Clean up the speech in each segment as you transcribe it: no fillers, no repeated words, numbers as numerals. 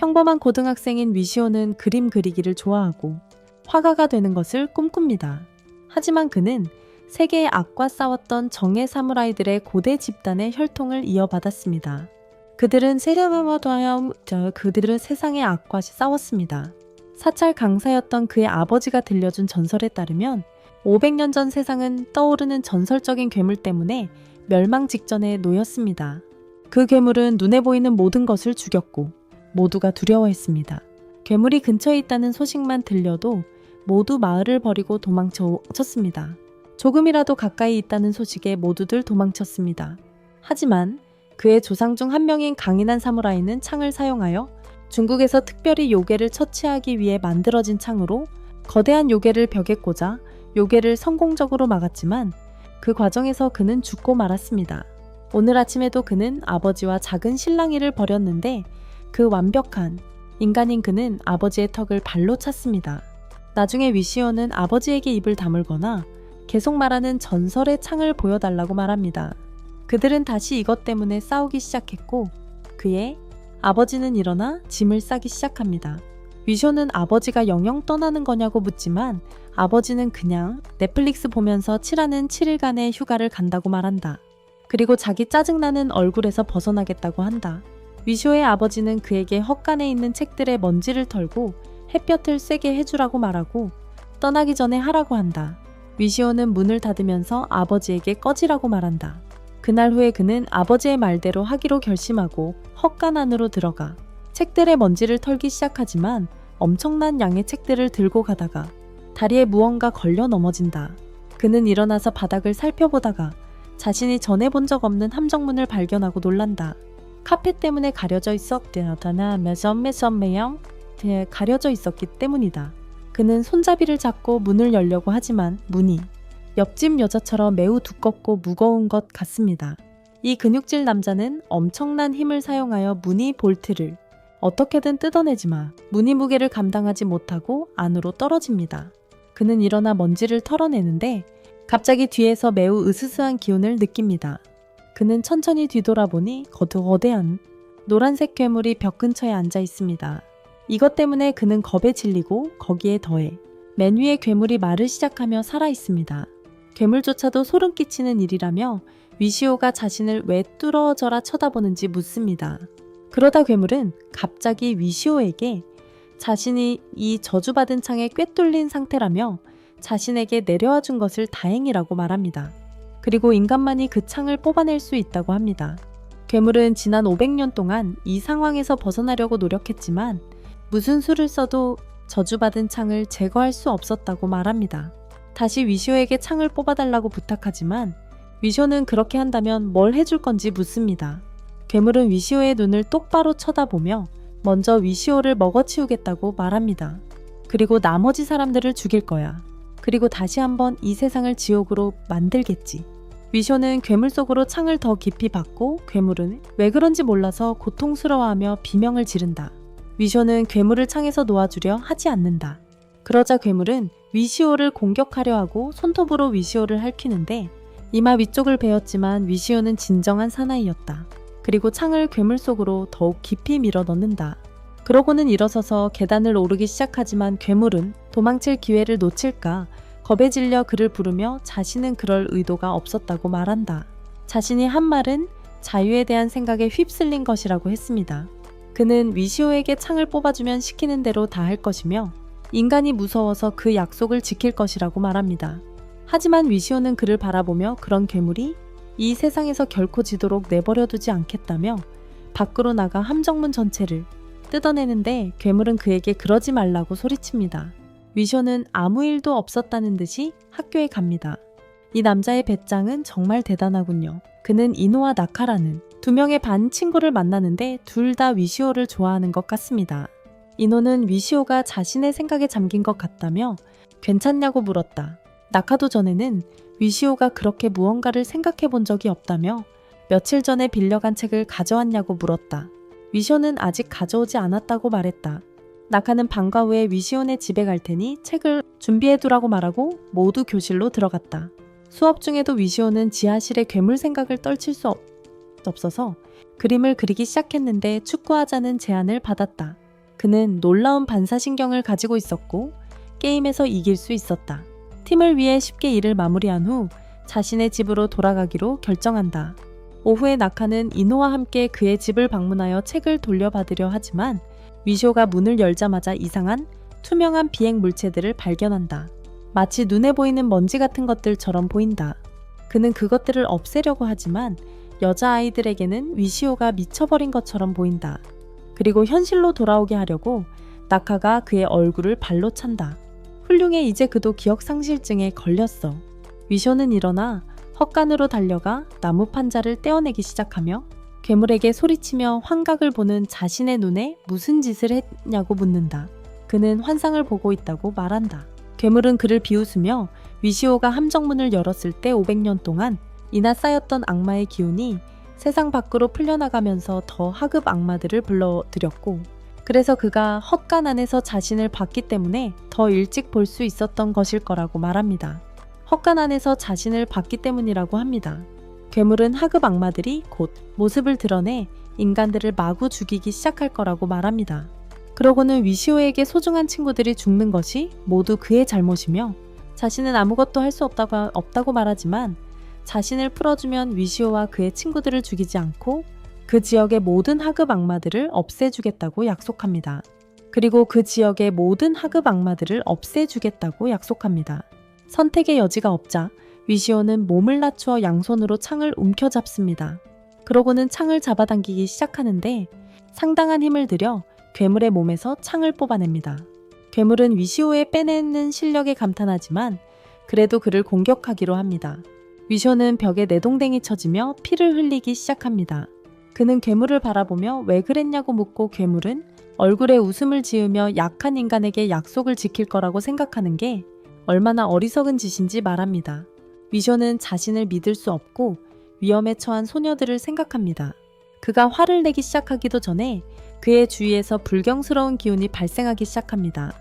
평범한 고등학생인 위시오는 그림 그리기를 좋아하고 화가가 되는 것을 꿈꿉니다. 하지만 그는 세계의 악과 싸웠던 정예 사무라이들의 고대 집단의 혈통을 이어받았습니다. 그들은 세상의 악과 싸웠습니다. 사찰 강사였던 그의 아버지가 들려준 전설에 따르면 500년 전 세상은 떠오르는 전설적인 괴물 때문에 멸망 직전에 놓였습니다. 그 괴물은 눈에 보이는 모든 것을 죽였고 모두가 두려워했습니다. 괴물이 근처에 있다는 소식만 들려도 모두 마을을 버리고 도망쳤습니다. 조금이라도 가까이 있다는 소식에 모두들 도망쳤습니다. 하지만 그의 조상 중 한 명인 강인한 사무라이는 창을 사용하여 중국에서 특별히 요괴를 처치하기 위해 만들어진 창으로 거대한 요괴를 벽에 꽂아 요괴를 성공적으로 막았지만 그 과정에서 그는 죽고 말았습니다. 오늘 아침에도 그는 아버지와 작은 실랑이를 벌였는데 그 완벽한 인간인 그는 아버지의 턱을 발로 찼습니다. 나중에 위시오는 아버지에게 입을 다물거나 계속 말하는 전설의 창을 보여달라고 말합니다. 그들은 다시 이것 때문에 싸우기 시작했고 그의 아버지는 일어나 짐을 싸기 시작합니다. 위쇼는 아버지가 영영 떠나는 거냐고 묻지만 아버지는 그냥 넷플릭스 보면서 7일간의 휴가를 간다고 말한다. 그리고 자기 짜증나는 얼굴에서 벗어나겠다고 한다. 위쇼의 아버지는 그에게 헛간에 있는 책들의 먼지를 털고 햇볕을 쐬게 해주라고 말하고 떠나기 전에 하라고 한다. 위시오는 문을 닫으면서 아버지에게 꺼지라고 말한다. 그날 후에 그는 아버지의 말대로 하기로 결심하고 헛간 안으로 들어가 책들의 먼지를 털기 시작하지만 엄청난 양의 책들을 들고 가다가 다리에 무언가 걸려 넘어진다. 그는 일어나서 바닥을 살펴보다가 자신이 전에 본 적 없는 함정문을 발견하고 놀란다. 카펫 때문에 가려져 있었기 때문이다. 그는 손잡이를 잡고 문을 열려고 하지만 문이 옆집 여자처럼 매우 두껍고 무거운 것 같습니다. 이 근육질 남자는 엄청난 힘을 사용하여 문이 볼트를 어떻게든 뜯어내지만 문이 무게를 감당하지 못하고 안으로 떨어집니다. 그는 일어나 먼지를 털어내는데 갑자기 뒤에서 매우 으스스한 기운을 느낍니다. 그는 천천히 뒤돌아보니 거대한 노란색 괴물이 벽 근처에 앉아 있습니다. 이것 때문에 그는 겁에 질리고 거기에 더해 맨 위에 괴물이 말을 시작하며 살아 있습니다. 괴물조차도 소름 끼치는 일이라며 위시오가 자신을 왜 뚫어져라 쳐다보는지 묻습니다. 그러다 괴물은 갑자기 위시오에게 자신이 이 저주받은 창에 꿰뚫린 상태라며 자신에게 내려와 준 것을 다행이라고 말합니다. 그리고 인간만이 그 창을 뽑아낼 수 있다고 합니다. 괴물은 지난 500년 동안 이 상황에서 벗어나려고 노력했지만 무슨 수를 써도 저주받은 창을 제거할 수 없었다고 말합니다. 다시 위시오에게 창을 뽑아달라고 부탁하지만 위시오는 그렇게 한다면 뭘 해줄 건지 묻습니다. 괴물은 위시오의 눈을 똑바로 쳐다보며 먼저 위시오를 먹어치우겠다고 말합니다. 그리고 나머지 사람들을 죽일 거야. 그리고 다시 한번 이 세상을 지옥으로 만들겠지. 위시오는 괴물 속으로 창을 더 깊이 받고 괴물은 왜 그런지 몰라서 고통스러워하며 비명을 지른다. 위시오는 괴물을 창에서 놓아주려 하지 않는다. 그러자 괴물은 위시오를 공격하려 하고 손톱으로 위시오를 핥히는데 이마 위쪽을 베었지만 위시오는 진정한 사나이였다. 그리고 창을 괴물 속으로 더욱 깊이 밀어 넣는다. 그러고는 일어서서 계단을 오르기 시작하지만 괴물은 도망칠 기회를 놓칠까 겁에 질려 그를 부르며 자신은 그럴 의도가 없었다고 말한다. 자신이 한 말은 자유에 대한 생각에 휩쓸린 것이라고 했습니다. 그는 위시오에게 창을 뽑아주면 시키는 대로 다 할 것이며 인간이 무서워서 그 약속을 지킬 것이라고 말합니다. 하지만 위시오는 그를 바라보며 그런 괴물이 이 세상에서 결코 지도록 내버려두지 않겠다며 밖으로 나가 함정문 전체를 뜯어내는데 괴물은 그에게 그러지 말라고 소리칩니다. 위시오는 아무 일도 없었다는 듯이 학교에 갑니다. 이 남자의 배짱은 정말 대단하군요. 그는 이노와 나카라는 두 명의 반 친구를 만나는데 둘 다 위시오를 좋아하는 것 같습니다. 이노는 위시오가 자신의 생각에 잠긴 것 같다며 괜찮냐고 물었다. 나카도 전에는 위시오가 그렇게 무언가를 생각해 본 적이 없다며 며칠 전에 빌려간 책을 가져왔냐고 물었다. 위시오는 아직 가져오지 않았다고 말했다. 나카는 방과 후에 위시오네 집에 갈 테니 책을 준비해두라고 말하고 모두 교실로 들어갔다. 수업 중에도 위시오는 지하실의 괴물 생각을 떨칠 수 없어서 그림을 그리기 시작했는데 축구하자는 제안을 받았다. 그는 놀라운 반사신경을 가지고 있었고 게임에서 이길 수 있었다. 팀을 위해 쉽게 일을 마무리한 후 자신의 집으로 돌아가기로 결정한다. 오후에 나카는 이노와 함께 그의 집을 방문하여 책을 돌려받으려 하지만 위쇼가 문을 열자마자 이상한 투명한 비행 물체들을 발견한다. 마치 눈에 보이는 먼지 같은 것들처럼 보인다. 그는 그것들을 없애려고 하지만 여자아이들에게는 위시오가 미쳐버린 것처럼 보인다. 그리고 현실로 돌아오게 하려고 나카가 그의 얼굴을 발로 찬다. 훌륭해. 이제 그도 기억상실증에 걸렸어. 위쇼는 일어나 헛간으로 달려가 나무 판자를 떼어내기 시작하며 괴물에게 소리치며 환각을 보는 자신의 눈에 무슨 짓을 했냐고 묻는다. 그는 환상을 보고 있다고 말한다. 괴물은 그를 비웃으며 위시오가 함정문을 열었을 때 500년 동안 이나 쌓였던 악마의 기운이 세상 밖으로 풀려나가면서 더 하급 악마들을 불러들였고 그래서 그가 헛간 안에서 자신을 봤기 때문에 더 일찍 볼 수 있었던 것일 거라고 말합니다. 헛간 안에서 자신을 봤기 때문이라고 합니다. 괴물은 하급 악마들이 곧 모습을 드러내 인간들을 마구 죽이기 시작할 거라고 말합니다. 그러고는 위시오에게 소중한 친구들이 죽는 것이 모두 그의 잘못이며 자신은 아무것도 할 수 없다고 말하지만 자신을 풀어주면 위시오와 그의 친구들을 죽이지 않고 그 지역의 모든 하급 악마들을 없애주겠다고 약속합니다. 그리고 그 지역의 모든 하급 악마들을 없애주겠다고 약속합니다. 선택의 여지가 없자 위시오는 몸을 낮추어 양손으로 창을 움켜잡습니다. 그러고는 창을 잡아당기기 시작하는데 상당한 힘을 들여 괴물의 몸에서 창을 뽑아냅니다. 괴물은 위시오의 빼내는 실력에 감탄하지만 그래도 그를 공격하기로 합니다. 위시오는 벽에 내동댕이 쳐지며 피를 흘리기 시작합니다. 그는 괴물을 바라보며 왜 그랬냐고 묻고 괴물은 얼굴에 웃음을 지으며 약한 인간에게 약속을 지킬 거라고 생각하는 게 얼마나 어리석은 짓인지 말합니다. 위쇼는 자신을 믿을 수 없고 위험에 처한 소녀들을 생각합니다. 그가 화를 내기 시작하기도 전에 그의 주위에서 불경스러운 기운이 발생하기 시작합니다.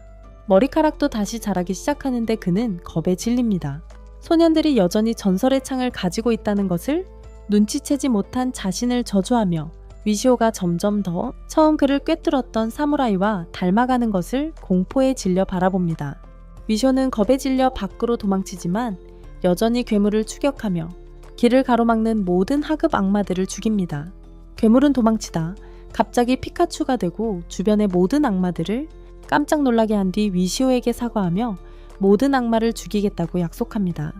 머리카락도 다시 자라기 시작하는데 그는 겁에 질립니다. 소년들이 여전히 전설의 창을 가지고 있다는 것을 눈치채지 못한 자신을 저주하며 위시오가 점점 더 처음 그를 꿰뚫었던 사무라이와 닮아가는 것을 공포에 질려 바라봅니다. 위쇼는 겁에 질려 밖으로 도망치지만 여전히 괴물을 추격하며 길을 가로막는 모든 하급 악마들을 죽입니다. 괴물은 도망치다 갑자기 피카츄가 되고 주변의 모든 악마들을 깜짝 놀라게 한 뒤 위시오에게 사과하며 모든 악마를 죽이겠다고 약속합니다.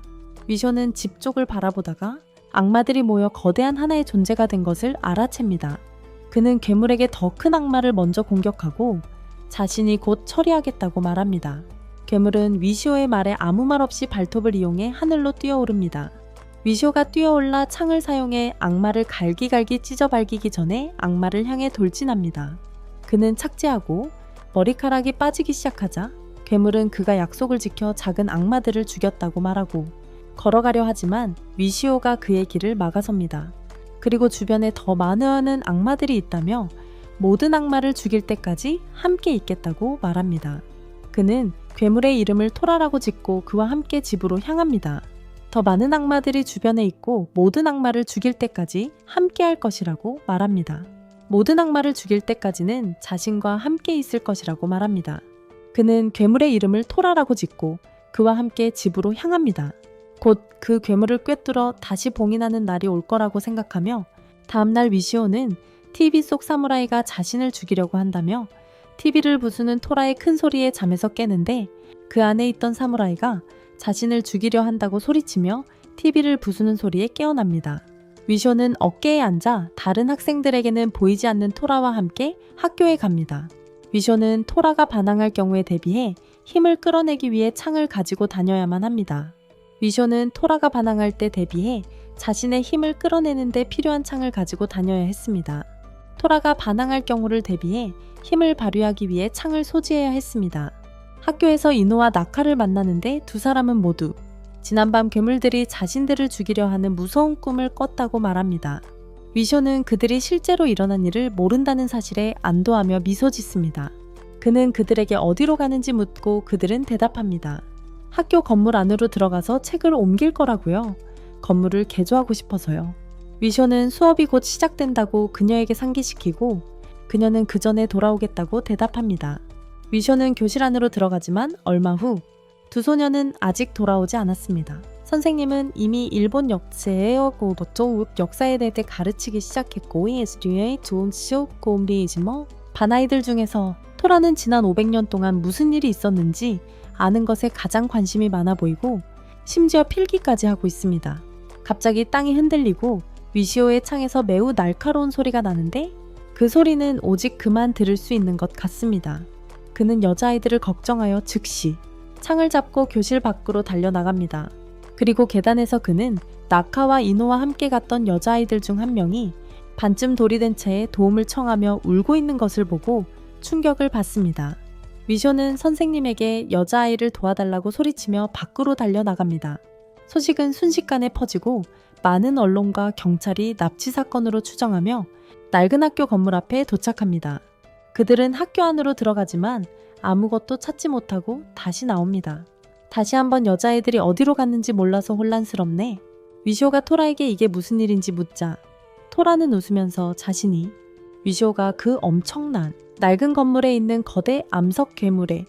위쇼는 집 쪽을 바라보다가 악마들이 모여 거대한 하나의 존재가 된 것을 알아챕니다. 그는 괴물에게 더 큰 악마를 먼저 공격하고 자신이 곧 처리하겠다고 말합니다. 괴물은 위시오의 말에 아무 말 없이 발톱을 이용해 하늘로 뛰어오릅니다. 위시오가 뛰어올라 창을 사용해 악마를 갈기갈기 찢어발기기 전에 악마를 향해 돌진합니다. 그는 착지하고 머리카락이 빠지기 시작하자 괴물은 그가 약속을 지켜 작은 악마들을 죽였다고 말하고 걸어가려 하지만 위시오가 그의 길을 막아섭니다. 그리고 주변에 더 많은 악마들이 있다며 모든 악마를 죽일 때까지 함께 있겠다고 말합니다. 그는 괴물의 이름을 토라라고 짓고 그와 함께 집으로 향합니다. 더 많은 악마들이 주변에 있고 모든 악마를 죽일 때까지 함께 할 것이라고 말합니다. 모든 악마를 죽일 때까지는 자신과 함께 있을 것이라고 말합니다. 그는 괴물의 이름을 토라라고 짓고 그와 함께 집으로 향합니다. 곧 그 괴물을 꿰뚫어 다시 봉인하는 날이 올 거라고 생각하며 다음날 위시오는 TV 속 사무라이가 자신을 죽이려고 한다며 TV를 부수는 토라의 큰 소리에 잠에서 깨는데 그 안에 있던 사무라이가 자신을 죽이려 한다고 소리치며 TV를 부수는 소리에 깨어납니다. 위쇼는 어깨에 앉아 다른 학생들에게는 보이지 않는 토라와 함께 학교에 갑니다. 위쇼는 토라가 반항할 경우에 대비해 힘을 끌어내기 위해 창을 가지고 다녀야만 합니다. 위쇼는 토라가 반항할 때 대비해 자신의 힘을 끌어내는 데 필요한 창을 가지고 다녀야 했습니다. 토라가 반항할 경우를 대비해 힘을 발휘하기 위해 창을 소지해야 했습니다. 학교에서 이노와 나카를 만나는데 두 사람은 모두 지난밤 괴물들이 자신들을 죽이려 하는 무서운 꿈을 꿨다고 말합니다. 위쇼는 그들이 실제로 일어난 일을 모른다는 사실에 안도하며 미소 짓습니다. 그는 그들에게 어디로 가는지 묻고 그들은 대답합니다. 학교 건물 안으로 들어가서 책을 옮길 거라고요. 건물을 개조하고 싶어서요. 위쇼는 수업이 곧 시작된다고 그녀에게 상기시키고 그녀는 그 전에 돌아오겠다고 대답합니다. 위쇼는 교실 안으로 들어가지만 얼마 후 두 소녀는 아직 돌아오지 않았습니다. 선생님은 이미 일본 역사의 역사에 대해 가르치기 시작했고 예술의 좋은 쇼곰리이지뭐 반 아이들 중에서 토라는 지난 500년 동안 무슨 일이 있었는지 아는 것에 가장 관심이 많아 보이고 심지어 필기까지 하고 있습니다. 갑자기 땅이 흔들리고 위시오의 창에서 매우 날카로운 소리가 나는데 그 소리는 오직 그만 들을 수 있는 것 같습니다. 그는 여자아이들을 걱정하여 즉시 창을 잡고 교실 밖으로 달려나갑니다. 그리고 계단에서 그는 나카와 이노와 함께 갔던 여자아이들 중 한 명이 반쯤 돌이 된 채에 도움을 청하며 울고 있는 것을 보고 충격을 받습니다. 위쇼는 선생님에게 여자아이를 도와달라고 소리치며 밖으로 달려나갑니다. 소식은 순식간에 퍼지고 많은 언론과 경찰이 납치 사건으로 추정하며 낡은 학교 건물 앞에 도착합니다. 그들은 학교 안으로 들어가지만 아무것도 찾지 못하고 다시 나옵니다. 다시 한번 여자애들이 어디로 갔는지 몰라서 혼란스럽네. 위쇼가 토라에게 이게 무슨 일인지 묻자 토라는 웃으면서 자신이 위쇼가 그 엄청난 낡은 건물에 있는 거대 암석 괴물의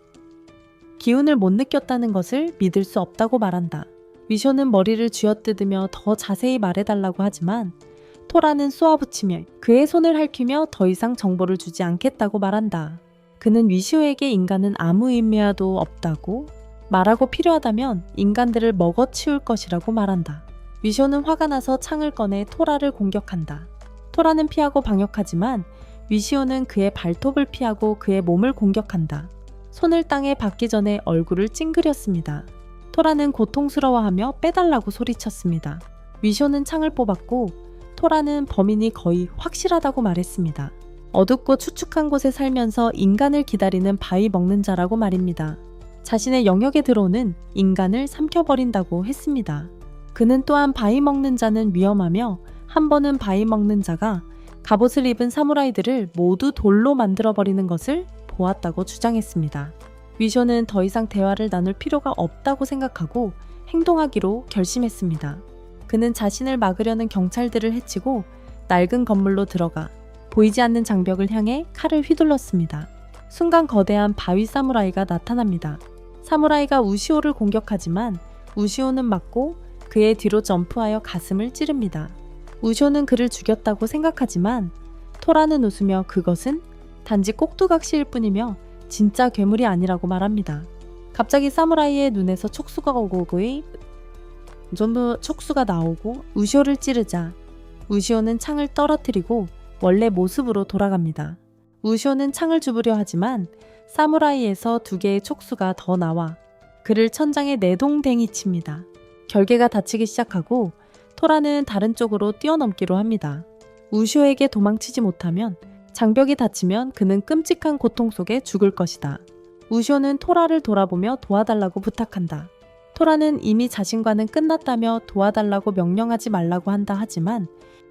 기운을 못 느꼈다는 것을 믿을 수 없다고 말한다. 위쇼는 머리를 쥐어뜯으며 더 자세히 말해달라고 하지만 토라는 쏘아붙이며 그의 손을 핥히며 더 이상 정보를 주지 않겠다고 말한다. 그는 위쇼에게 인간은 아무 의미도 없다고 말하고 필요하다면 인간들을 먹어치울 것이라고 말한다. 위쇼는 화가 나서 창을 꺼내 토라를 공격한다. 토라는 피하고 방역하지만 위시오는 그의 발톱을 피하고 그의 몸을 공격한다. 손을 땅에 박기 전에 얼굴을 찡그렸습니다. 토라는 고통스러워하며 빼달라고 소리쳤습니다. 위쇼는 창을 뽑았고 토라는 범인이 거의 확실하다고 말했습니다. 어둡고 추측한 곳에 살면서 인간을 기다리는 바위 먹는 자라고 말입니다. 자신의 영역에 들어오는 인간을 삼켜버린다고 했습니다. 그는 또한 바위 먹는 자는 위험하며 한 번은 바위 먹는 자가 갑옷을 입은 사무라이들을 모두 돌로 만들어버리는 것을 보았다고 주장했습니다. 위쇼는 더 이상 대화를 나눌 필요가 없다고 생각하고 행동하기로 결심했습니다. 그는 자신을 막으려는 경찰들을 해치고 낡은 건물로 들어가 보이지 않는 장벽을 향해 칼을 휘둘렀습니다. 순간 거대한 바위 사무라이가 나타납니다. 사무라이가 우시오를 공격하지만 우시오는 맞고 그의 뒤로 점프하여 가슴을 찌릅니다. 우시오는 그를 죽였다고 생각하지만 토라는 웃으며 그것은 단지 꼭두각시일 뿐이며 진짜 괴물이 아니라고 말합니다. 갑자기 사무라이의 눈에서 촉수가 나오고 우시오를 찌르자 우시오는 창을 떨어뜨리고 원래 모습으로 돌아갑니다. 우시오는 창을 줍으려 하지만 사무라이에서 두 개의 촉수가 더 나와 그를 천장에 내동댕이 칩니다. 결계가 닫히기 시작하고 토라는 다른 쪽으로 뛰어넘기로 합니다. 우시오에게 도망치지 못하면 장벽이 닫히면 그는 끔찍한 고통 속에 죽을 것이다. 우시오는 토라를 돌아보며 도와달라고 부탁한다. 토라는 이미 자신과는 끝났다며 도와달라고 명령하지 말라고 한다 하지만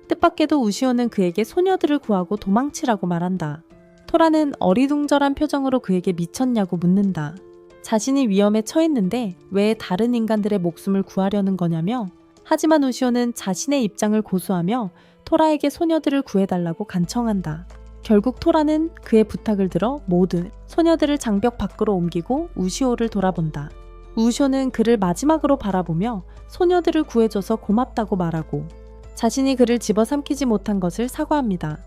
뜻밖에도 우시오는 그에게 소녀들을 구하고 도망치라고 말한다. 토라는 어리둥절한 표정으로 그에게 미쳤냐고 묻는다. 자신이 위험에 처했는데 왜 다른 인간들의 목숨을 구하려는 거냐며 하지만 우시오는 자신의 입장을 고수하며 토라에게 소녀들을 구해달라고 간청한다. 결국 토라는 그의 부탁을 들어 모든 소녀들을 장벽 밖으로 옮기고 우시오를 돌아본다. 우시오는 그를 마지막으로 바라보며 소녀들을 구해줘서 고맙다고 말하고 자신이 그를 집어삼키지 못한 것을 사과합니다.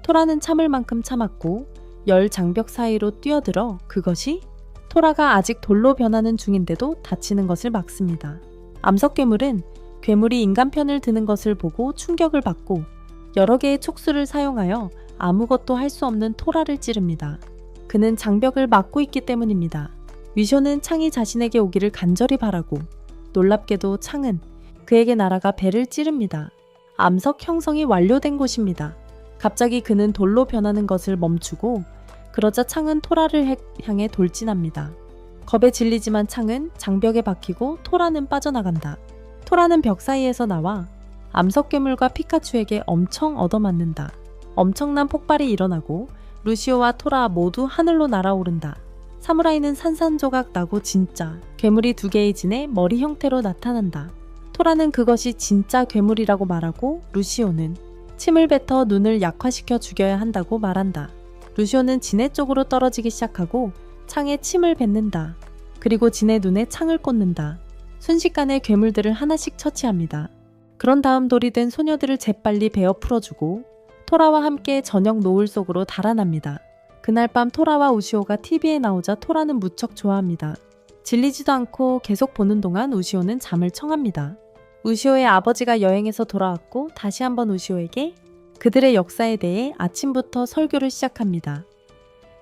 토라는 참을 만큼 참았고 열 장벽 사이로 뛰어들어 그것이 토라가 아직 돌로 변하는 중인데도 다치는 것을 막습니다. 암석 괴물은 괴물이 인간 편을 드는 것을 보고 충격을 받고 여러 개의 촉수를 사용하여 아무것도 할 수 없는 토라를 찌릅니다. 그는 장벽을 막고 있기 때문입니다. 위쇼는 창이 자신에게 오기를 간절히 바라고 놀랍게도 창은 그에게 날아가 배를 찌릅니다. 암석 형성이 완료된 곳입니다. 갑자기 그는 돌로 변하는 것을 멈추고 그러자 창은 토라를 향해 돌진합니다. 겁에 질리지만 창은 장벽에 박히고 토라는 빠져나간다. 토라는 벽 사이에서 나와 암석 괴물과 피카츄에게 엄청 얻어맞는다. 엄청난 폭발이 일어나고 루시오와 토라 모두 하늘로 날아오른다. 사무라이는 산산조각 나고 진짜 괴물이 두 개의 진에 머리 형태로 나타난다. 토라는 그것이 진짜 괴물이라고 말하고 루시오는 침을 뱉어 눈을 약화시켜 죽여야 한다고 말한다. 루시오는 진의 쪽으로 떨어지기 시작하고 창에 침을 뱉는다. 그리고 진의 눈에 창을 꽂는다. 순식간에 괴물들을 하나씩 처치합니다. 그런 다음 돌이 된 소녀들을 재빨리 베어 풀어주고 토라와 함께 저녁 노을 속으로 달아납니다. 그날 밤 토라와 우시오가 TV에 나오자 토라는 무척 좋아합니다. 질리지도 않고 계속 보는 동안 우시오는 잠을 청합니다. 우시오의 아버지가 여행에서 돌아왔고 다시 한번 우시오에게 그들의 역사에 대해 아침부터 설교를 시작합니다.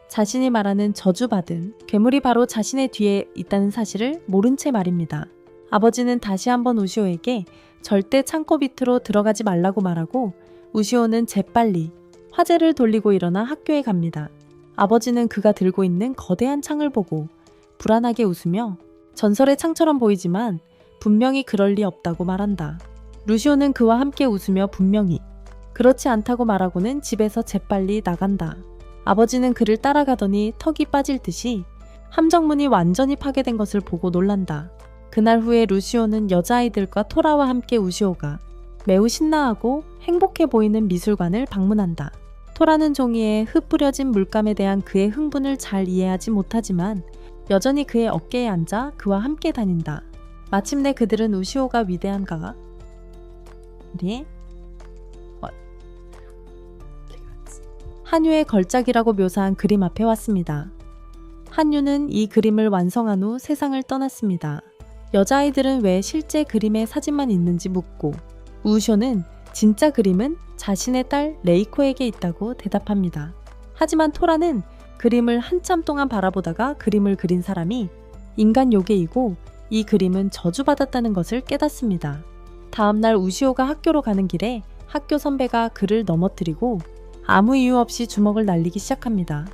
자신이 말하는 저주받은 괴물이 바로 자신의 뒤에 있다는 사실을 모른 채 말입니다. 아버지는 다시 한번 우시오에게 절대 창고 밑으로 들어가지 말라고 말하고 우시오는 재빨리 화제를 돌리고 일어나 학교에 갑니다. 아버지는 그가 들고 있는 거대한 창을 보고 불안하게 웃으며 전설의 창처럼 보이지만 분명히 그럴 리 없다고 말한다. 루시오는 그와 함께 웃으며 분명히 그렇지 않다고 말하고는 집에서 재빨리 나간다. 아버지는 그를 따라가더니 턱이 빠질 듯이 함정문이 완전히 파괴된 것을 보고 놀란다. 그날 후에 루시오는 여자아이들과 토라와 함께 우시오가 매우 신나하고 행복해 보이는 미술관을 방문한다. 토라는 종이에 흙 뿌려진 물감에 대한 그의 흥분을 잘 이해하지 못하지만 여전히 그의 어깨에 앉아 그와 함께 다닌다. 마침내 그들은 우시오가 위대한가? 네? 한유의 걸작이라고 묘사한 그림 앞에 왔습니다. 한유는 이 그림을 완성한 후 세상을 떠났습니다. 여자아이들은 왜 실제 그림의 사진만 있는지 묻고 우쇼는 진짜 그림은 자신의 딸 레이코에게 있다고 대답합니다. 하지만 토라는 그림을 한참 동안 바라보다가 그림을 그린 사람이 인간 요괴이고 이 그림은 저주받았다는 것을 깨닫습니다. 다음날 우시오가 학교로 가는 길에 학교 선배가 그를 넘어뜨리고 아무 이유 없이 주먹을 날리기 시작합니다.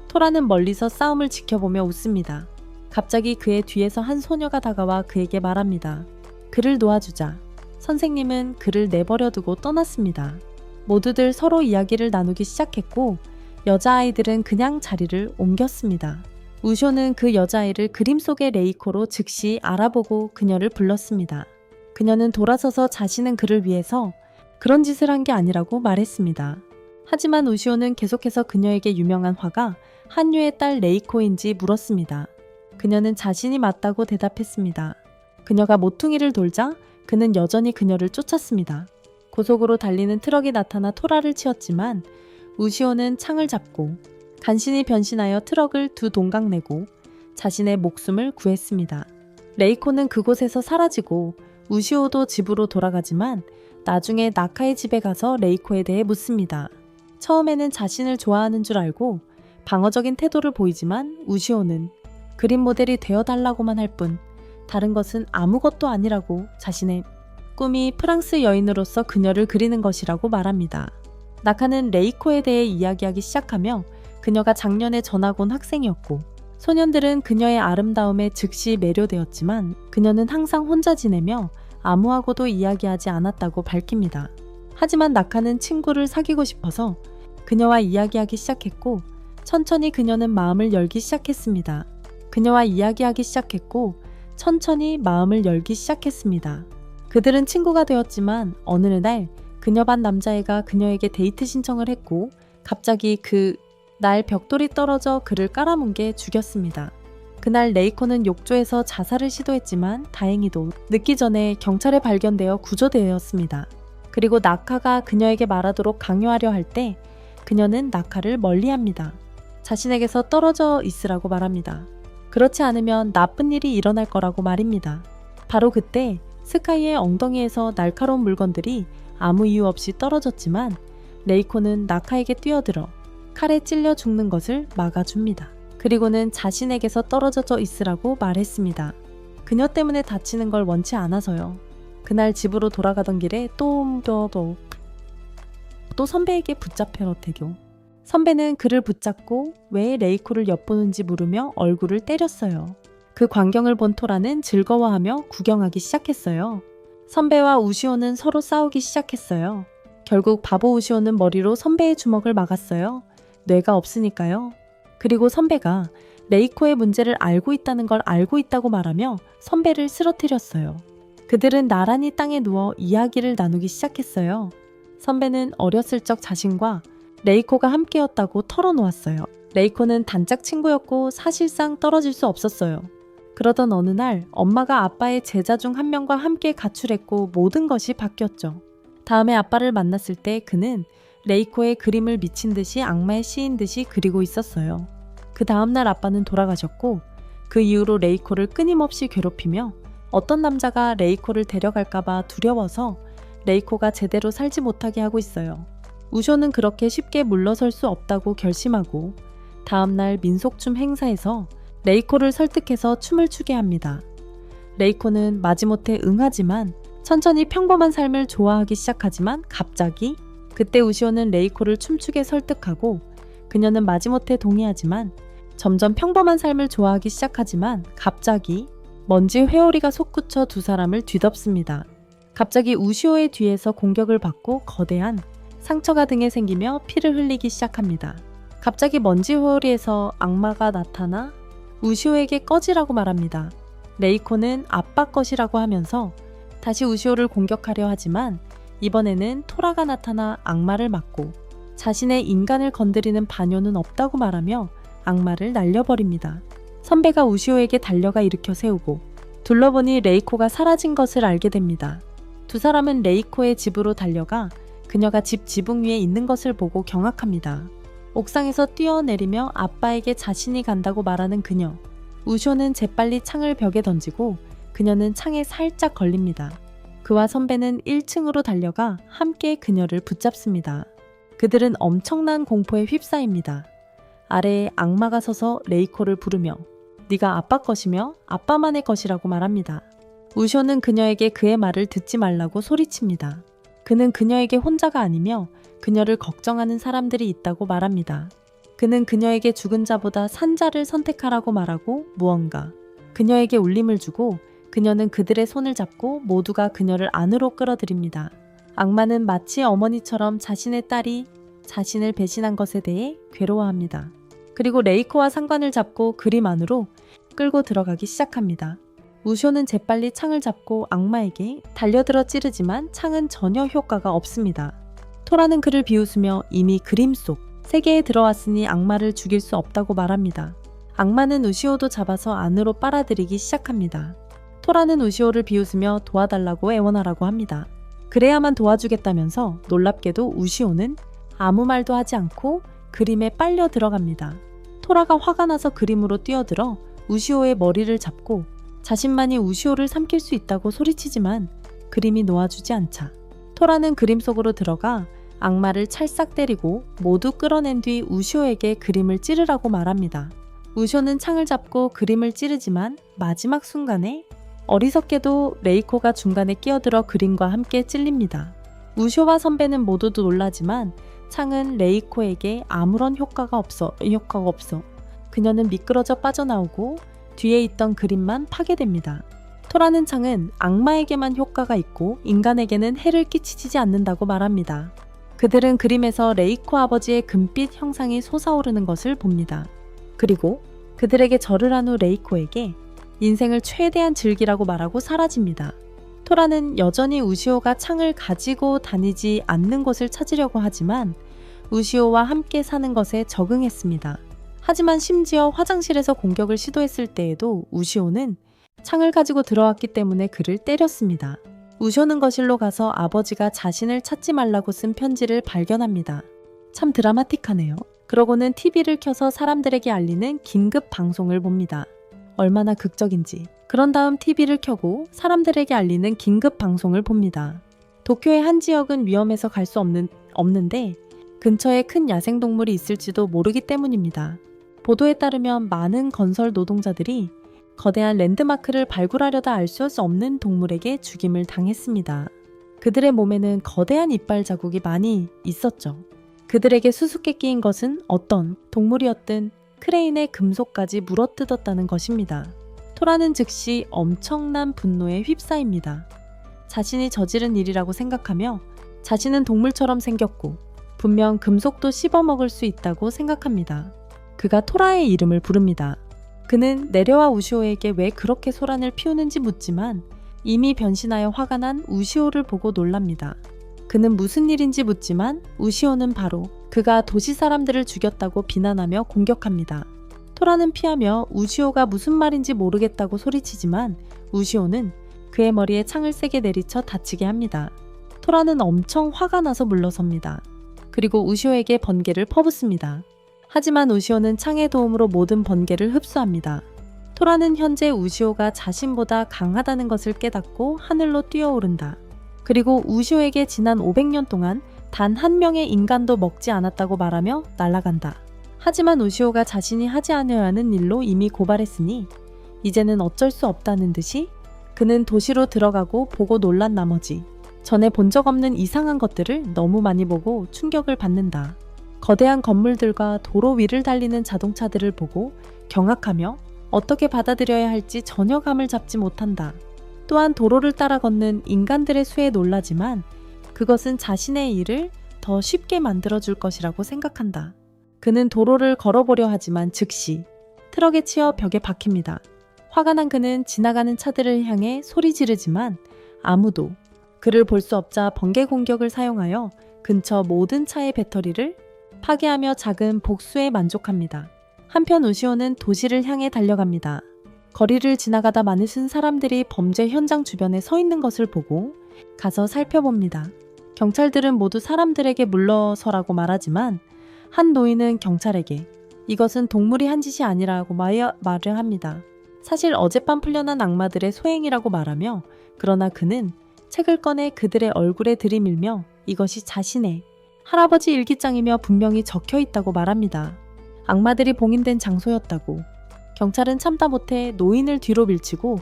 토라는 멀리서 싸움을 지켜보며 웃습니다. 갑자기 그의 뒤에서 한 소녀가 다가와 그에게 말합니다. 그를 놓아주자. 선생님은 그를 내버려두고 떠났습니다. 모두들 서로 이야기를 나누기 시작했고 여자아이들은 그냥 자리를 옮겼습니다. 우쇼는 그 여자아이를 그림 속의 레이코로 즉시 알아보고 그녀를 불렀습니다. 그녀는 돌아서서 자신은 그를 위해서 그런 짓을 한 게 아니라고 말했습니다. 하지만 우시오는 계속해서 그녀에게 유명한 화가 한유의 딸 레이코인지 물었습니다. 그녀는 자신이 맞다고 대답했습니다. 그녀가 모퉁이를 돌자 그는 여전히 그녀를 쫓았습니다. 고속으로 달리는 트럭이 나타나 토라를 치었지만 우시오는 창을 잡고 간신히 변신하여 트럭을 두 동강 내고 자신의 목숨을 구했습니다. 레이코는 그곳에서 사라지고 우시오도 집으로 돌아가지만 나중에 나카의 집에 가서 레이코에 대해 묻습니다. 처음에는 자신을 좋아하는 줄 알고 방어적인 태도를 보이지만 우시오는 그림 모델이 되어달라고만 할 뿐 다른 것은 아무것도 아니라고 자신의 꿈이 프랑스 여인으로서 그녀를 그리는 것이라고 말합니다. 나카는 레이코에 대해 이야기하기 시작하며 그녀가 작년에 전학 온 학생이었고 소년들은 그녀의 아름다움에 즉시 매료되었지만 그녀는 항상 혼자 지내며 아무하고도 이야기하지 않았다고 밝힙니다. 하지만 나카는 친구를 사귀고 싶어서 그녀와 이야기하기 시작했고 천천히 그녀는 마음을 열기 시작했습니다. 그녀와 이야기하기 시작했고 천천히 마음을 열기 시작했습니다. 그들은 친구가 되었지만 어느 날 그녀 반 남자애가 그녀에게 데이트 신청을 했고 갑자기 날 벽돌이 떨어져 그를 깔아뭉개 죽였습니다. 그날 레이코는 욕조에서 자살을 시도했지만 다행히도 늦기 전에 경찰에 발견되어 구조되었습니다. 그리고 나카가 그녀에게 말하도록 강요하려 할 때 그녀는 나카를 멀리합니다. 자신에게서 떨어져 있으라고 말합니다. 그렇지 않으면 나쁜 일이 일어날 거라고 말입니다. 바로 그때 스카이의 엉덩이에서 날카로운 물건들이 아무 이유 없이 떨어졌지만 레이코는 나카에게 뛰어들어 칼에 찔려 죽는 것을 막아줍니다. 그리고는 자신에게서 떨어져 있으라고 말했습니다. 그녀 때문에 다치는 걸 원치 않아서요. 그날 집으로 돌아가던 길에 또 선배에게 붙잡혀 태교. 선배는 그를 붙잡고 왜 레이코를 엿보는지 물으며 얼굴을 때렸어요. 그 광경을 본 토라는 즐거워하며 구경하기 시작했어요. 선배와 우시오는 서로 싸우기 시작했어요. 결국 바보 우시오는 머리로 선배의 주먹을 막았어요. 뇌가 없으니까요. 그리고 선배가 레이코의 문제를 알고 있다는 걸 알고 있다고 말하며 선배를 쓰러뜨렸어요. 그들은 나란히 땅에 누워 이야기를 나누기 시작했어요. 선배는 어렸을 적 자신과 레이코가 함께였다고 털어놓았어요. 레이코는 단짝 친구였고 사실상 떨어질 수 없었어요. 그러던 어느 날 엄마가 아빠의 제자 중 한 명과 함께 가출했고 모든 것이 바뀌었죠. 다음에 아빠를 만났을 때 그는 레이코의 그림을 미친 듯이 악마의 시인 듯이 그리고 있었어요. 그 다음날 아빠는 돌아가셨고 그 이후로 레이코를 끊임없이 괴롭히며 어떤 남자가 레이코를 데려갈까봐 두려워서 레이코가 제대로 살지 못하게 하고 있어요. 우쇼는 그렇게 쉽게 물러설 수 없다고 결심하고 다음날 민속춤 행사에서 레이코를 설득해서 춤을 추게 합니다. 레이코는 마지못해 응하지만 천천히 평범한 삶을 좋아하기 시작하지만 갑자기 그때 우시오는 레이코를 춤추게 설득하고 그녀는 마지못해 동의하지만 점점 평범한 삶을 좋아하기 시작하지만 갑자기 먼지 회오리가 솟구쳐 두 사람을 뒤덮습니다. 갑자기 우시오의 뒤에서 공격을 받고 거대한 상처가 등에 생기며 피를 흘리기 시작합니다. 갑자기 먼지 회오리에서 악마가 나타나 우시오에게 꺼지라고 말합니다. 레이코는 아빠 것이라고 하면서 다시 우시오를 공격하려 하지만 이번에는 토라가 나타나 악마를 막고 자신의 인간을 건드리는 반요는 없다고 말하며 악마를 날려버립니다. 선배가 우시오에게 달려가 일으켜 세우고 둘러보니 레이코가 사라진 것을 알게 됩니다. 두 사람은 레이코의 집으로 달려가 그녀가 집 지붕 위에 있는 것을 보고 경악합니다. 옥상에서 뛰어내리며 아빠에게 자신이 간다고 말하는 그녀. 우쇼는 재빨리 창을 벽에 던지고 그녀는 창에 살짝 걸립니다. 그와 선배는 1층으로 달려가 함께 그녀를 붙잡습니다. 그들은 엄청난 공포에 휩싸입니다. 아래에 악마가 서서 레이코를 부르며 네가 아빠 것이며 아빠만의 것이라고 말합니다. 우쇼는 그녀에게 그의 말을 듣지 말라고 소리칩니다. 그는 그녀에게 혼자가 아니며 그녀를 걱정하는 사람들이 있다고 말합니다. 그는 그녀에게 죽은 자보다 산 자를 선택하라고 말하고 무언가 그녀에게 울림을 주고 그녀는 그들의 손을 잡고 모두가 그녀를 안으로 끌어들입니다. 악마는 마치 어머니처럼 자신의 딸이 자신을 배신한 것에 대해 괴로워합니다. 그리고 레이코와 상관을 잡고 그림 안으로 끌고 들어가기 시작합니다. 우쇼는 재빨리 창을 잡고 악마에게 달려들어 찌르지만 창은 전혀 효과가 없습니다. 토라는 그를 비웃으며 이미 그림 속 세계에 들어왔으니 악마를 죽일 수 없다고 말합니다. 악마는 우시오도 잡아서 안으로 빨아들이기 시작합니다. 토라는 우시오를 비웃으며 도와달라고 애원하라고 합니다. 그래야만 도와주겠다면서 놀랍게도 우시오는 아무 말도 하지 않고 그림에 빨려 들어갑니다. 토라가 화가 나서 그림으로 뛰어들어 우시오의 머리를 잡고 자신만이 우시오를 삼킬 수 있다고 소리치지만 그림이 놓아주지 않자 토라는 그림 속으로 들어가 악마를 찰싹 때리고 모두 끌어낸 뒤 우시오에게 그림을 찌르라고 말합니다. 우시오는 창을 잡고 그림을 찌르지만 마지막 순간에 어리석게도 레이코가 중간에 끼어들어 그림과 함께 찔립니다. 우시오와 선배는 모두도 놀라지만 창은 레이코에게 아무런 효과가 없어. 그녀는 미끄러져 빠져나오고 뒤에 있던 그림만 파괴됩니다. 토라는 창은 악마에게만 효과가 있고 인간에게는 해를 끼치지 않는다고 말합니다. 그들은 그림에서 레이코 아버지의 금빛 형상이 솟아오르는 것을 봅니다. 그리고 그들에게 절을 한 후 레이코에게 인생을 최대한 즐기라고 말하고 사라집니다. 토라는 여전히 우시오가 창을 가지고 다니지 않는 곳을 찾으려고 하지만 우시오와 함께 사는 것에 적응했습니다. 하지만 심지어 화장실에서 공격을 시도했을 때에도 우시오는 창을 가지고 들어왔기 때문에 그를 때렸습니다. 우쇼는 거실로 가서 아버지가 자신을 찾지 말라고 쓴 편지를 발견합니다. 참 드라마틱하네요. 그러고는 TV를 켜서 사람들에게 알리는 긴급 방송을 봅니다. 얼마나 극적인지. 그런 다음 TV를 켜고 사람들에게 알리는 긴급 방송을 봅니다. 도쿄의 한 지역은 위험해서 갈 수 없는데 근처에 큰 야생동물이 있을지도 모르기 때문입니다. 보도에 따르면 많은 건설 노동자들이 거대한 랜드마크를 발굴하려다 알 수 없는 동물에게 죽임을 당했습니다. 그들의 몸에는 거대한 이빨 자국이 많이 있었죠. 그들에게 수수께끼인 것은 어떤 동물이었든 크레인의 금속까지 물어뜯었다는 것입니다. 토라는 즉시 엄청난 분노에 휩싸입니다. 자신이 저지른 일이라고 생각하며 자신은 동물처럼 생겼고 분명 금속도 씹어먹을 수 있다고 생각합니다. 그가 토라의 이름을 부릅니다. 그는 내려와 우시오에게 왜 그렇게 소란을 피우는지 묻지만 이미 변신하여 화가 난 우시오를 보고 놀랍니다. 그는 무슨 일인지 묻지만 우시오는 바로 그가 도시 사람들을 죽였다고 비난하며 공격합니다. 토라는 피하며 우시오가 무슨 말인지 모르겠다고 소리치지만 우시오는 그의 머리에 창을 세게 내리쳐 다치게 합니다. 토라는 엄청 화가 나서 물러섭니다. 그리고 우시오에게 번개를 퍼붓습니다. 하지만 우시오는 창의 도움으로 모든 번개를 흡수합니다. 토라는 현재 우시오가 자신보다 강하다는 것을 깨닫고 하늘로 뛰어오른다. 그리고 우시오에게 지난 500년 동안 단 한 명의 인간도 먹지 않았다고 말하며 날아간다. 하지만 우시오가 자신이 하지 않아야 하는 일로 이미 고발했으니 이제는 어쩔 수 없다는 듯이 그는 도시로 들어가고 보고 놀란 나머지 전에 본 적 없는 이상한 것들을 너무 많이 보고 충격을 받는다. 거대한 건물들과 도로 위를 달리는 자동차들을 보고 경악하며 어떻게 받아들여야 할지 전혀 감을 잡지 못한다. 또한 도로를 따라 걷는 인간들의 수에 놀라지만 그것은 자신의 일을 더 쉽게 만들어줄 것이라고 생각한다. 그는 도로를 걸어보려 하지만 즉시 트럭에 치여 벽에 박힙니다. 화가 난 그는 지나가는 차들을 향해 소리 지르지만 아무도 그를 볼 수 없자 번개 공격을 사용하여 근처 모든 차의 배터리를 파괴하며 작은 복수에 만족합니다. 한편 우시오는 도시를 향해 달려갑니다. 거리를 지나가다 많으신 사람들이 범죄 현장 주변에 서 있는 것을 보고 가서 살펴봅니다. 경찰들은 모두 사람들에게 물러서라고 말하지만 한 노인은 경찰에게 이것은 동물이 한 짓이 아니라고 말을 합니다. 사실 어젯밤 풀려난 악마들의 소행이라고 말하며 그러나 그는 책을 꺼내 그들의 얼굴에 들이밀며 이것이 자신의 할아버지 일기장이며 분명히 적혀 있다고 말합니다. 악마들이 봉인된 장소였다고. 경찰은 참다 못해 노인을 뒤로 밀치고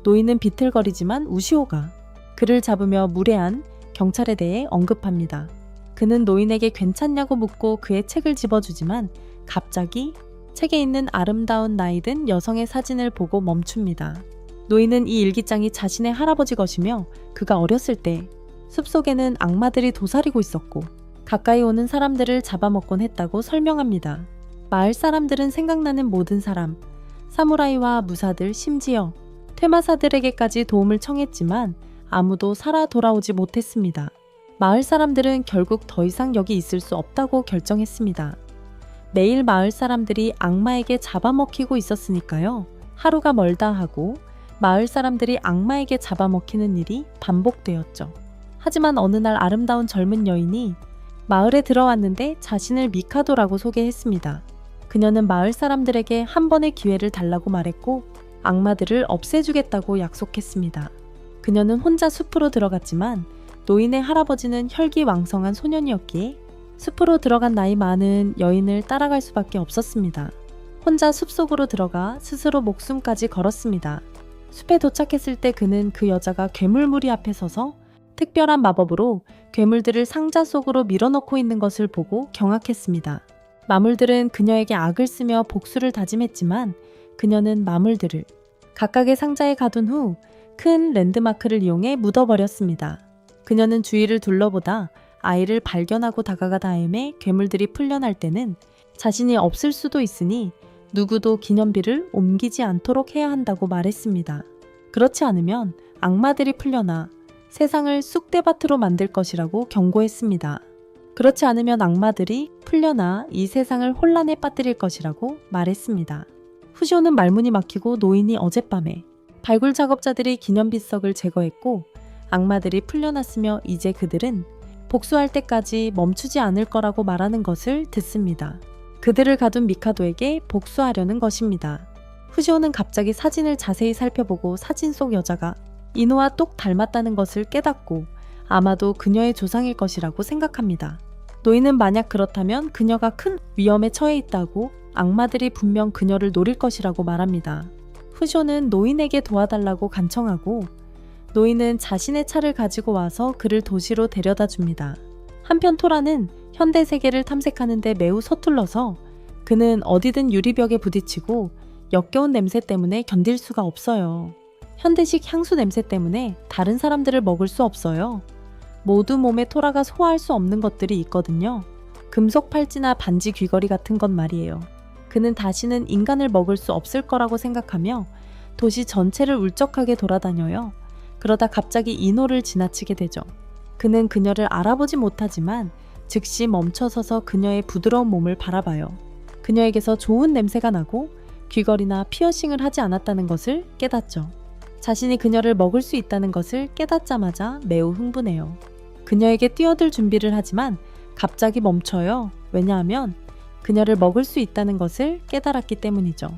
노인은 비틀거리지만 우시오가 그를 잡으며 무례한 경찰에 대해 언급합니다. 그는 노인에게 괜찮냐고 묻고 그의 책을 집어주지만 갑자기 책에 있는 아름다운 나이 든 여성의 사진을 보고 멈춥니다. 노인은 이 일기장이 자신의 할아버지 것이며 그가 어렸을 때 숲속에는 악마들이 도사리고 있었고 가까이 오는 사람들을 잡아먹곤 했다고 설명합니다. 마을 사람들은 생각나는 모든 사람, 사무라이와 무사들 심지어 퇴마사들에게까지 도움을 청했지만 아무도 살아 돌아오지 못했습니다. 마을 사람들은 결국 더 이상 여기 있을 수 없다고 결정했습니다. 매일 마을 사람들이 악마에게 잡아먹히고 있었으니까요. 하루가 멀다 하고 마을 사람들이 악마에게 잡아먹히는 일이 반복되었죠. 하지만 어느 날 아름다운 젊은 여인이 마을에 들어왔는데 자신을 미카도라고 소개했습니다. 그녀는 마을 사람들에게 한 번의 기회를 달라고 말했고 악마들을 없애주겠다고 약속했습니다. 그녀는 혼자 숲으로 들어갔지만 노인의 할아버지는 혈기왕성한 소년이었기에 숲으로 들어간 나이 많은 여인을 따라갈 수밖에 없었습니다. 혼자 숲속으로 들어가 스스로 목숨까지 걸었습니다. 숲에 도착했을 때 그는 그 여자가 괴물무리 앞에 서서 특별한 마법으로 괴물들을 상자 속으로 밀어넣고 있는 것을 보고 경악했습니다. 마물들은 그녀에게 악을 쓰며 복수를 다짐했지만 그녀는 마물들을 각각의 상자에 가둔 후 큰 랜드마크를 이용해 묻어버렸습니다. 그녀는 주위를 둘러보다 아이를 발견하고 다가가 다음에 괴물들이 풀려날 때는 자신이 없을 수도 있으니 누구도 기념비를 옮기지 않도록 해야 한다고 말했습니다. 그렇지 않으면 악마들이 풀려나 세상을 쑥대밭으로 만들 것이라고 경고했습니다. 그렇지 않으면 악마들이 풀려나 이 세상을 혼란에 빠뜨릴 것이라고 말했습니다. 후시오는 말문이 막히고 노인이 어젯밤에 발굴 작업자들이 기념비석을 제거했고 악마들이 풀려났으며 이제 그들은 복수할 때까지 멈추지 않을 거라고 말하는 것을 듣습니다. 그들을 가둔 미카도에게 복수하려는 것입니다. 후시오는 갑자기 사진을 자세히 살펴보고 사진 속 여자가 이노와 똑 닮았다는 것을 깨닫고 아마도 그녀의 조상일 것이라고 생각합니다. 노인은 만약 그렇다면 그녀가 큰 위험에 처해 있다고 악마들이 분명 그녀를 노릴 것이라고 말합니다. 후시오는 노인에게 도와달라고 간청하고 노인은 자신의 차를 가지고 와서 그를 도시로 데려다 줍니다. 한편 토라는 현대 세계를 탐색하는 데 매우 서툴러서 그는 어디든 유리벽에 부딪히고 역겨운 냄새 때문에 견딜 수가 없어요. 현대식 향수 냄새 때문에 다른 사람들을 먹을 수 없어요. 모두 몸에 토라가 소화할 수 없는 것들이 있거든요. 금속 팔찌나 반지 귀걸이 같은 것 말이에요. 그는 다시는 인간을 먹을 수 없을 거라고 생각하며 도시 전체를 울적하게 돌아다녀요. 그러다 갑자기 이노를 지나치게 되죠. 그는 그녀를 알아보지 못하지만 즉시 멈춰서서 그녀의 부드러운 몸을 바라봐요. 그녀에게서 좋은 냄새가 나고 귀걸이나 피어싱을 하지 않았다는 것을 깨닫죠. 자신이 그녀를 먹을 수 있다는 것을 깨닫자마자 매우 흥분해요. 그녀에게 뛰어들 준비를 하지만 갑자기 멈춰요. 왜냐하면 그녀를 먹을 수 있다는 것을 깨달았기 때문이죠.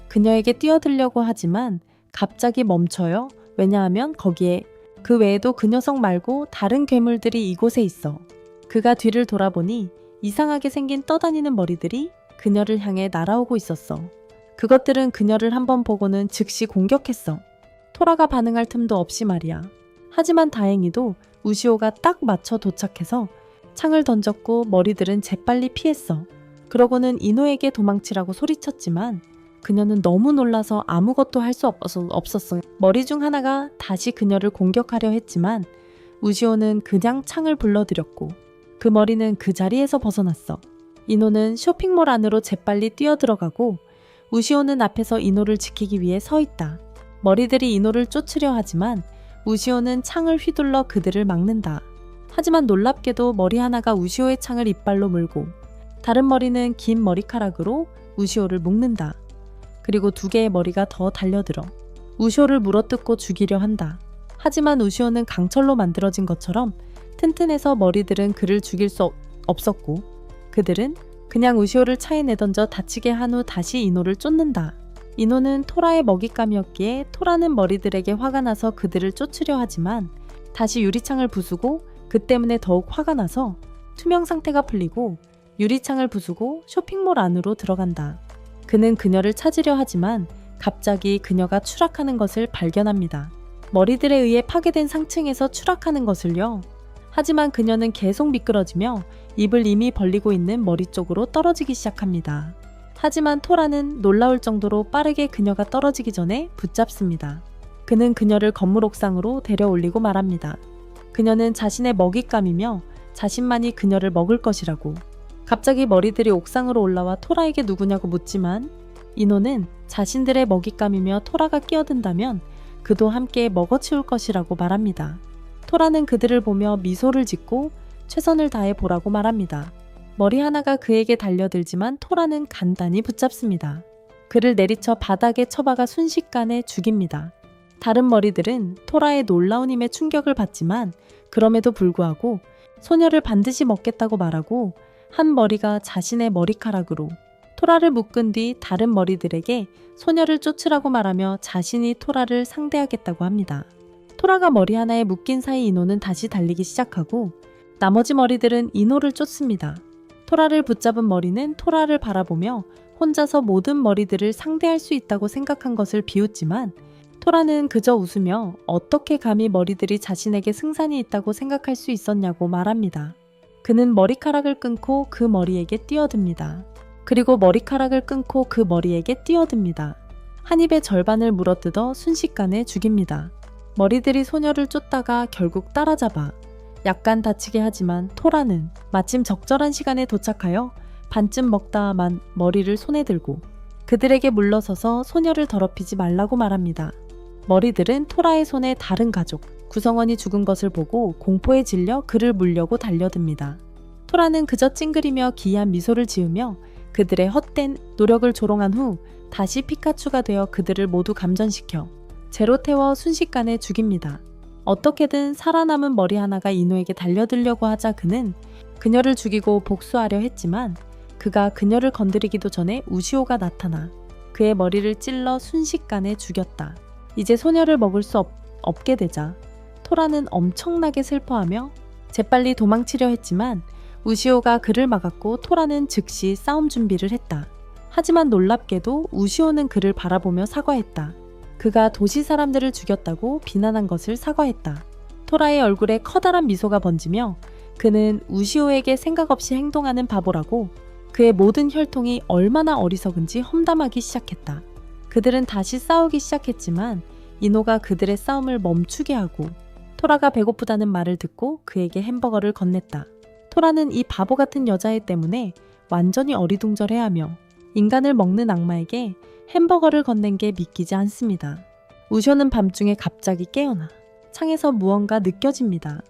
그녀에게 뛰어들려고 하지만 갑자기 멈춰요. 왜냐하면 거기에 그 외에도 그 녀석 말고 다른 괴물들이 이곳에 있어. 그가 뒤를 돌아보니 이상하게 생긴 떠다니는 머리들이 그녀를 향해 날아오고 있었어. 그것들은 그녀를 한번 보고는 즉시 공격했어. 토라가 반응할 틈도 없이 말이야. 하지만 다행히도 우시오가 딱 맞춰 도착해서 창을 던졌고 머리들은 재빨리 피했어. 그러고는 이노에게 도망치라고 소리쳤지만 그녀는 너무 놀라서 아무것도 할 수 없었어. 머리 중 하나가 다시 그녀를 공격하려 했지만 우시오는 그냥 창을 불러들였고 그 머리는 그 자리에서 벗어났어. 이노는 쇼핑몰 안으로 재빨리 뛰어들어가고 우시오는 앞에서 이노를 지키기 위해 서 있다. 머리들이 이노를 쫓으려 하지만 우시오는 창을 휘둘러 그들을 막는다. 하지만 놀랍게도 머리 하나가 우시오의 창을 이빨로 물고 다른 머리는 긴 머리카락으로 우시오를 묶는다. 그리고 두 개의 머리가 더 달려들어 우시오를 물어뜯고 죽이려 한다. 하지만 우시오는 강철로 만들어진 것처럼 튼튼해서 머리들은 그를 죽일 수 없었고 그들은 그냥 우시오를 차에 내던져 다치게 한 후 다시 이노를 쫓는다. 이노는 토라의 먹잇감이었기에 토라는 머리들에게 화가 나서 그들을 쫓으려 하지만 다시 유리창을 부수고 그 때문에 더욱 화가 나서 투명 상태가 풀리고 유리창을 부수고 쇼핑몰 안으로 들어간다. 그는 그녀를 찾으려 하지만 갑자기 그녀가 추락하는 것을 발견합니다. 머리들에 의해 파괴된 상층에서 추락하는 것을요. 하지만 그녀는 계속 미끄러지며 입을 이미 벌리고 있는 머리 쪽으로 떨어지기 시작합니다. 하지만 토라는 놀라울 정도로 빠르게 그녀가 떨어지기 전에 붙잡습니다. 그는 그녀를 건물 옥상으로 데려올리고 말합니다. 그녀는 자신의 먹잇감이며 자신만이 그녀를 먹을 것이라고. 갑자기 머리들이 옥상으로 올라와 토라에게 누구냐고 묻지만 이노는 자신들의 먹잇감이며 토라가 끼어든다면 그도 함께 먹어치울 것이라고 말합니다. 토라는 그들을 보며 미소를 짓고 최선을 다해 보라고 말합니다. 머리 하나가 그에게 달려들지만 토라는 간단히 붙잡습니다. 그를 내리쳐 바닥에 처박아 순식간에 죽입니다. 다른 머리들은 토라의 놀라운 힘에 충격을 받지만 그럼에도 불구하고 소녀를 반드시 먹겠다고 말하고 한 머리가 자신의 머리카락으로 토라를 묶은 뒤 다른 머리들에게 소녀를 쫓으라고 말하며 자신이 토라를 상대하겠다고 합니다. 토라가 머리 하나에 묶인 사이 이노는 다시 달리기 시작하고 나머지 머리들은 이노를 쫓습니다. 토라를 붙잡은 머리는 토라를 바라보며 혼자서 모든 머리들을 상대할 수 있다고 생각한 것을 비웃지만 토라는 그저 웃으며 어떻게 감히 머리들이 자신에게 승산이 있다고 생각할 수 있었냐고 말합니다. 그는 머리카락을 끊고 그 머리에게 뛰어듭니다. 그리고 머리카락을 끊고 그 머리에게 뛰어듭니다. 한 입의 절반을 물어뜯어 순식간에 죽입니다. 머리들이 소녀를 쫓다가 결국 따라잡아 약간 다치게 하지만 토라는 마침 적절한 시간에 도착하여 반쯤 먹다만 머리를 손에 들고 그들에게 물러서서 소녀를 더럽히지 말라고 말합니다. 머리들은 토라의 손에 다른 가족, 구성원이 죽은 것을 보고 공포에 질려 그를 물려고 달려듭니다. 토라는 그저 찡그리며 기이한 미소를 지으며 그들의 헛된 노력을 조롱한 후 다시 피카츄가 되어 그들을 모두 감전시켜 재로 태워 순식간에 죽입니다. 어떻게든 살아남은 머리 하나가 이노에게 달려들려고 하자 그는 그녀를 죽이고 복수하려 했지만 그가 그녀를 건드리기도 전에 우시오가 나타나 그의 머리를 찔러 순식간에 죽였다. 이제 소녀를 먹을 수 없게 되자 토라는 엄청나게 슬퍼하며 재빨리 도망치려 했지만 우시오가 그를 막았고 토라는 즉시 싸움 준비를 했다. 하지만 놀랍게도 우시오는 그를 바라보며 사과했다. 그가 도시 사람들을 죽였다고 비난한 것을 사과했다. 토라의 얼굴에 커다란 미소가 번지며 그는 우시오에게 생각 없이 행동하는 바보라고 그의 모든 혈통이 얼마나 어리석은지 험담하기 시작했다. 그들은 다시 싸우기 시작했지만 이노가 그들의 싸움을 멈추게 하고 토라가 배고프다는 말을 듣고 그에게 햄버거를 건넸다. 토라는 이 바보 같은 여자애 때문에 완전히 어리둥절해하며 인간을 먹는 악마에게 햄버거를 건넨 게 믿기지 않습니다. 우쇼는 밤중에 갑자기 깨어나 창에서 무언가 느껴집니다.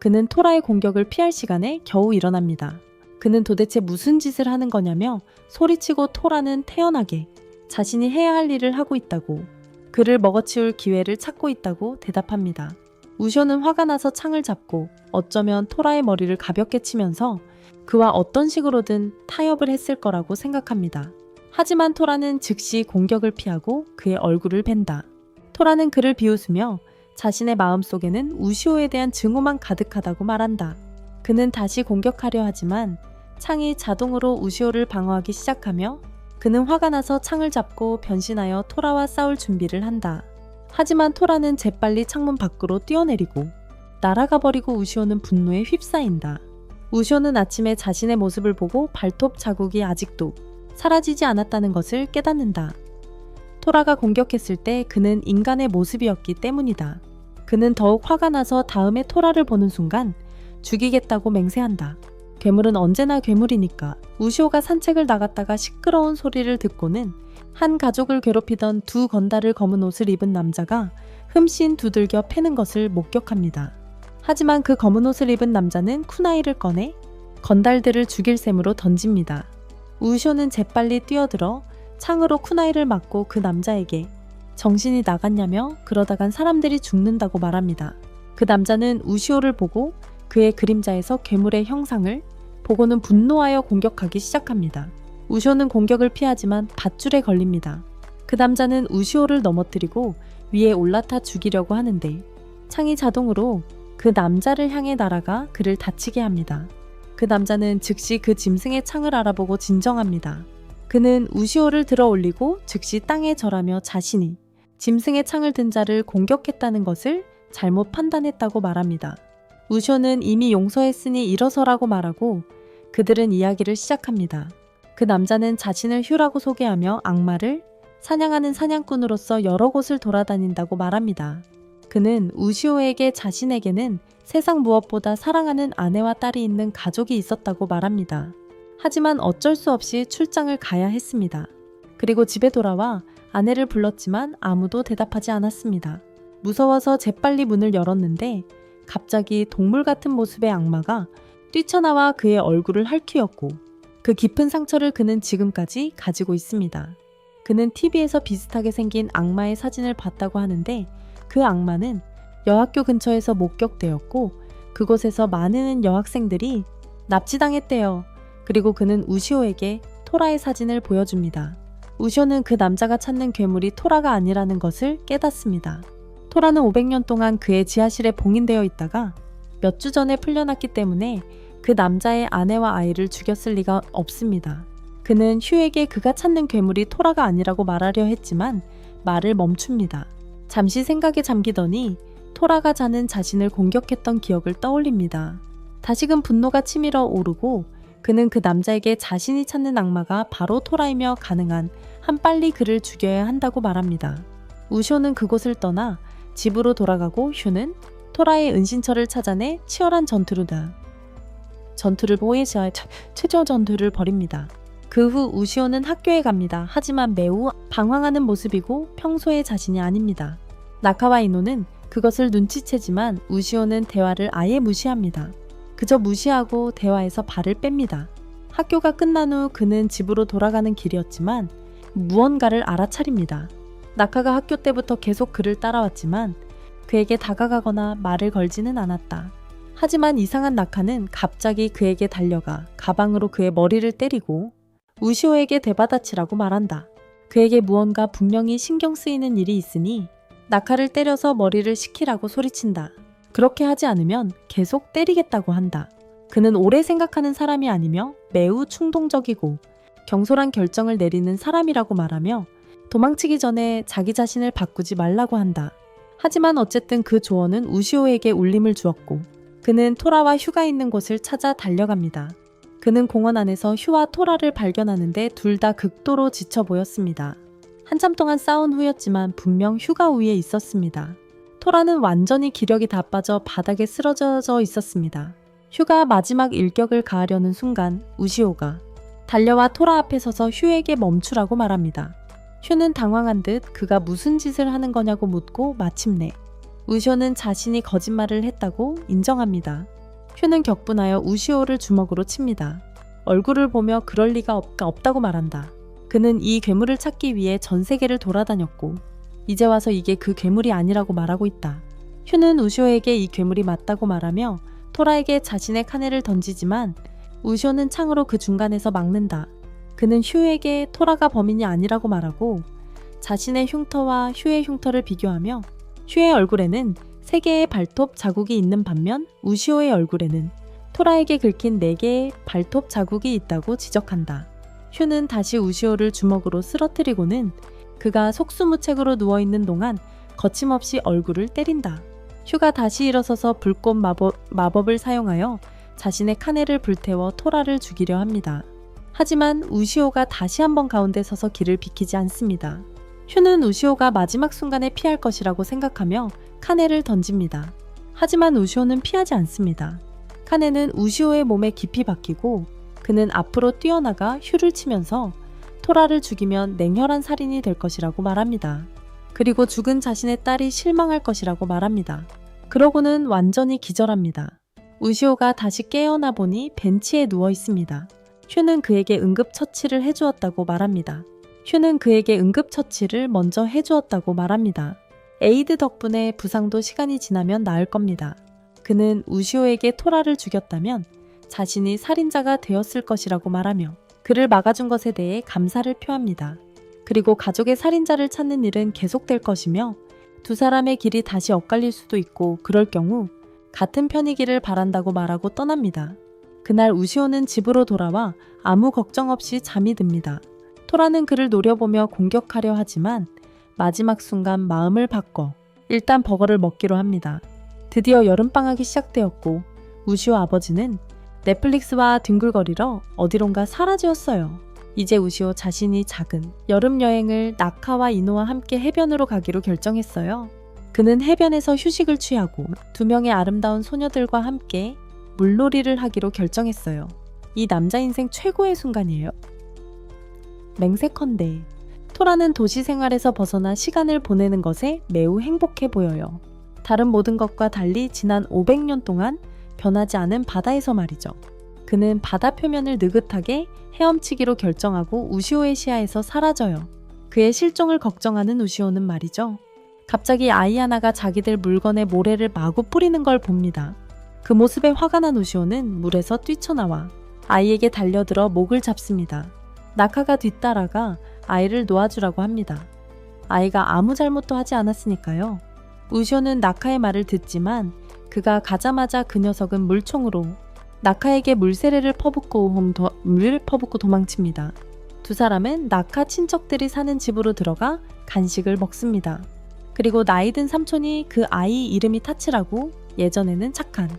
그는 토라의 공격을 피할 시간에 겨우 일어납니다. 그는 도대체 무슨 짓을 하는 거냐며 소리치고 토라는 태연하게 자신이 해야 할 일을 하고 있다고, 그를 먹어치울 기회를 찾고 있다고 대답합니다. 우쇼는 화가 나서 창을 잡고 어쩌면 토라의 머리를 가볍게 치면서 그와 어떤 식으로든 타협을 했을 거라고 생각합니다. 하지만 토라는 즉시 공격을 피하고 그의 얼굴을 벤다. 토라는 그를 비웃으며 자신의 마음속에는 우시오에 대한 증오만 가득하다고 말한다. 그는 다시 공격하려 하지만 창이 자동으로 우시오를 방어하기 시작하며 그는 화가 나서 창을 잡고 변신하여 토라와 싸울 준비를 한다. 하지만 토라는 재빨리 창문 밖으로 뛰어내리고 날아가 버리고 우시오는 분노에 휩싸인다. 우시오는 아침에 자신의 모습을 보고 발톱 자국이 아직도 사라지지 않았다는 것을 깨닫는다. 토라가 공격했을 때 그는 인간의 모습이었기 때문이다. 그는 더욱 화가 나서 다음에 토라를 보는 순간 죽이겠다고 맹세한다. 괴물은 언제나 괴물이니까. 우시오가 산책을 나갔다가 시끄러운 소리를 듣고는 한 가족을 괴롭히던 두 건달을 검은 옷을 입은 남자가 흠씬 두들겨 패는 것을 목격합니다. 하지만 그 검은 옷을 입은 남자는 쿠나이를 꺼내 건달들을 죽일 셈으로 던집니다. 우시오는 재빨리 뛰어들어 창으로 쿠나이를 맞고 그 남자에게 정신이 나갔냐며 그러다간 사람들이 죽는다고 말합니다. 그 남자는 우시오를 보고 그의 그림자에서 괴물의 형상을 보고는 분노하여 공격하기 시작합니다. 우시오는 공격을 피하지만 밧줄에 걸립니다. 그 남자는 우시오를 넘어뜨리고 위에 올라타 죽이려고 하는데 창이 자동으로 그 남자를 향해 날아가 그를 다치게 합니다. 그 남자는 즉시 그 짐승의 창을 알아보고 진정합니다. 그는 우시오를 들어 올리고 즉시 땅에 절하며 자신이 짐승의 창을 든 자를 공격했다는 것을 잘못 판단했다고 말합니다. 우시오는 이미 용서했으니 일어서라고 말하고 그들은 이야기를 시작합니다. 그 남자는 자신을 휴라고 소개하며 악마를 사냥하는 사냥꾼으로서 여러 곳을 돌아다닌다고 말합니다. 그는 우시오에게 자신에게는 세상 무엇보다 사랑하는 아내와 딸이 있는 가족이 있었다고 말합니다. 하지만 어쩔 수 없이 출장을 가야 했습니다. 그리고 집에 돌아와 아내를 불렀지만 아무도 대답하지 않았습니다. 무서워서 재빨리 문을 열었는데 갑자기 동물 같은 모습의 악마가 뛰쳐나와 그의 얼굴을 핥히었고 그 깊은 상처를 그는 지금까지 가지고 있습니다. 그는 TV에서 비슷하게 생긴 악마의 사진을 봤다고 하는데 그 악마는 여학교 근처에서 목격되었고 그곳에서 많은 여학생들이 납치당했대요. 그리고 그는 우시오에게 토라의 사진을 보여줍니다. 우시오는 그 남자가 찾는 괴물이 토라가 아니라는 것을 깨닫습니다. 토라는 500년 동안 그의 지하실에 봉인되어 있다가 몇 주 전에 풀려났기 때문에 그 남자의 아내와 아이를 죽였을 리가 없습니다. 그는 휴에게 그가 찾는 괴물이 토라가 아니라고 말하려 했지만 말을 멈춥니다. 잠시 생각에 잠기더니 토라가 자는 자신을 공격했던 기억을 떠올립니다. 다시금 분노가 치밀어 오르고 그는 그 남자에게 자신이 찾는 악마가 바로 토라이며 가능한 한 빨리 그를 죽여야 한다고 말합니다. 우쇼는 그곳을 떠나 집으로 돌아가고 휴는 토라의 은신처를 찾아내 치열한 전투를 보이자 최저 전투를 벌입니다. 그 후 우시오는 학교에 갑니다. 하지만 매우 방황하는 모습이고 평소의 자신이 아닙니다. 나카와 이노는 그것을 눈치채지만 우시오는 대화를 아예 무시합니다. 그저 무시하고 대화에서 발을 뺍니다. 학교가 끝난 후 그는 집으로 돌아가는 길이었지만 무언가를 알아차립니다. 나카가 학교 때부터 계속 그를 따라왔지만 그에게 다가가거나 말을 걸지는 않았다. 하지만 이상한 나카는 갑자기 그에게 달려가 가방으로 그의 머리를 때리고 우시오에게 대받아치라고 말한다. 그에게 무언가 분명히 신경 쓰이는 일이 있으니 나카를 때려서 머리를 식히라고 소리친다. 그렇게 하지 않으면 계속 때리겠다고 한다. 그는 오래 생각하는 사람이 아니며 매우 충동적이고 경솔한 결정을 내리는 사람이라고 말하며 도망치기 전에 자기 자신을 바꾸지 말라고 한다. 하지만 어쨌든 그 조언은 우시오에게 울림을 주었고 그는 토라와 휴가 있는 곳을 찾아 달려갑니다. 그는 공원 안에서 휴와 토라를 발견하는데 둘 다 극도로 지쳐 보였습니다. 한참 동안 싸운 후였지만 분명 휴가 위에 있었습니다. 토라는 완전히 기력이 다 빠져 바닥에 쓰러져 있었습니다. 휴가 마지막 일격을 가하려는 순간 우시오가 달려와 토라 앞에 서서 휴에게 멈추라고 말합니다. 휴는 당황한 듯 그가 무슨 짓을 하는 거냐고 묻고 마침내 우시오는 자신이 거짓말을 했다고 인정합니다. 휴는 격분하여 우시오를 주먹으로 칩니다. 얼굴을 보며 그럴 리가 없다고 말한다. 그는 이 괴물을 찾기 위해 전 세계를 돌아다녔고 이제 와서 이게 그 괴물이 아니라고 말하고 있다. 휴는 우시오에게 이 괴물이 맞다고 말하며 토라에게 자신의 카네를 던지지만 우시오는 창으로 그 중간에서 막는다. 그는 휴에게 토라가 범인이 아니라고 말하고 자신의 흉터와 휴의 흉터를 비교하며 휴의 얼굴에는 3개의 발톱 자국이 있는 반면 우시오의 얼굴에는 토라에게 긁힌 4개의 발톱 자국이 있다고 지적한다. 휴는 다시 우시오를 주먹으로 쓰러뜨리고는 그가 속수무책으로 누워있는 동안 거침없이 얼굴을 때린다. 휴가 다시 일어서서 불꽃 마법을 사용하여 자신의 카네를 불태워 토라를 죽이려 합니다. 하지만 우시오가 다시 한번 가운데 서서 길을 비키지 않습니다. 휴는 우시오가 마지막 순간에 피할 것이라고 생각하며 카네를 던집니다. 하지만 우시오는 피하지 않습니다. 카네는 우시오의 몸에 깊이 박히고 그는 앞으로 뛰어나가 휴를 치면서 토라를 죽이면 냉혈한 살인이 될 것이라고 말합니다. 그리고 죽은 자신의 딸이 실망할 것이라고 말합니다. 그러고는 완전히 기절합니다. 우시오가 다시 깨어나 보니 벤치에 누워 있습니다. 휴는 그에게 응급처치를 해주었다고 말합니다. 휴는 그에게 응급처치를 먼저 해주었다고 말합니다. 에이드 덕분에 부상도 시간이 지나면 나을 겁니다. 그는 우시오에게 토라를 죽였다면 자신이 살인자가 되었을 것이라고 말하며 그를 막아준 것에 대해 감사를 표합니다. 그리고 가족의 살인자를 찾는 일은 계속될 것이며 두 사람의 길이 다시 엇갈릴 수도 있고 그럴 경우 같은 편이기를 바란다고 말하고 떠납니다. 그날 우시오는 집으로 돌아와 아무 걱정 없이 잠이 듭니다. 토라는 그를 노려보며 공격하려 하지만 마지막 순간 마음을 바꿔 일단 버거를 먹기로 합니다. 드디어 여름방학이 시작되었고 우시오 아버지는 넷플릭스와 뒹굴거리러 어디론가 사라지었어요. 이제 우시오 자신이 작은 여름여행을 나카와 이노와 함께 해변으로 가기로 결정했어요. 그는 해변에서 휴식을 취하고 2명의 아름다운 소녀들과 함께 물놀이를 하기로 결정했어요. 이 남자 인생 최고의 순간이에요. 맹세컨대 토라는 도시 생활에서 벗어나 시간을 보내는 것에 매우 행복해 보여요. 다른 모든 것과 달리 지난 500년 동안 변하지 않은 바다에서 말이죠. 그는 바다 표면을 느긋하게 헤엄치기로 결정하고 우시오의 시야에서 사라져요. 그의 실종을 걱정하는 우시오는 말이죠. 갑자기 아이 하나가 자기들 물건에 모래를 마구 뿌리는 걸 봅니다. 그 모습에 화가 난 우시오는 물에서 뛰쳐나와 아이에게 달려들어 목을 잡습니다. 나카가 뒤따라가 아이를 놓아주라고 합니다. 아이가 아무 잘못도 하지 않았으니까요. 우시오는 나카의 말을 듣지만 그가 가자마자 그 녀석은 물총으로 나카에게 물세례를 퍼붓고 도망칩니다. 두 사람은 나카 친척들이 사는 집으로 들어가 간식을 먹습니다. 그리고 나이든 삼촌이 그 아이 이름이 타치라고 예전에는 착한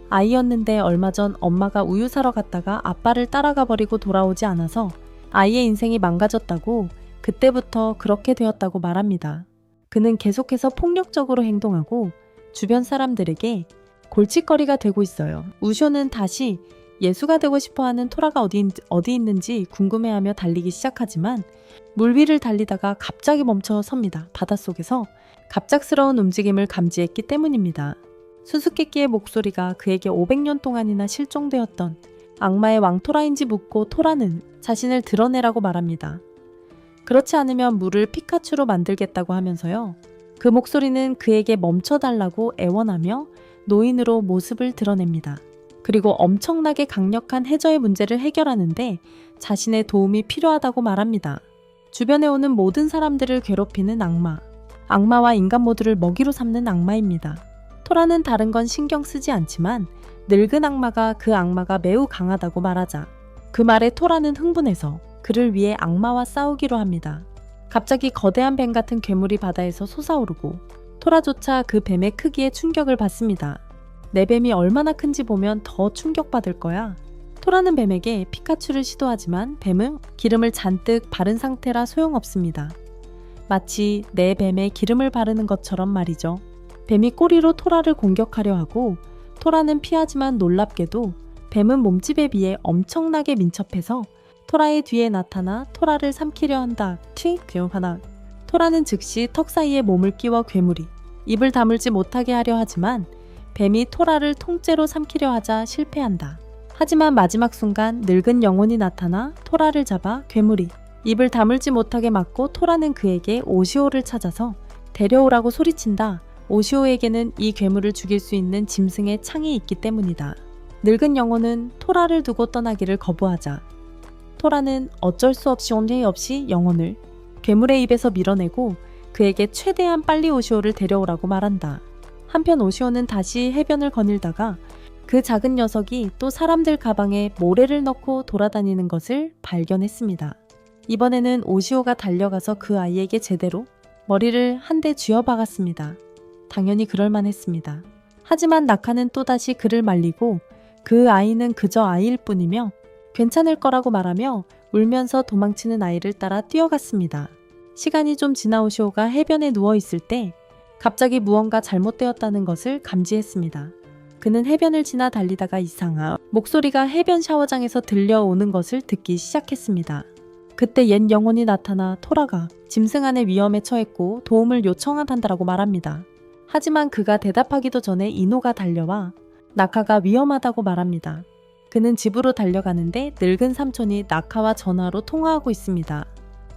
아이였는데 얼마 전 엄마가 우유 사러 갔다가 아빠를 따라가 버리고 돌아오지 않아서 아이의 인생이 망가졌다고 그때부터 그렇게 되었다고 말합니다. 그는 계속해서 폭력적으로 행동하고 주변 사람들에게 골칫거리가 되고 있어요. 우쇼는 다시 예수가 되고 싶어하는 토라가 어디 있는지 궁금해하며 달리기 시작하지만 물 위를 달리다가 갑자기 멈춰 섭니다. 바닷속에서 갑작스러운 움직임을 감지했기 때문입니다. 수수께끼의 목소리가 그에게 500년 동안이나 실종되었던 악마의 왕토라인지 묻고 토라는 자신을 드러내라고 말합니다. 그렇지 않으면 물을 피카츄로 만들겠다고 하면서요. 그 목소리는 그에게 멈춰달라고 애원하며 노인으로 모습을 드러냅니다. 그리고 엄청나게 강력한 해저의 문제를 해결하는데 자신의 도움이 필요하다고 말합니다. 주변에 오는 모든 사람들을 괴롭히는 악마. 악마와 인간 모두를 먹이로 삼는 악마입니다. 토라는 다른 건 신경 쓰지 않지만 늙은 악마가 그 악마가 매우 강하다고 말하자 그 말에 토라는 흥분해서 그를 위해 악마와 싸우기로 합니다. 갑자기 거대한 뱀 같은 괴물이 바다에서 솟아오르고 토라조차 그 뱀의 크기에 충격을 받습니다. 내 뱀이 얼마나 큰지 보면 더 충격받을 거야. 토라는 뱀에게 피카츄를 시도하지만 뱀은 기름을 잔뜩 바른 상태라 소용없습니다. 마치 내 뱀에 기름을 바르는 것처럼 말이죠. 뱀이 꼬리로 토라를 공격하려 하고 토라는 피하지만 놀랍게도 뱀은 몸집에 비해 엄청나게 민첩해서 토라의 뒤에 나타나 토라를 삼키려 한다. 토라는 즉시 턱 사이에 몸을 끼워 괴물이 입을 다물지 못하게 하려 하지만 뱀이 토라를 통째로 삼키려 하자 실패한다. 하지만 마지막 순간 늙은 영혼이 나타나 토라를 잡아 괴물이 입을 다물지 못하게 막고 토라는 그에게 오시오를 찾아서 데려오라고 소리친다. 오시오에게는 이 괴물을 죽일 수 있는 짐승의 창이 있기 때문이다. 늙은 영혼은 토라를 두고 떠나기를 거부하자 토라는 어쩔 수 없이 온리 없이 영혼을 괴물의 입에서 밀어내고 그에게 최대한 빨리 오시오를 데려오라고 말한다. 한편 오시오는 다시 해변을 거닐다가 그 작은 녀석이 또 사람들 가방에 모래를 넣고 돌아다니는 것을 발견했습니다. 이번에는 오시오가 달려가서 그 아이에게 제대로 머리를 한 대 쥐어박았습니다. 당연히 그럴만했습니다. 하지만 낙하는 또다시 그를 말리고 그 아이는 그저 아이일 뿐이며 괜찮을 거라고 말하며 울면서 도망치는 아이를 따라 뛰어갔습니다. 시간이 좀 지나 오시오가 해변에 누워있을 때 갑자기 무언가 잘못되었다는 것을 감지했습니다. 그는 해변을 지나 달리다가 이상한 목소리가 해변 샤워장에서 들려오는 것을 듣기 시작했습니다. 그때 옛 영혼이 나타나 토라가 짐승안의 위험에 처했고 도움을 요청한다라고 말합니다. 하지만 그가 대답하기도 전에 이노가 달려와 나카가 위험하다고 말합니다. 그는 집으로 달려가는데 늙은 삼촌이 나카와 전화로 통화하고 있습니다.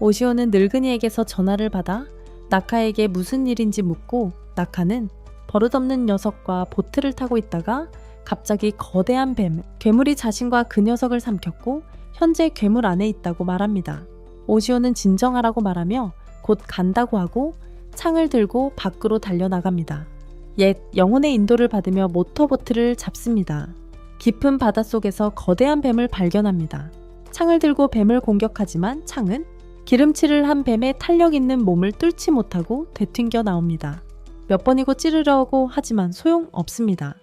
오시오는 늙은이에게서 전화를 받아 나카에게 무슨 일인지 묻고 나카는 버릇없는 녀석과 보트를 타고 있다가 갑자기 거대한 괴물이 자신과 그 녀석을 삼켰고 현재 괴물 안에 있다고 말합니다. 오시오는 진정하라고 말하며 곧 간다고 하고 창을 들고 밖으로 달려나갑니다. 옛 영혼의 인도를 받으며 모터보트를 잡습니다. 깊은 바닷속에서 거대한 뱀을 발견합니다. 창을 들고 뱀을 공격하지만 창은 기름칠을 한 뱀의 탄력 있는 몸을 뚫지 못하고 되튕겨 나옵니다. 몇 번이고 찌르려고 하지만 소용없습니다.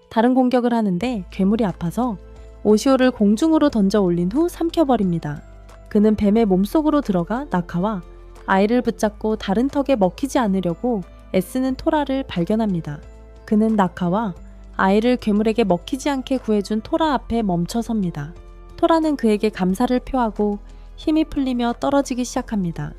다른 공격을 하는데 괴물이 아파서 오시오를 공중으로 던져 올린 후 삼켜버립니다. 그는 뱀의 몸속으로 들어가 나카와 아이를 붙잡고 다른 턱에 먹히지 않으려고 애쓰는 토라를 발견합니다. 그는 나카와 아이를 괴물에게 먹히지 않게 구해준 토라 앞에 멈춰섭니다. 토라는 그에게 감사를 표하고 힘이 풀리며 떨어지기 시작합니다.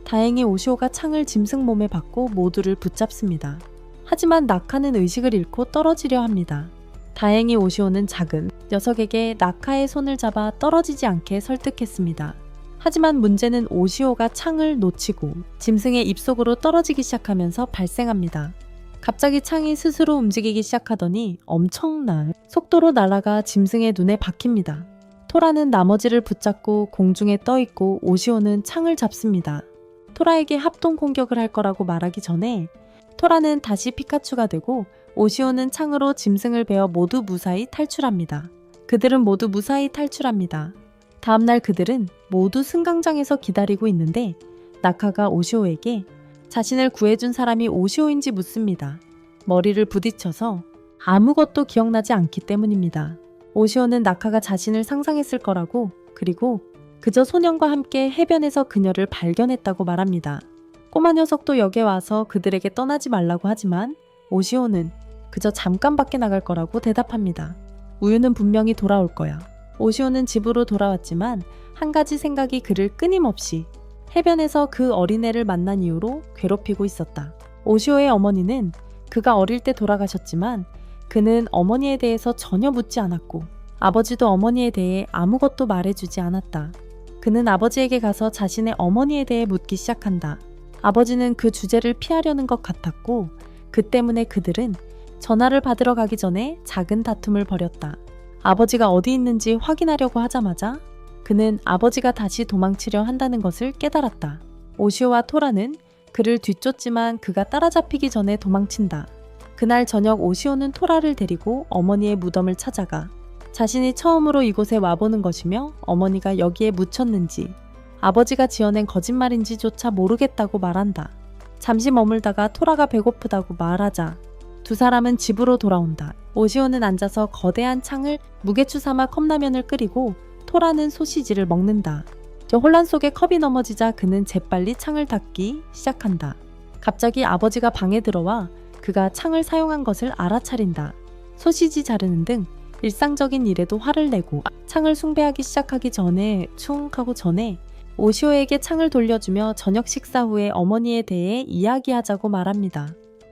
다행히 오시오가 창을 짐승 몸에 박고 모두를 붙잡습니다. 하지만 나카는 의식을 잃고 떨어지려 합니다. 다행히 오시오는 작은 녀석에게 나카의 손을 잡아 떨어지지 않게 설득했습니다. 하지만 문제는 오시오가 창을 놓치고 짐승의 입속으로 떨어지기 시작하면서 발생합니다. 갑자기 창이 스스로 움직이기 시작하더니 엄청난 속도로 날아가 짐승의 눈에 박힙니다. 토라는 나머지를 붙잡고 공중에 떠있고 오시오는 창을 잡습니다. 토라에게 합동 공격을 할 거라고 말하기 전에 토라는 다시 피카츄가 되고 오시오는 창으로 짐승을 베어 모두 무사히 탈출합니다. 그들은 모두 무사히 탈출합니다. 다음날 그들은 모두 승강장에서 기다리고 있는데 나카가 오시오에게 자신을 구해준 사람이 오시오인지 묻습니다. 머리를 부딪혀서 아무것도 기억나지 않기 때문입니다. 오시오는 나카가 자신을 상상했을 거라고 그리고 그저 소년과 함께 해변에서 그녀를 발견했다고 말합니다. 꼬마 녀석도 역에 와서 그들에게 떠나지 말라고 하지만 오시오는 그저 잠깐 밖에 나갈 거라고 대답합니다. 우유는 분명히 돌아올 거야. 오시오는 집으로 돌아왔지만 한 가지 생각이 그를 끊임없이 해변에서 그 어린애를 만난 이후로 괴롭히고 있었다. 오시오의 어머니는 그가 어릴 때 돌아가셨지만 그는 어머니에 대해서 전혀 묻지 않았고 아버지도 어머니에 대해 아무것도 말해주지 않았다. 그는 아버지에게 가서 자신의 어머니에 대해 묻기 시작한다. 아버지는 그 주제를 피하려는 것 같았고 그 때문에 그들은 전화를 받으러 가기 전에 작은 다툼을 벌였다. 아버지가 어디 있는지 확인하려고 하자마자 그는 아버지가 다시 도망치려 한다는 것을 깨달았다. 오시오와 토라는 그를 뒤쫓지만 그가 따라잡히기 전에 도망친다. 그날 저녁 오시오는 토라를 데리고 어머니의 무덤을 찾아가 자신이 처음으로 이곳에 와보는 것이며 어머니가 여기에 묻혔는지 아버지가 지어낸 거짓말인지조차 모르겠다고 말한다. 잠시 머물다가 토라가 배고프다고 말하자 두 사람은 집으로 돌아온다. 오시오는 앉아서 거대한 창을 무게추 삼아 컵라면을 끓이고 토라는 소시지를 먹는다. 저 혼란 속에 컵이 넘어지자 그는 재빨리 창을 닫기 시작한다. 갑자기 아버지가 방에 들어와 그가 창을 사용한 것을 알아차린다. 소시지 자르는 등 일상적인 일에도 화를 내고 창을 숭배하기 시작하기 전에 오시오에게 창을 돌려주며 저녁 식사 후에 어머니에 대해 이야기하자고 말합니다.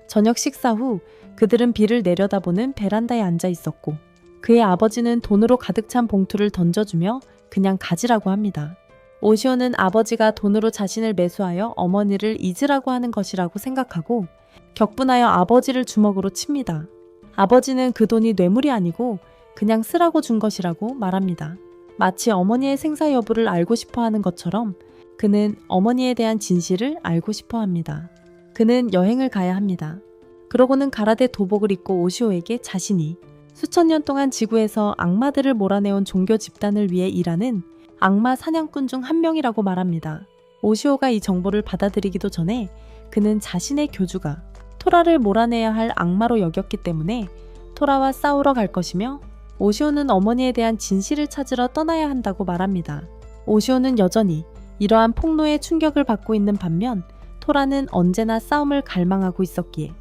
저녁 식사 후 그들은 비를 내려다보는 베란다에 앉아 있었고 그의 아버지는 돈으로 가득 찬 봉투를 던져주며 그냥 가지라고 합니다. 오시오는 아버지가 돈으로 자신을 매수하여 어머니를 잊으라고 하는 것이라고 생각하고 격분하여 아버지를 주먹으로 칩니다. 아버지는 그 돈이 뇌물이 아니고 그냥 쓰라고 준 것이라고 말합니다. 마치 어머니의 생사 여부를 알고 싶어 하는 것처럼 그는 어머니에 대한 진실을 알고 싶어 합니다. 그는 여행을 가야 합니다. 그러고는 가라데 도복을 입고 오시오에게 자신이 수천 년 동안 지구에서 악마들을 몰아내온 종교 집단을 위해 일하는 악마 사냥꾼 중 한 명이라고 말합니다. 오시오가 이 정보를 받아들이기도 전에 그는 자신의 교주가 토라를 몰아내야 할 악마로 여겼기 때문에 토라와 싸우러 갈 것이며 오시오는 어머니에 대한 진실을 찾으러 떠나야 한다고 말합니다. 오시오는 여전히 이러한 폭로에 충격을 받고 있는 반면 토라는 언제나 싸움을 갈망하고 있었기에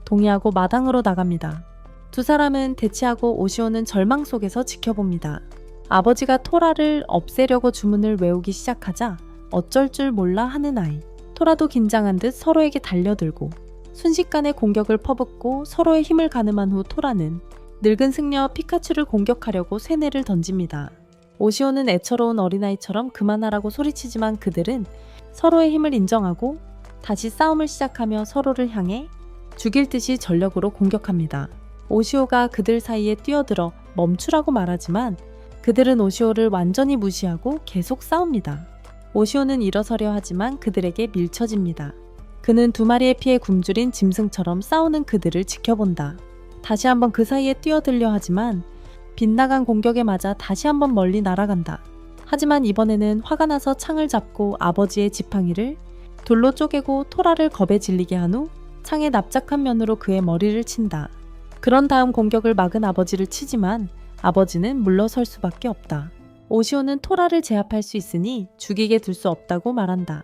동의하고 마당으로 나갑니다. 두 사람은 대치하고 오시오는 절망 속에서 지켜봅니다. 아버지가 토라를 없애려고 주문을 외우기 시작하자 어쩔 줄 몰라 하는 아이. 토라도 긴장한 듯 서로에게 달려들고 순식간에 공격을 퍼붓고 서로의 힘을 가늠한 후 토라는 늙은 승려 피카츄를 공격하려고 쇠뇌를 던집니다. 오시오는 애처로운 어린아이처럼 그만하라고 소리치지만 그들은 서로의 힘을 인정하고 다시 싸움을 시작하며 서로를 향해 죽일 듯이 전력으로 공격합니다. 오시오가 그들 사이에 뛰어들어 멈추라고 말하지만 그들은 오시오를 완전히 무시하고 계속 싸웁니다. 오시오는 일어서려 하지만 그들에게 밀쳐집니다. 그는 두 마리의 피에 굶주린 짐승처럼 싸우는 그들을 지켜본다. 다시 한번 그 사이에 뛰어들려 하지만 빗나간 공격에 맞아 다시 한번 멀리 날아간다. 하지만 이번에는 화가 나서 창을 잡고 아버지의 지팡이를 돌로 쪼개고 토라를 겁에 질리게 한 후 창의 납작한 면으로 그의 머리를 친다. 그런 다음 공격을 막은 아버지를 치지만 아버지는 물러설 수밖에 없다. 오시오는 토라를 제압할 수 있으니 죽이게 둘 수 없다고 말한다.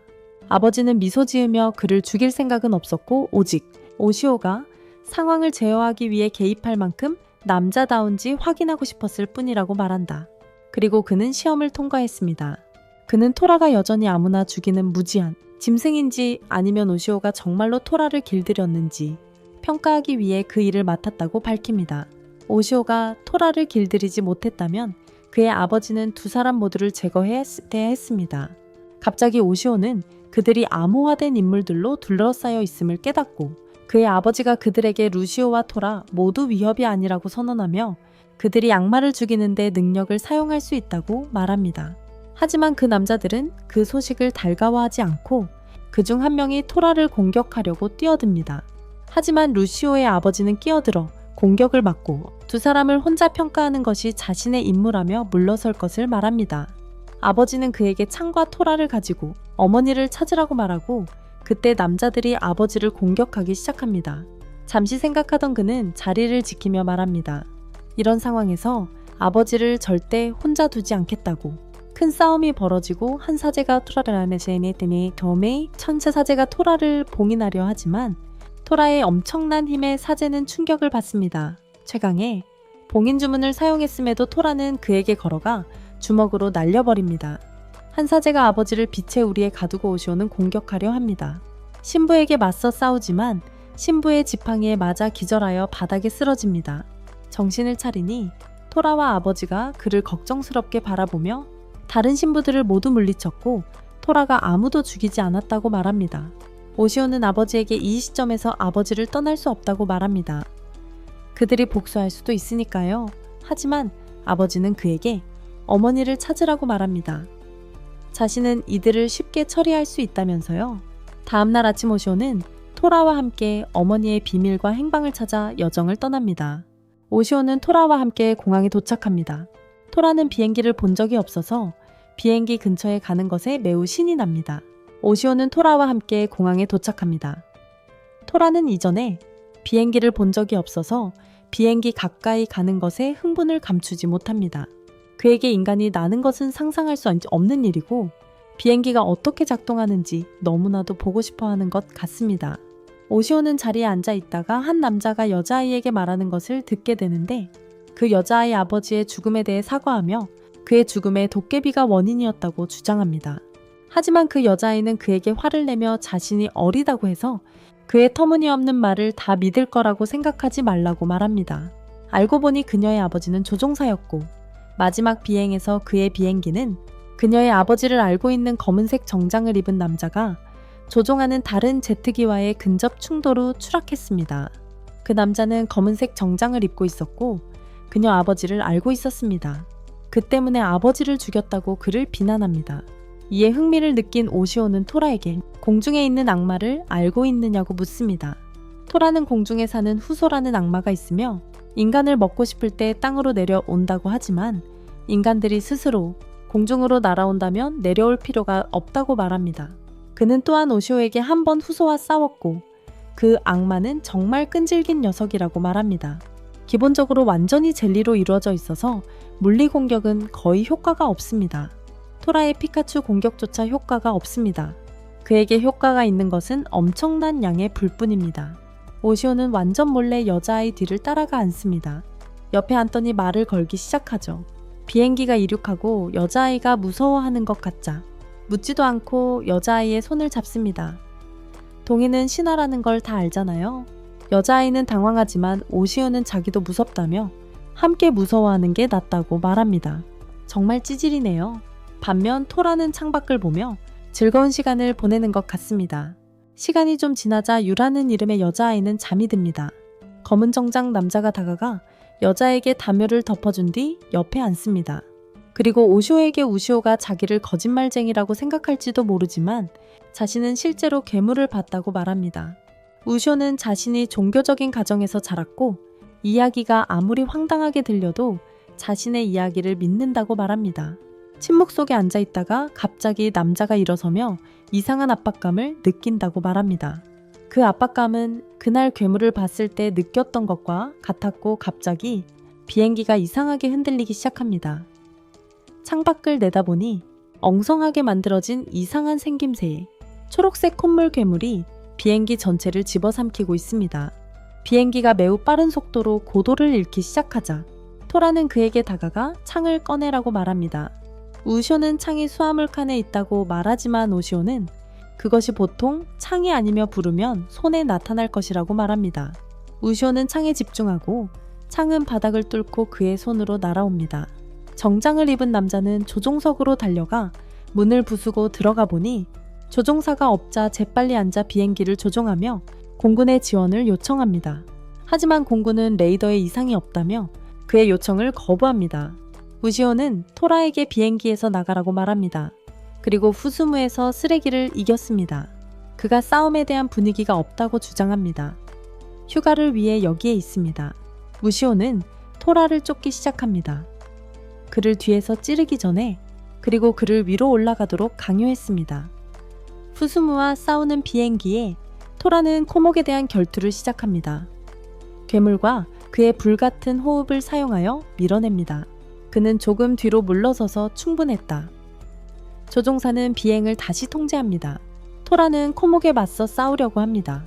아버지는 미소 지으며 그를 죽일 생각은 없었고 오직 오시오가 상황을 제어하기 위해 개입할 만큼 남자다운지 확인하고 싶었을 뿐이라고 말한다. 그리고 그는 시험을 통과했습니다. 그는 토라가 여전히 아무나 죽이는 무지한 짐승인지 아니면 오시오가 정말로 토라를 길들였는지 평가하기 위해 그 일을 맡았다고 밝힙니다. 오시오가 토라를 길들이지 못했다면 그의 아버지는 두 사람 모두를 제거해야 했습니다. 갑자기 오시오는 그들이 암호화된 인물들로 둘러싸여 있음을 깨닫고 그의 아버지가 그들에게 루시오와 토라 모두 위협이 아니라고 선언하며 그들이 악마를 죽이는데 능력을 사용할 수 있다고 말합니다. 하지만 그 남자들은 그 소식을 달가워하지 않고 그중 한 명이 토라를 공격하려고 뛰어듭니다. 하지만 루시오의 아버지는 끼어들어 공격을 막고 두 사람을 혼자 평가하는 것이 자신의 임무라며 물러설 것을 말합니다. 아버지는 그에게 창과 토라를 가지고 어머니를 찾으라고 말하고 그때 남자들이 아버지를 공격하기 시작합니다. 잠시 생각하던 그는 자리를 지키며 말합니다. 이런 상황에서 아버지를 절대 혼자 두지 않겠다고. 큰 싸움이 벌어지고 한 사제가 토라를 메세네테네 도메이 천체 사제가 토라를 봉인하려 하지만 토라의 엄청난 힘에 사제는 충격을 받습니다. 최강의 봉인 주문을 사용했음에도 토라는 그에게 걸어가 주먹으로 날려버립니다. 한 사제가 아버지를 빛의 우리에 가두고 오시오는 공격하려 합니다. 신부에게 맞서 싸우지만 신부의 지팡이에 맞아 기절하여 바닥에 쓰러집니다. 정신을 차리니 토라와 아버지가 그를 걱정스럽게 바라보며 다른 신부들을 모두 물리쳤고 토라가 아무도 죽이지 않았다고 말합니다. 오시오는 아버지에게 이 시점에서 아버지를 떠날 수 없다고 말합니다. 그들이 복수할 수도 있으니까요. 하지만 아버지는 그에게 어머니를 찾으라고 말합니다. 자신은 이들을 쉽게 처리할 수 있다면서요. 다음날 아침 오시오는 토라와 함께 어머니의 비밀과 행방을 찾아 여정을 떠납니다. 오시오는 토라와 함께 공항에 도착합니다. 토라는 비행기를 본 적이 없어서 비행기 근처에 가는 것에 매우 신이 납니다. 오시오는 토라와 함께 공항에 도착합니다. 토라는 이전에 비행기를 본 적이 없어서 비행기 가까이 가는 것에 흥분을 감추지 못합니다. 그에게 인간이 나는 것은 상상할 수 없는 일이고 비행기가 어떻게 작동하는지 너무나도 보고 싶어 하는 것 같습니다. 오시오는 자리에 앉아 있다가 한 남자가 여자아이에게 말하는 것을 듣게 되는데 그 여자아이 아버지의 죽음에 대해 사과하며 그의 죽음에 도깨비가 원인이었다고 주장합니다. 하지만 그 여자아이는 그에게 화를 내며 자신이 어리다고 해서 그의 터무니없는 말을 다 믿을 거라고 생각하지 말라고 말합니다. 알고 보니 그녀의 아버지는 조종사였고 마지막 비행에서 그의 비행기는 그녀의 아버지를 알고 있는 검은색 정장을 입은 남자가 조종하는 다른 제트기와의 근접 충돌 후 추락했습니다. 그 남자는 검은색 정장을 입고 있었고 그녀 아버지를 알고 있었습니다. 그 때문에 아버지를 죽였다고 그를 비난합니다. 이에 흥미를 느낀 오시오는 토라에게 공중에 있는 악마를 알고 있느냐고 묻습니다. 토라는 공중에 사는 후소라는 악마가 있으며 인간을 먹고 싶을 때 땅으로 내려온다고 하지만 인간들이 스스로 공중으로 날아온다면 내려올 필요가 없다고 말합니다. 그는 또한 오시오에게 한 번 후소와 싸웠고 그 악마는 정말 끈질긴 녀석이라고 말합니다. 기본적으로 완전히 젤리로 이루어져 있어서 물리 공격은 거의 효과가 없습니다. 토라의 피카츄 공격조차 효과가 없습니다. 그에게 효과가 있는 것은 엄청난 양의 불뿐입니다. 오시오는 완전 몰래 여자아이 뒤를 따라가 앉습니다. 옆에 앉더니 말을 걸기 시작하죠. 비행기가 이륙하고 여자아이가 무서워하는 것 같자 묻지도 않고 여자아이의 손을 잡습니다. 동이는 신화라는 걸 다 알잖아요. 여자아이는 당황하지만 오시오는 자기도 무섭다며 함께 무서워하는 게 낫다고 말합니다. 정말 찌질이네요. 반면 토라는 창밖을 보며 즐거운 시간을 보내는 것 같습니다. 시간이 좀 지나자 유라는 이름의 여자아이는 잠이 듭니다. 검은 정장 남자가 다가가 여자에게 담요를 덮어준 뒤 옆에 앉습니다. 그리고 오시오에게 우시오가 자기를 거짓말쟁이라고 생각할지도 모르지만 자신은 실제로 괴물을 봤다고 말합니다. 우시오는 자신이 종교적인 가정에서 자랐고 이야기가 아무리 황당하게 들려도 자신의 이야기를 믿는다고 말합니다. 침묵 속에 앉아있다가 갑자기 남자가 일어서며 이상한 압박감을 느낀다고 말합니다. 그 압박감은 그날 괴물을 봤을 때 느꼈던 것과 같았고 갑자기 비행기가 이상하게 흔들리기 시작합니다. 창밖을 내다보니 엉성하게 만들어진 이상한 생김새의 초록색 콧물 괴물이 비행기 전체를 집어삼키고 있습니다. 비행기가 매우 빠른 속도로 고도를 잃기 시작하자 토라는 그에게 다가가 창을 꺼내라고 말합니다. 우시오는 창이 수화물 칸에 있다고 말하지만 오시오는 그것이 보통 창이 아니며 부르면 손에 나타날 것이라고 말합니다. 우시오는 창에 집중하고 창은 바닥을 뚫고 그의 손으로 날아옵니다. 정장을 입은 남자는 조종석으로 달려가 문을 부수고 들어가 보니 조종사가 없자 재빨리 앉아 비행기를 조종하며 공군의 지원을 요청합니다. 하지만 공군은 레이더에 이상이 없다며 그의 요청을 거부합니다. 우시오는 토라에게 비행기에서 나가라고 말합니다. 그리고 후스무에서 쓰레기를 이겼습니다. 그가 싸움에 대한 분위기가 없다고 주장합니다. 휴가를 위해 여기에 있습니다. 우시오는 토라를 쫓기 시작합니다. 그를 뒤에서 찌르기 전에 그리고 그를 위로 올라가도록 강요했습니다. 후스무와 싸우는 비행기에 토라는 코목에 대한 결투를 시작합니다. 괴물과 그의 불같은 호흡을 사용하여 밀어냅니다. 그는 조금 뒤로 물러서서 충분했다. 조종사는 비행을 다시 통제합니다. 토라는 코목에 맞서 싸우려고 합니다.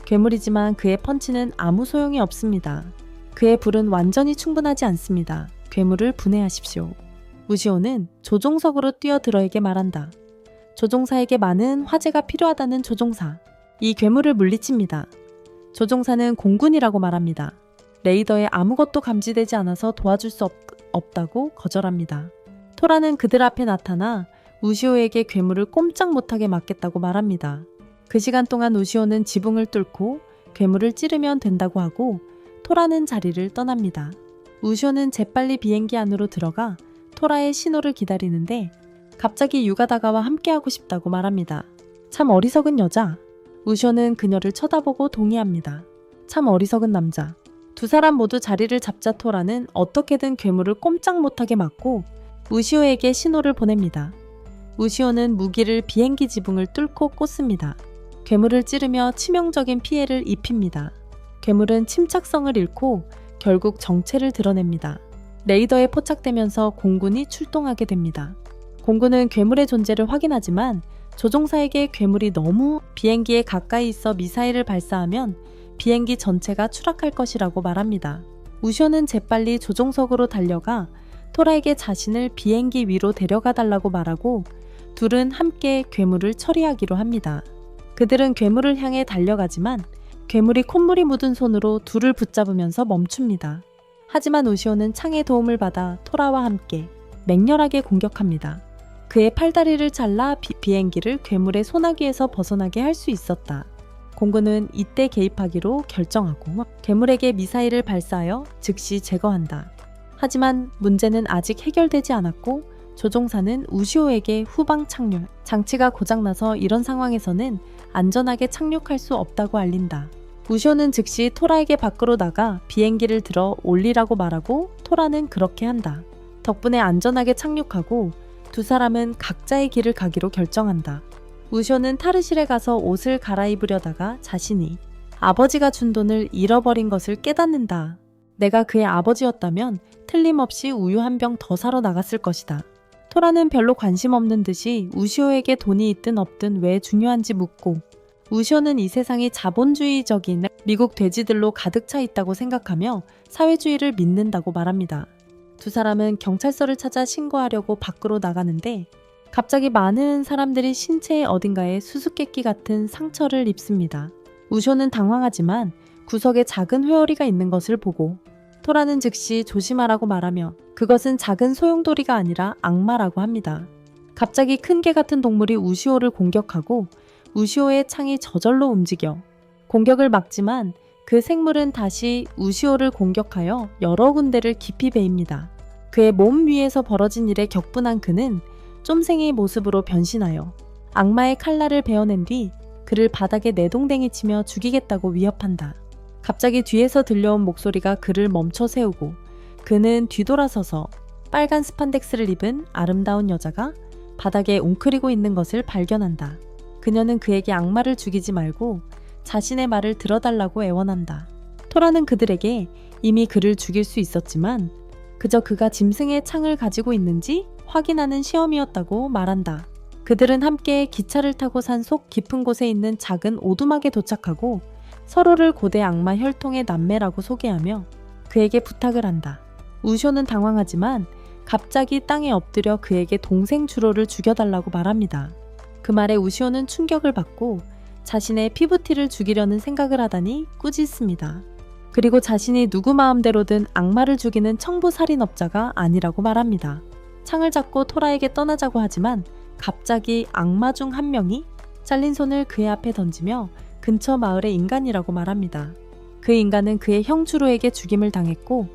괴물이지만 그의 펀치는 아무 소용이 없습니다. 그의 불은 완전히 충분하지 않습니다. 괴물을 분해하십시오. 우시오는 조종석으로 뛰어들어에게 말한다. 조종사에게 많은 화재가 필요하다는 조종사. 이 괴물을 물리칩니다. 조종사는 공군이라고 말합니다. 레이더에 아무것도 감지되지 않아서 도와줄 수 없다고 거절합니다. 토라는 그들 앞에 나타나 우시오에게 괴물을 꼼짝 못하게 막겠다고 말합니다. 그 시간 동안 우시오는 지붕을 뚫고 괴물을 찌르면 된다고 하고 토라는 자리를 떠납니다. 우시오는 재빨리 비행기 안으로 들어가 토라의 신호를 기다리는데 갑자기 유가다가와 함께하고 싶다고 말합니다. 참 어리석은 여자. 우시오는 그녀를 쳐다보고 동의합니다. 참 어리석은 남자. 두 사람 모두 자리를 잡자 토라는 어떻게든 괴물을 꼼짝 못하게 막고 우시오에게 신호를 보냅니다. 우시오는 무기를 비행기 지붕을 뚫고 꽂습니다. 괴물을 찌르며 치명적인 피해를 입힙니다. 괴물은 침착성을 잃고 결국 정체를 드러냅니다. 레이더에 포착되면서 공군이 출동하게 됩니다. 공군은 괴물의 존재를 확인하지만 조종사에게 괴물이 너무 비행기에 가까이 있어 미사일을 발사하면 비행기 전체가 추락할 것이라고 말합니다. 우시오는 재빨리 조종석으로 달려가 토라에게 자신을 비행기 위로 데려가 달라고 말하고 둘은 함께 괴물을 처리하기로 합니다. 그들은 괴물을 향해 달려가지만 괴물이 콧물이 묻은 손으로 둘을 붙잡으면서 멈춥니다. 하지만 우시오는 창의 도움을 받아 토라와 함께 맹렬하게 공격합니다. 그의 팔다리를 잘라 비행기를 괴물의 소나기에서 벗어나게 할 수 있었다. 공군은 이때 개입하기로 결정하고 괴물에게 미사일을 발사하여 즉시 제거한다. 하지만 문제는 아직 해결되지 않았고 조종사는 우시오에게 후방 착륙, 장치가 고장나서 이런 상황에서는 안전하게 착륙할 수 없다고 알린다. 우시오는 즉시 토라에게 밖으로 나가 비행기를 들어 올리라고 말하고 토라는 그렇게 한다. 덕분에 안전하게 착륙하고 두 사람은 각자의 길을 가기로 결정한다. 우시오는 탈의실에 가서 옷을 갈아입으려다가 자신이 아버지가 준 돈을 잃어버린 것을 깨닫는다. 내가 그의 아버지였다면 틀림없이 우유 한 병 더 사러 나갔을 것이다. 토라는 별로 관심 없는 듯이 우시오에게 돈이 있든 없든 왜 중요한지 묻고 우시오는 이 세상이 자본주의적인 미국 돼지들로 가득 차 있다고 생각하며 사회주의를 믿는다고 말합니다. 두 사람은 경찰서를 찾아 신고하려고 밖으로 나가는데 갑자기 많은 사람들이 신체의 어딘가에 수수께끼 같은 상처를 입습니다. 우쇼는 당황하지만 구석에 작은 회오리가 있는 것을 보고 토라는 즉시 조심하라고 말하며 그것은 작은 소용돌이가 아니라 악마라고 합니다. 갑자기 큰 개 같은 동물이 우시오를 공격하고 우시오의 창이 저절로 움직여 공격을 막지만 그 생물은 다시 우시오를 공격하여 여러 군데를 깊이 베입니다. 그의 몸 위에서 벌어진 일에 격분한 그는 쫌생이의 모습으로 변신하여 악마의 칼날을 베어낸 뒤 그를 바닥에 내동댕이 치며 죽이겠다고 위협한다. 갑자기 뒤에서 들려온 목소리가 그를 멈춰 세우고 그는 뒤돌아서서 빨간 스판덱스를 입은 아름다운 여자가 바닥에 웅크리고 있는 것을 발견한다. 그녀는 그에게 악마를 죽이지 말고 자신의 말을 들어달라고 애원한다. 토라는 그들에게 이미 그를 죽일 수 있었지만 그저 그가 짐승의 창을 가지고 있는지 확인하는 시험이었다고 말한다. 그들은 함께 기차를 타고 산속 깊은 곳에 있는 작은 오두막에 도착하고 서로를 고대 악마 혈통의 남매라고 소개하며 그에게 부탁을 한다. 우쇼는 당황하지만 갑자기 땅에 엎드려 그에게 동생 주로를 죽여달라고 말합니다. 그 말에 우시오는 충격을 받고 자신의 피부티를 죽이려는 생각을 하다니 꾸짖습니다. 그리고 자신이 누구 마음대로든 악마를 죽이는 청부살인업자가 아니라고 말합니다. 창을 잡고 토라에게 떠나자고 하지만 갑자기 악마 중 한 명이 잘린 손을 그의 앞에 던지며 근처 마을의 인간이라고 말합니다. 그 인간은 그의 형 주로에게 죽임을 당했고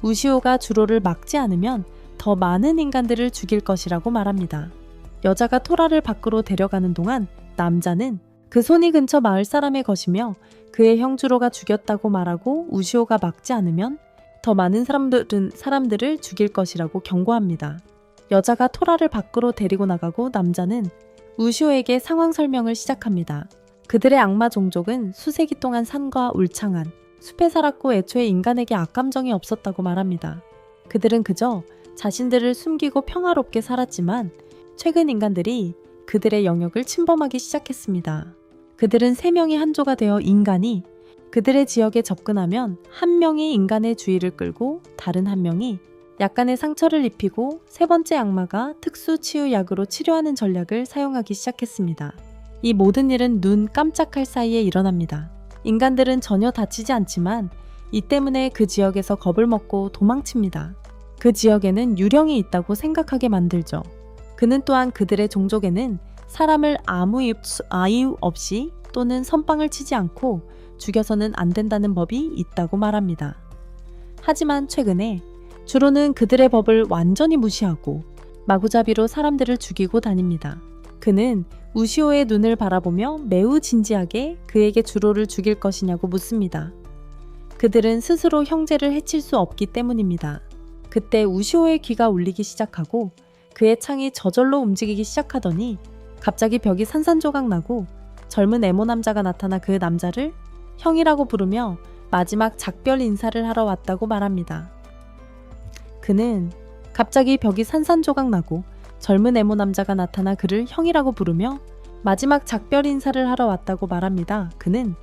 우시오가 주로를 막지 않으면 더 많은 인간들을 죽일 것이라고 말합니다. 여자가 토라를 밖으로 데려가는 동안 남자는 그 손이 근처 마을 사람의 것이며 그의 형 주로가 죽였다고 말하고 우시오가 막지 않으면 더 많은 사람들을 죽일 것이라고 경고합니다. 여자가 토라를 밖으로 데리고 나가고 남자는 우시오에게 상황 설명을 시작합니다. 그들의 악마 종족은 수세기 동안 산과 울창한 숲에 살았고 애초에 인간에게 악감정이 없었다고 말합니다. 그들은 그저 자신들을 숨기고 평화롭게 살았지만 최근 인간들이 그들의 영역을 침범하기 시작했습니다. 그들은 3명이 한조가 되어 인간이 그들의 지역에 접근하면 한 명이 인간의 주의를 끌고 다른 한 명이 약간의 상처를 입히고 세 번째 악마가 특수 치유 약으로 치료하는 전략을 사용하기 시작했습니다. 이 모든 일은 눈 깜짝할 사이에 일어납니다. 인간들은 전혀 다치지 않지만 이 때문에 그 지역에서 겁을 먹고 도망칩니다. 그 지역에는 유령이 있다고 생각하게 만들죠. 그는 또한 그들의 종족에는 사람을 아무 이유 없이 또는 선빵을 치지 않고 죽여서는 안 된다는 법이 있다고 말합니다. 하지만 최근에 주로는 그들의 법을 완전히 무시하고 마구잡이로 사람들을 죽이고 다닙니다. 그는 우시오의 눈을 바라보며 매우 진지하게 그에게 주로를 죽일 것이냐고 묻습니다. 그들은 스스로 형제를 해칠 수 없기 때문입니다. 그때 우시오의 귀가 울리기 시작하고 그의 창이 저절로 움직이기 시작하더니 갑자기 벽이 산산조각 나고 젊은 에모 남자가 나타나 그 남자를 형이라고 부르며 마지막 작별 인사를 하러 왔다고 말합니다. 그는 갑자기 벽이 산산조각 나고 젊은 에모 남자가 나타나 그를 형이라고 부르며 마지막 작별 인사를 하러 왔다고 말합니다. 그는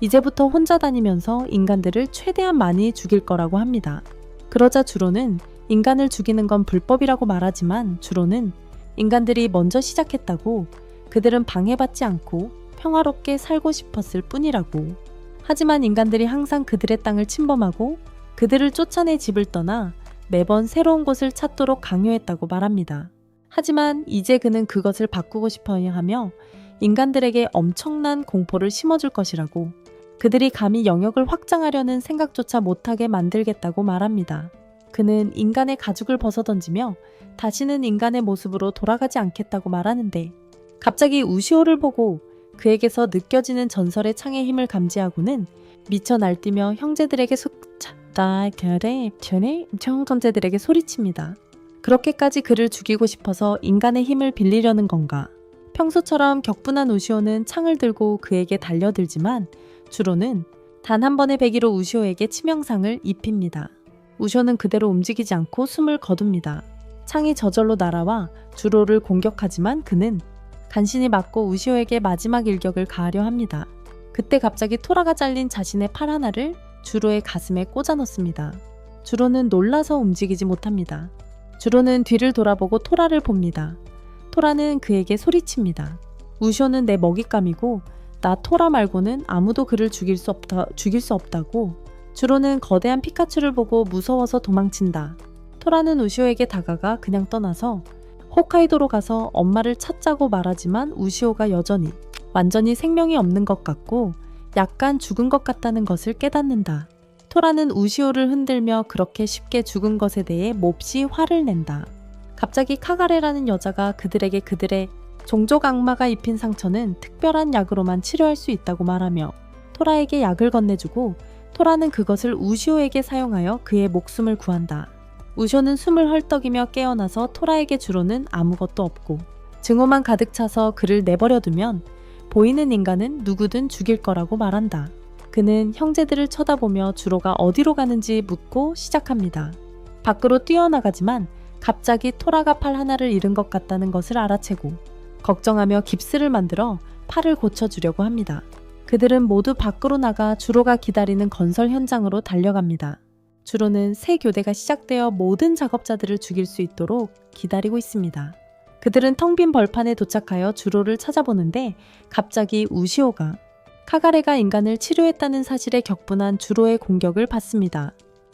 이제부터 혼자 다니면서 인간들을 최대한 많이 죽일 거라고 합니다. 그러자 주로는 인간을 죽이는 건 불법이라고 말하지만 주로는 인간들이 먼저 시작했다고, 그들은 방해받지 않고 평화롭게 살고 싶었을 뿐이라고. 하지만 인간들이 항상 그들의 땅을 침범하고 그들을 쫓아내 집을 떠나 매번 새로운 곳을 찾도록 강요했다고 말합니다. 하지만 이제 그는 그것을 바꾸고 싶어 하며 인간들에게 엄청난 공포를 심어줄 것이라고, 그들이 감히 영역을 확장하려는 생각조차 못하게 만들겠다고 말합니다. 그는 인간의 가죽을 벗어던지며 다시는 인간의 모습으로 돌아가지 않겠다고 말하는데, 갑자기 우시오를 보고 그에게서 느껴지는 전설의 창의 힘을 감지하고는 미쳐 날뛰며 형제들에게 형제들에게 소리칩니다. 그렇게까지 그를 죽이고 싶어서 인간의 힘을 빌리려는 건가? 평소처럼 격분한 우시오는 창을 들고 그에게 달려들지만 주로는 단 한 번의 배기로 우시오에게 치명상을 입힙니다. 우시오는 그대로 움직이지 않고 숨을 거둡니다. 창이 저절로 날아와 주로를 공격하지만 그는 간신히 맞고 우시오에게 마지막 일격을 가하려 합니다. 그때 갑자기 토라가 잘린 자신의 팔 하나를 주로의 가슴에 꽂아 넣습니다. 주로는 놀라서 움직이지 못합니다. 주로는 뒤를 돌아보고 토라를 봅니다. 토라는 그에게 소리칩니다. 우시오는 내 먹잇감이고 나 토라 말고는 아무도 그를 죽일 수 없다고. 주로는 거대한 피카츄를 보고 무서워서 도망친다. 토라는 우시오에게 다가가 그냥 떠나서 홋카이도로 가서 엄마를 찾자고 말하지만 우시오가 여전히 완전히 생명이 없는 것 같고 약간 죽은 것 같다는 것을 깨닫는다. 토라는 우시오를 흔들며 그렇게 쉽게 죽은 것에 대해 몹시 화를 낸다. 갑자기 카가레라는 여자가 그들에게 그들의 종족 악마가 입힌 상처는 특별한 약으로만 치료할 수 있다고 말하며 토라에게 약을 건네주고, 토라는 그것을 우시오에게 사용하여 그의 목숨을 구한다. 우시오는 숨을 헐떡이며 깨어나서 토라에게 주로는 아무것도 없고 증오만 가득 차서 그를 내버려두면 보이는 인간은 누구든 죽일 거라고 말한다. 그는 형제들을 쳐다보며 주로가 어디로 가는지 묻고 시작합니다. 밖으로 뛰어나가지만 갑자기 토라가 팔 하나를 잃은 것 같다는 것을 알아채고 걱정하며 깁스를 만들어 팔을 고쳐주려고 합니다. 그들은 모두 밖으로 나가 주로가 기다리는 건설 현장으로 달려갑니다. 주로는 새 교대가 시작되어 모든 작업자들을 죽일 수 있도록 기다리고 있습니다. 그들은 텅 빈 벌판에 도착하여 주로를 찾아보는데 갑자기 우시오가 카가레가 인간을 치료했다는 사실에 격분한 주로의 공격을 받습니다.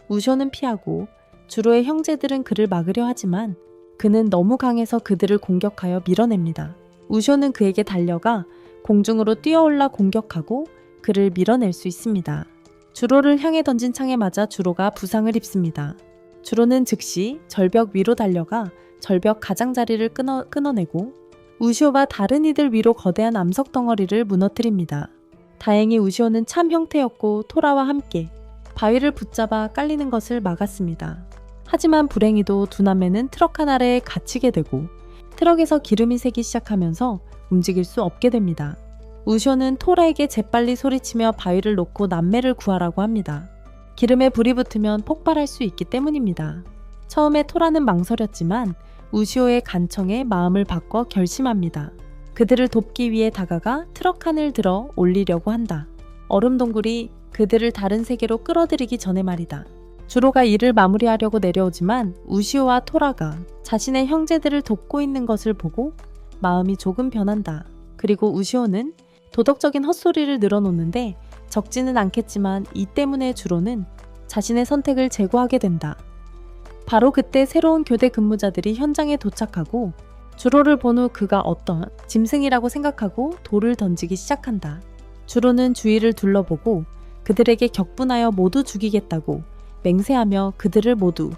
우시오는 피하고 주로의 형제들은 그를 막으려 하지만 그는 너무 강해서 그들을 공격하여 밀어냅니다. 우시오는 그에게 달려가 공중으로 뛰어올라 공격하고 그를 밀어낼 수 있습니다. 주로를 향해 던진 창에 맞아 주로가 부상을 입습니다. 주로는 즉시 절벽 위로 달려가 절벽 가장자리를 끊어내고 우시오가 다른 이들 위로 거대한 암석 덩어리를 무너뜨립니다. 다행히 우시오는 참 형태였고 토라와 함께 바위를 붙잡아 깔리는 것을 막았습니다. 하지만 불행히도 두 남매는 트럭 하나에 갇히게 되고 트럭에서 기름이 새기 시작하면서 움직일 수 없게 됩니다. 우시오는 토라에게 재빨리 소리치며 바위를 놓고 남매를 구하라고 합니다. 기름에 불이 붙으면 폭발할 수 있기 때문입니다. 처음에 토라는 망설였지만 우시오의 간청에 마음을 바꿔 결심합니다. 그들을 돕기 위해 다가가 트럭 칸을 들어 올리려고 한다. 얼음 동굴이 그들을 다른 세계로 끌어들이기 전에 말이다. 주로가 일을 마무리하려고 내려오지만 우시오와 토라가 자신의 형제들을 돕고 있는 것을 보고 마음이 조금 변한다. 그리고 우시오는 도덕적인 헛소리를 늘어놓는데 적지는 않겠지만 이 때문에 주로는 자신의 선택을 재고하게 된다. 바로 그때 새로운 교대 근무자들이 현장에 도착하고 주로를 본 후 그가 어떤 짐승이라고 생각하고 돌을 던지기 시작한다. 주로는 주위를 둘러보고 그들에게 격분하여 모두 죽이겠다고 맹세하며 그들을 모두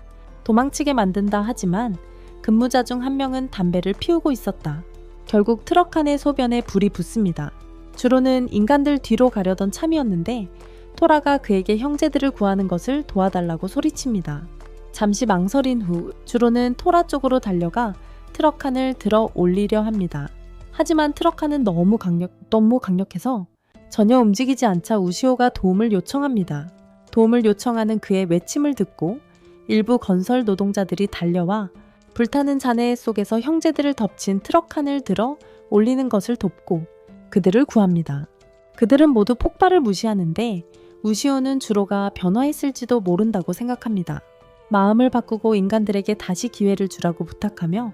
도망치게 만든다 하지만 근무자 중 한 명은 담배를 피우고 있었다. 결국 트럭 안의 소변에 불이 붙습니다. 주로는 인간들 뒤로 가려던 참이었는데 토라가 그에게 형제들을 구하는 것을 도와달라고 소리칩니다. 잠시 망설인 후 주로는 토라 쪽으로 달려가 트럭 칸을 들어 올리려 합니다. 하지만 트럭 칸은 너무 강력해서 전혀 움직이지 않자 우시오가 도움을 요청합니다. 도움을 요청하는 그의 외침을 듣고 일부 건설 노동자들이 달려와 불타는 잔해 속에서 형제들을 덮친 트럭 칸을 들어 올리는 것을 돕고 그들을 구합니다. 그들은 모두 폭발을 무시하는데 우시오는 주로가 변화했을지도 모른다고 생각합니다. 마음을 바꾸고 인간들에게 다시 기회를 주라고 부탁하며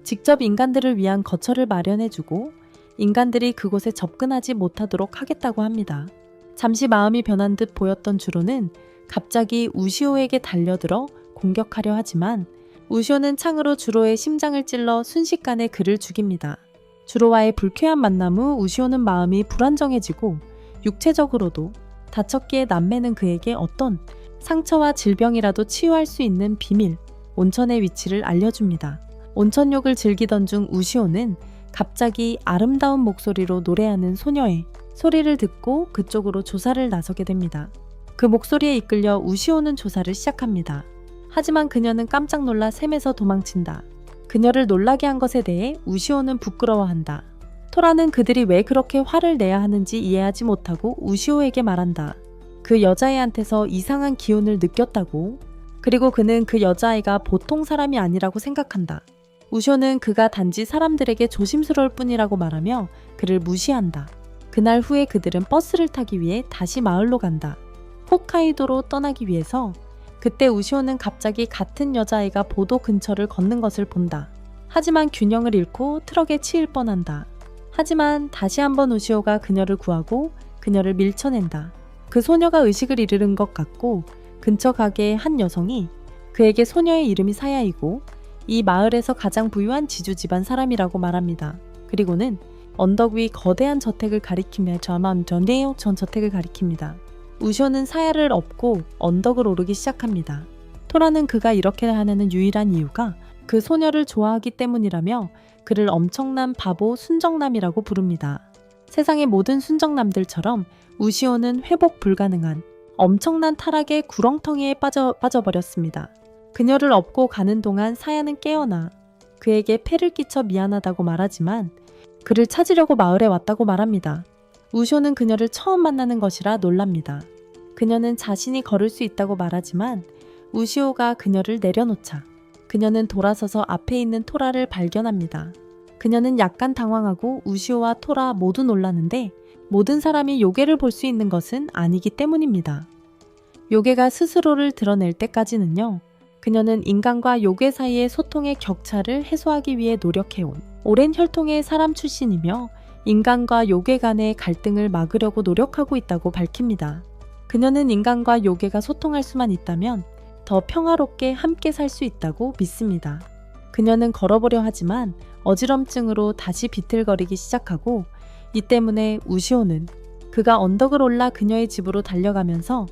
직접 인간들을 위한 거처를 마련해주고 인간들이 그곳에 접근하지 못하도록 하겠다고 합니다. 잠시 마음이 변한 듯 보였던 주로는 갑자기 우시오에게 달려들어 공격하려 하지만 우시오는 창으로 주로의 심장을 찔러 순식간에 그를 죽입니다. 주로와의 불쾌한 만남 후 우시오는 마음이 불안정해지고 육체적으로도 다쳤기에 남매는 그에게 어떤 상처와 질병이라도 치유할 수 있는 비밀, 온천의 위치를 알려줍니다. 온천욕을 즐기던 중 우시오는 갑자기 아름다운 목소리로 노래하는 소녀의 소리를 듣고 그쪽으로 조사를 나서게 됩니다. 그 목소리에 이끌려 우시오는 조사를 시작합니다. 하지만 그녀는 깜짝 놀라 샘에서 도망친다. 그녀를 놀라게 한 것에 대해 우시오는 부끄러워한다. 토라는 그들이 왜 그렇게 화를 내야 하는지 이해하지 못하고 우시오에게 말한다. 그 여자애한테서 이상한 기운을 느꼈다고. 그리고 그는 그 여자아이가 보통 사람이 아니라고 생각한다. 우시오는 그가 단지 사람들에게 조심스러울 뿐이라고 말하며 그를 무시한다. 그날 후에 그들은 버스를 타기 위해 다시 마을로 간다. 홋카이도로 떠나기 위해서. 그때 우시오는 갑자기 같은 여자아이가 보도 근처를 걷는 것을 본다. 하지만 균형을 잃고 트럭에 치일 뻔한다. 하지만 다시 한번 우시오가 그녀를 구하고 그녀를 밀쳐낸다. 그 소녀가 의식을 잃은 것 같고 근처 가게의 한 여성이 그에게 소녀의 이름이 사야이고 이 마을에서 가장 부유한 지주 집안 사람이라고 말합니다. 그리고는 언덕 위 거대한 저택을 가리키며 전 저택을 가리킵니다. 우시오는 사야를 업고 언덕을 오르기 시작합니다. 토라는 그가 이렇게 하는 유일한 이유가 그 소녀를 좋아하기 때문이라며 그를 엄청난 바보 순정남이라고 부릅니다. 세상의 모든 순정남들처럼 우시오는 회복 불가능한 엄청난 타락의 구렁텅이에 빠져버렸습니다. 그녀를 업고 가는 동안 사야는 깨어나 그에게 폐를 끼쳐 미안하다고 말하지만 그를 찾으려고 마을에 왔다고 말합니다. 우시오는 그녀를 처음 만나는 것이라 놀랍니다. 그녀는 자신이 걸을 수 있다고 말하지만 우시오가 그녀를 내려놓자 그녀는 돌아서서 앞에 있는 토라를 발견합니다. 그녀는 약간 당황하고 우시오와 토라 모두 놀라는데 모든 사람이 요괴를 볼 수 있는 것은 아니기 때문입니다. 요괴가 스스로를 드러낼 때까지는요. 그녀는 인간과 요괴 사이의 소통의 격차를 해소하기 위해 노력해온 오랜 혈통의 사람 출신이며 인간과 요괴 간의 갈등을 막으려고 노력하고 있다고 밝힙니다. 그녀는 인간과 요괴가 소통할 수만 있다면 더 평화롭게 함께 살 수 있다고 믿습니다. 그녀는 걸어보려 하지만 어지럼증으로 다시 비틀거리기 시작하고 이 때문에 우시오는 그가 언덕을 올라 그녀의 집으로 달려가면서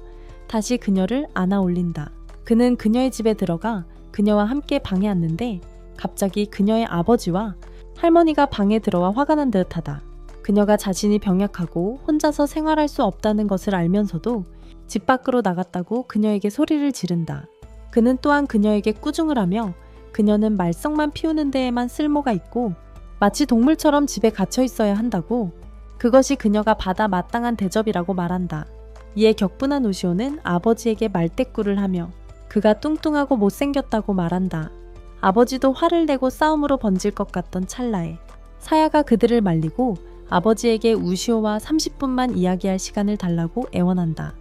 다시 그녀를 안아 올린다. 그는 그녀의 집에 들어가 그녀와 함께 방에 앉는데 갑자기 그녀의 아버지와 할머니가 방에 들어와 화가 난 듯하다. 그녀가 자신이 병약하고 혼자서 생활할 수 없다는 것을 알면서도 집 밖으로 나갔다고 그녀에게 소리를 지른다. 그는 또한 그녀에게 꾸중을 하며 그녀는 말썽만 피우는 데에만 쓸모가 있고 마치 동물처럼 집에 갇혀 있어야 한다고 그것이 그녀가 받아 마땅한 대접이라고 말한다. 이에 격분한 우시오는 아버지에게 말대꾸를 하며 그가 뚱뚱하고 못생겼다고 말한다. 아버지도 화를 내고 싸움으로 번질 것 같던 찰나에 사야가 그들을 말리고 아버지에게 우시오와 30분만 이야기할 시간을 달라고 애원한다.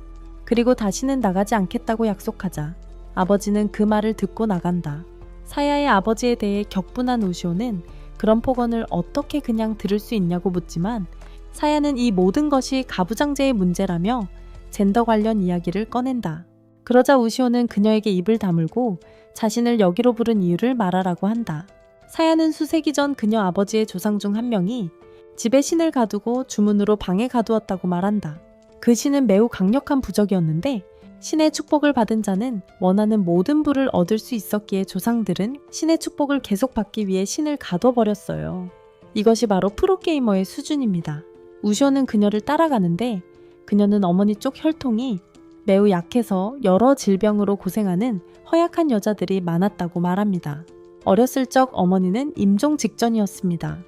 그리고 다시는 나가지 않겠다고 약속하자 아버지는 그 말을 듣고 나간다. 사야의 아버지에 대해 격분한 우시오는 그런 폭언을 어떻게 그냥 들을 수 있냐고 묻지만 사야는 이 모든 것이 가부장제의 문제라며 젠더 관련 이야기를 꺼낸다. 그러자 우시오는 그녀에게 입을 다물고 자신을 여기로 부른 이유를 말하라고 한다. 사야는 수세기 전 그녀 아버지의 조상 중 한 명이 집에 신을 가두고 주문으로 방에 가두었다고 말한다. 그 신은 매우 강력한 부적이었는데 신의 축복을 받은 자는 원하는 모든 부를 얻을 수 있었기에 조상들은 신의 축복을 계속 받기 위해 신을 가둬버렸어요. 이것이 바로 프로게이머의 수준입니다. 우시오는 그녀를 따라가는데 그녀는 어머니 쪽 혈통이 매우 약해서 여러 질병으로 고생하는 허약한 여자들이 많았다고 말합니다. 어렸을 적 어머니는 임종 직전이었습니다.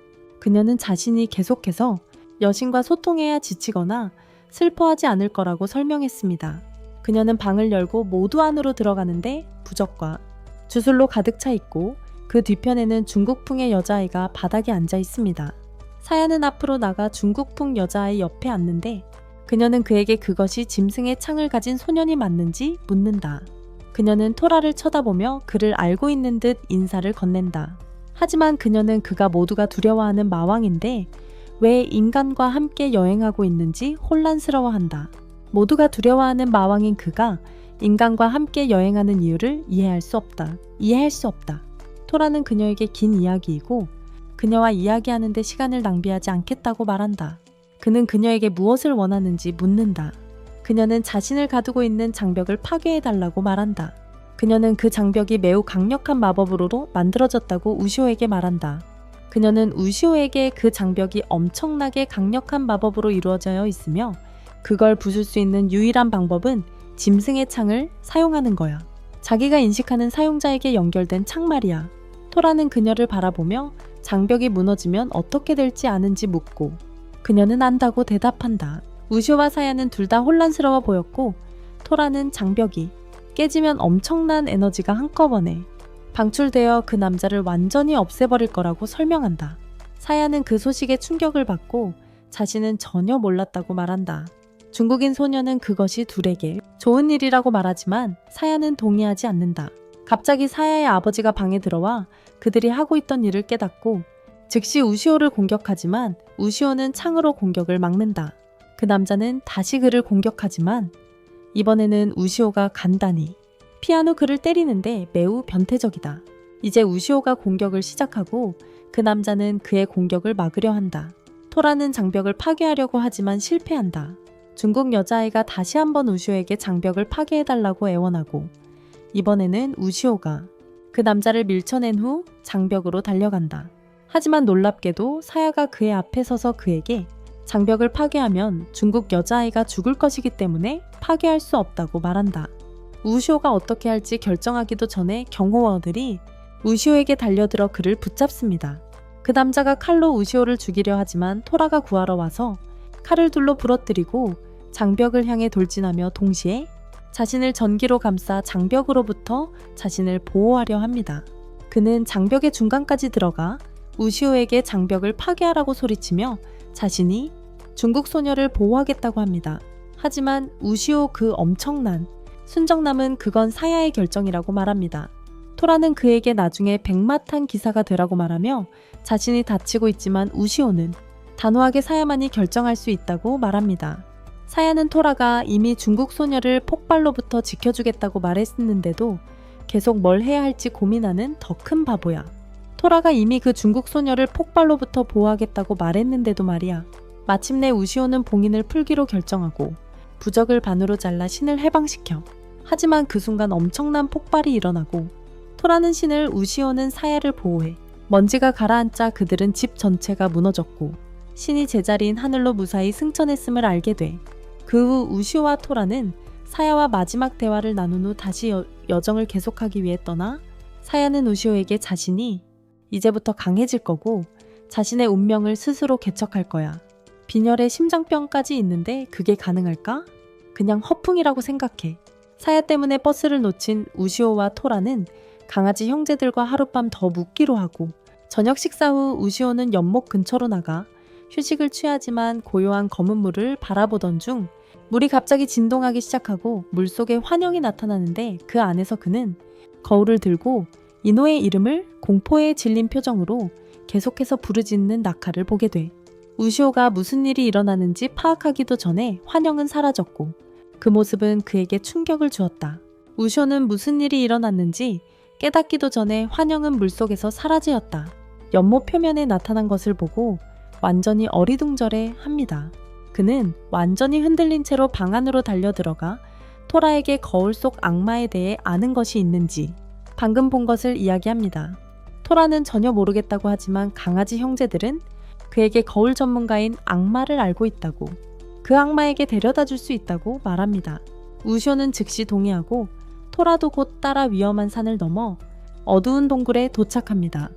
그녀는 자신이 계속해서 여신과 소통해야 지치거나 슬퍼하지 않을 거라고 설명했습니다. 그녀는 방을 열고 모두 안으로 들어가는데 부적과 주술로 가득 차 있고 그 뒤편에는 중국풍의 여자아이가 바닥에 앉아 있습니다. 사야는 앞으로 나가 중국풍 여자아이 옆에 앉는데 그녀는 그에게 그것이 짐승의 창을 가진 소년이 맞는지 묻는다. 그녀는 토라를 쳐다보며 그를 알고 있는 듯 인사를 건넨다. 하지만 그녀는 그가 모두가 두려워하는 마왕인데 왜 인간과 함께 여행하고 있는지 혼란스러워한다. 모두가 두려워하는 마왕인 그가 인간과 함께 여행하는 이유를 이해할 수 없다. 토라는 그녀에게 긴 이야기이고 그녀와 이야기하는데 시간을 낭비하지 않겠다고 말한다. 그는 그녀에게 무엇을 원하는지 묻는다. 그녀는 자신을 가두고 있는 장벽을 파괴해달라고 말한다. 그녀는 그 장벽이 매우 강력한 마법으로 만들어졌다고 우시오에게 말한다. 그녀는 우시오에게 그 장벽이 엄청나게 강력한 마법으로 이루어져 있으며 그걸 부술 수 있는 유일한 방법은 짐승의 창을 사용하는 거야. 자기가 인식하는 사용자에게 연결된 창 말이야. 토라는 그녀를 바라보며 장벽이 무너지면 어떻게 될지 아는지 묻고 그녀는 안다고 대답한다. 우시오와 사야는 둘 다 혼란스러워 보였고 토라는 장벽이 깨지면 엄청난 에너지가 한꺼번에 방출되어 그 남자를 완전히 없애버릴 거라고 설명한다. 사야는 그 소식에 충격을 받고 자신은 전혀 몰랐다고 말한다. 중국인 소녀는 그것이 둘에게 좋은 일이라고 말하지만 사야는 동의하지 않는다. 갑자기 사야의 아버지가 방에 들어와 그들이 하고 있던 일을 깨닫고 즉시 우시오를 공격하지만 우시오는 창으로 공격을 막는다. 그 남자는 다시 그를 공격하지만 이번에는 우시오가 간단히 피한 후 그를 때리는데 매우 변태적이다. 이제 우시오가 공격을 시작하고 그 남자는 그의 공격을 막으려 한다. 토라는 장벽을 파괴하려고 하지만 실패한다. 중국 여자아이가 다시 한번 우시오에게 장벽을 파괴해달라고 애원하고 이번에는 우시오가 그 남자를 밀쳐낸 후 장벽으로 달려간다. 하지만 놀랍게도 사야가 그의 앞에 서서 그에게 장벽을 파괴하면 중국 여자아이가 죽을 것이기 때문에 파괴할 수 없다고 말한다. 우시오가 어떻게 할지 결정하기도 전에 경호원들이 우시오에게 달려들어 그를 붙잡습니다. 그 남자가 칼로 우시오를 죽이려 하지만 토라가 구하러 와서 칼을 둘로 부러뜨리고 장벽을 향해 돌진하며 동시에 자신을 전기로 감싸 장벽으로부터 자신을 보호하려 합니다. 그는 장벽의 중간까지 들어가 우시오에게 장벽을 파괴하라고 소리치며 자신이 중국 소녀를 보호하겠다고 합니다. 하지만 우시오 그 엄청난 순정남은 그건 사야의 결정이라고 말합니다. 토라는 그에게 나중에 백마탄 기사가 되라고 말하며 자신이 다치고 있지만 우시오는 단호하게 사야만이 결정할 수 있다고 말합니다. 사야는 토라가 이미 중국 소녀를 폭발로부터 지켜주겠다고 말했는데도 계속 뭘 해야 할지 고민하는 더 큰 바보야. 토라가 이미 그 중국 소녀를 폭발로부터 보호하겠다고 말했는데도 말이야. 마침내 우시오는 봉인을 풀기로 결정하고 부적을 반으로 잘라 신을 해방시켜. 하지만 그 순간 엄청난 폭발이 일어나고 토라는 신을 우시오는 사야를 보호해. 먼지가 가라앉자 그들은 집 전체가 무너졌고 신이 제자리인 하늘로 무사히 승천했음을 알게 돼. 그 후 우시오와 토라는 사야와 마지막 대화를 나눈 후 다시 여정을 계속하기 위해 떠나 사야는 우시오에게 자신이 이제부터 강해질 거고 자신의 운명을 스스로 개척할 거야. 빈혈에 심장병까지 있는데 그게 가능할까? 그냥 허풍이라고 생각해. 사야 때문에 버스를 놓친 우시오와 토라는 강아지 형제들과 하룻밤 더 묵기로 하고 저녁 식사 후 우시오는 연못 근처로 나가 휴식을 취하지만 고요한 검은 물을 바라보던 중 물이 갑자기 진동하기 시작하고 물속에 환영이 나타나는데 그 안에서 그는 거울을 들고 이노의 이름을 공포에 질린 표정으로 계속해서 부르짖는 나카를 보게 돼. 우시오가 무슨 일이 일어나는지 파악하기도 전에 환영은 사라졌고 그 모습은 그에게 충격을 주었다. 우시오는 무슨 일이 일어났는지 깨닫기도 전에 환영은 물속에서 사라지었다. 연못 표면에 나타난 것을 보고 완전히 어리둥절해 합니다. 그는 완전히 흔들린 채로 방 안으로 달려들어가 토라에게 거울 속 악마에 대해 아는 것이 있는지 방금 본 것을 이야기합니다. 토라는 전혀 모르겠다고 하지만 강아지 형제들은 그에게 거울 전문가인 악마를 알고 있다고, 그 악마에게 데려다 줄 수 있다고 말합니다. 우시오는 즉시 동의하고 토라도 곧 따라 위험한 산을 넘어 어두운 동굴에 도착합니다.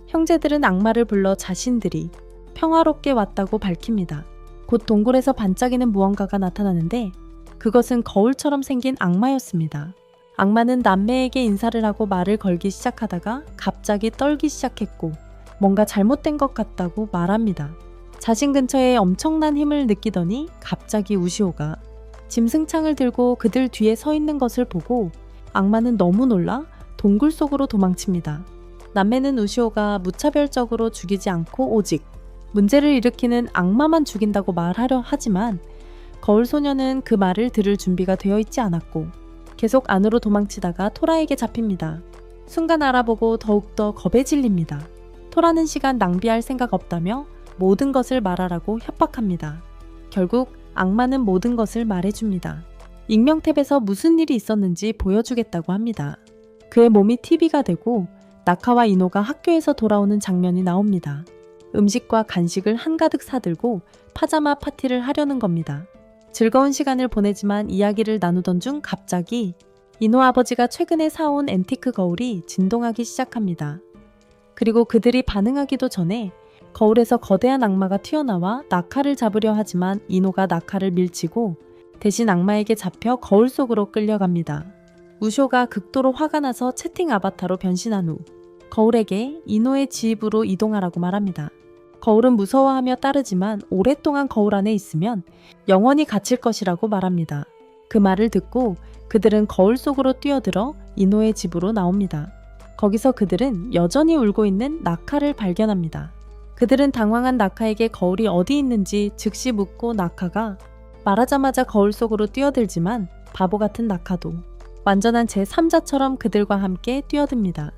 형제들은 악마를 불러 자신들이 평화롭게 왔다고 밝힙니다. 곧 동굴에서 반짝이는 무언가가 나타나는데 그것은 거울처럼 생긴 악마였습니다. 악마는 남매에게 인사를 하고 말을 걸기 시작하다가 갑자기 떨기 시작했고 뭔가 잘못된 것 같다고 말합니다. 자신 근처에 엄청난 힘을 느끼더니 갑자기 우시오가 짐승창을 들고 그들 뒤에 서 있는 것을 보고 악마는 너무 놀라 동굴 속으로 도망칩니다. 남매는 우시오가 무차별적으로 죽이지 않고 오직 문제를 일으키는 악마만 죽인다고 말하려 하지만 거울 소녀는 그 말을 들을 준비가 되어 있지 않았고 계속 안으로 도망치다가 토라에게 잡힙니다. 순간 알아보고 더욱더 겁에 질립니다. 토라는 시간 낭비할 생각 없다며 모든 것을 말하라고 협박합니다. 결국 악마는 모든 것을 말해줍니다. 익명탭에서 무슨 일이 있었는지 보여주겠다고 합니다. 그의 몸이 TV가 되고 나카와 이노가 학교에서 돌아오는 장면이 나옵니다. 음식과 간식을 한가득 사들고 파자마 파티를 하려는 겁니다. 즐거운 시간을 보내지만 이야기를 나누던 중 갑자기 이노 아버지가 최근에 사온 앤티크 거울이 진동하기 시작합니다. 그리고 그들이 반응하기도 전에 거울에서 거대한 악마가 튀어나와 나카를 잡으려 하지만 이노가 나카를 밀치고 대신 악마에게 잡혀 거울 속으로 끌려갑니다. 우쇼가 극도로 화가 나서 채팅 아바타로 변신한 후 거울에게 이노의 집으로 이동하라고 말합니다. 거울은 무서워하며 따르지만 오랫동안 거울 안에 있으면 영원히 갇힐 것이라고 말합니다. 그 말을 듣고 그들은 거울 속으로 뛰어들어 이노의 집으로 나옵니다. 거기서 그들은 여전히 울고 있는 나카를 발견합니다. 그들은 당황한 나카에게 거울이 어디 있는지 즉시 묻고 나카가 말하자마자 거울 속으로 뛰어들지만 바보 같은 나카도 완전한 제3자처럼 그들과 함께 뛰어듭니다.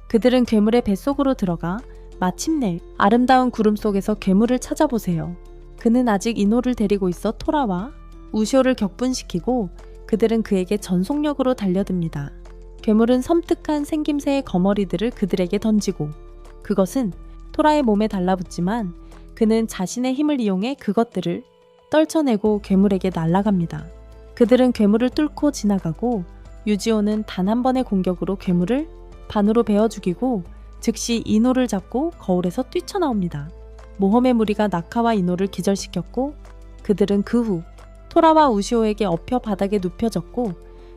그들은 괴물의 뱃속으로 들어가 마침내 아름다운 구름 속에서 괴물을 찾아보세요. 그는 아직 이노를 데리고 있어 토라와 우쇼를 격분시키고 그들은 그에게 전속력으로 달려듭니다. 괴물은 섬뜩한 생김새의 거머리들을 그들에게 던지고 그것은 토라의 몸에 달라붙지만 그는 자신의 힘을 이용해 그것들을 떨쳐내고 괴물에게 날아갑니다. 그들은 괴물을 뚫고 지나가고 유지오는 단 한 번의 공격으로 괴물을 반으로 베어 죽이고 즉시 이노를 잡고 거울에서 뛰쳐나옵니다. 모험의 무리가 나카와 이노를 기절시켰고 그들은 그 후 토라와 우시오에게 엎여 바닥에 눕혀졌고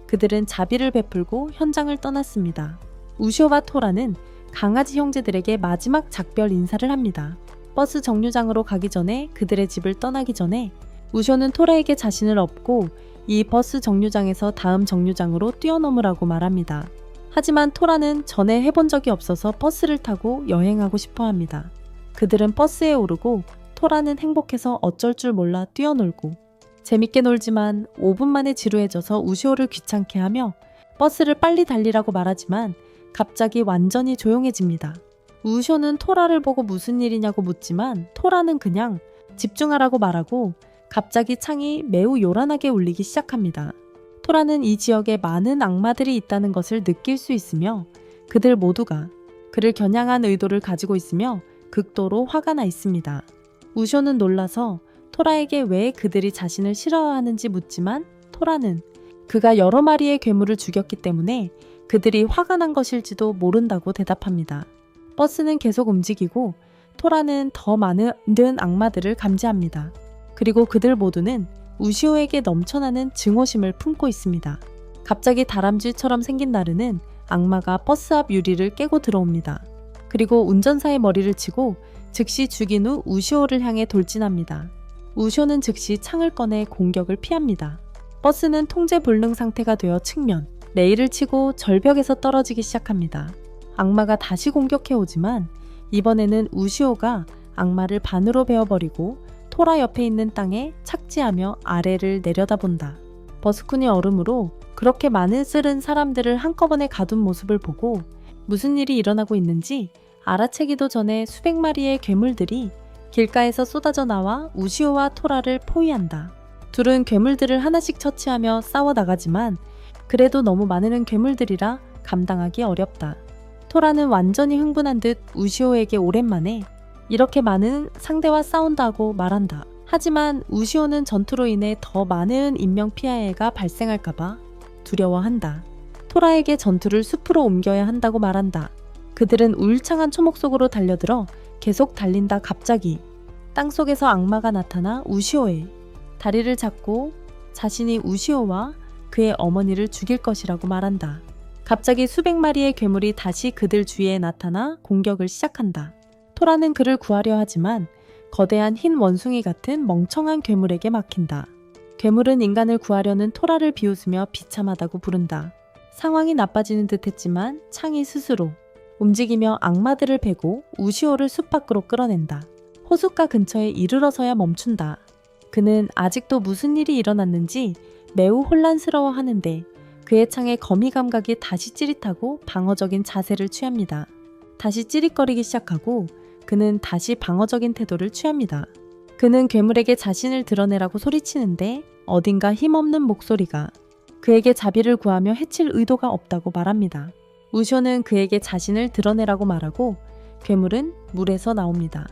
그들은 자비를 베풀고 현장을 떠났습니다. 우시오와 토라는 강아지 형제들에게 마지막 작별 인사를 합니다. 버스 정류장으로 가기 전에 그들의 집을 떠나기 전에 우쇼는 토라에게 자신을 업고 이 버스 정류장에서 다음 정류장으로 뛰어넘으라고 말합니다. 하지만 토라는 전에 해본 적이 없어서 버스를 타고 여행하고 싶어 합니다. 그들은 버스에 오르고 토라는 행복해서 어쩔 줄 몰라 뛰어놀고 재밌게 놀지만 5분 만에 지루해져서 우시오를 귀찮게 하며 버스를 빨리 달리라고 말하지만 갑자기 완전히 조용해집니다. 우쇼는 토라를 보고 무슨 일이냐고 묻지만 토라는 그냥 집중하라고 말하고 갑자기 창이 매우 요란하게 울리기 시작합니다. 토라는 이 지역에 많은 악마들이 있다는 것을 느낄 수 있으며 그들 모두가 그를 겨냥한 의도를 가지고 있으며 극도로 화가 나 있습니다. 우쇼는 놀라서 토라에게 왜 그들이 자신을 싫어하는지 묻지만 토라는 그가 여러 마리의 괴물을 죽였기 때문에 그들이 화가 난 것일지도 모른다고 대답합니다. 버스는 계속 움직이고 토라는 더 많은 악마들을 감지합니다. 그리고 그들 모두는 우시오에게 넘쳐나는 증오심을 품고 있습니다. 갑자기 다람쥐처럼 생긴 나르는 악마가 버스 앞 유리를 깨고 들어옵니다. 그리고 운전사의 머리를 치고 즉시 죽인 후 우시오를 향해 돌진합니다. 우쇼는 즉시 창을 꺼내 공격을 피합니다. 버스는 통제 불능 상태가 되어 측면, 레일을 치고 절벽에서 떨어지기 시작합니다. 악마가 다시 공격해오지만 이번에는 우시오가 악마를 반으로 베어버리고 토라 옆에 있는 땅에 착지하며 아래를 내려다본다. 버스쿤이 얼음으로 그렇게 많은 쓸은 사람들을 한꺼번에 가둔 모습을 보고 무슨 일이 일어나고 있는지 알아채기도 전에 수백 마리의 괴물들이 길가에서 쏟아져 나와 우시오와 토라를 포위한다. 둘은 괴물들을 하나씩 처치하며 싸워 나가지만 그래도 너무 많은 괴물들이라 감당하기 어렵다. 토라는 완전히 흥분한 듯 우시오에게 오랜만에 이렇게 많은 상대와 싸운다고 말한다. 하지만 우시오는 전투로 인해 더 많은 인명피해가 발생할까봐 두려워한다. 토라에게 전투를 숲으로 옮겨야 한다고 말한다. 그들은 울창한 초목 속으로 달려들어 계속 달린다. 갑자기 땅속에서 악마가 나타나 우시오의 다리를 잡고 자신이 우시오와 그의 어머니를 죽일 것이라고 말한다. 갑자기 수백 마리의 괴물이 다시 그들 주위에 나타나 공격을 시작한다. 토라는 그를 구하려 하지만 거대한 흰 원숭이 같은 멍청한 괴물에게 막힌다. 괴물은 인간을 구하려는 토라를 비웃으며 비참하다고 부른다. 상황이 나빠지는 듯 했지만 창이 스스로 움직이며 악마들을 베고 우시오를 숲 밖으로 끌어낸다. 호숫가 근처에 이르러서야 멈춘다. 그는 아직도 무슨 일이 일어났는지 매우 혼란스러워 하는데 그의 창에 거미 감각이 다시 찌릿하고 방어적인 자세를 취합니다. 다시 찌릿거리기 시작하고 그는 다시 방어적인 태도를 취합니다. 그는 괴물에게 자신을 드러내라고 소리치는데 어딘가 힘없는 목소리가 그에게 자비를 구하며 해칠 의도가 없다고 말합니다. 우쇼는 그에게 자신을 드러내라고 말하고 괴물은 물에서 나옵니다.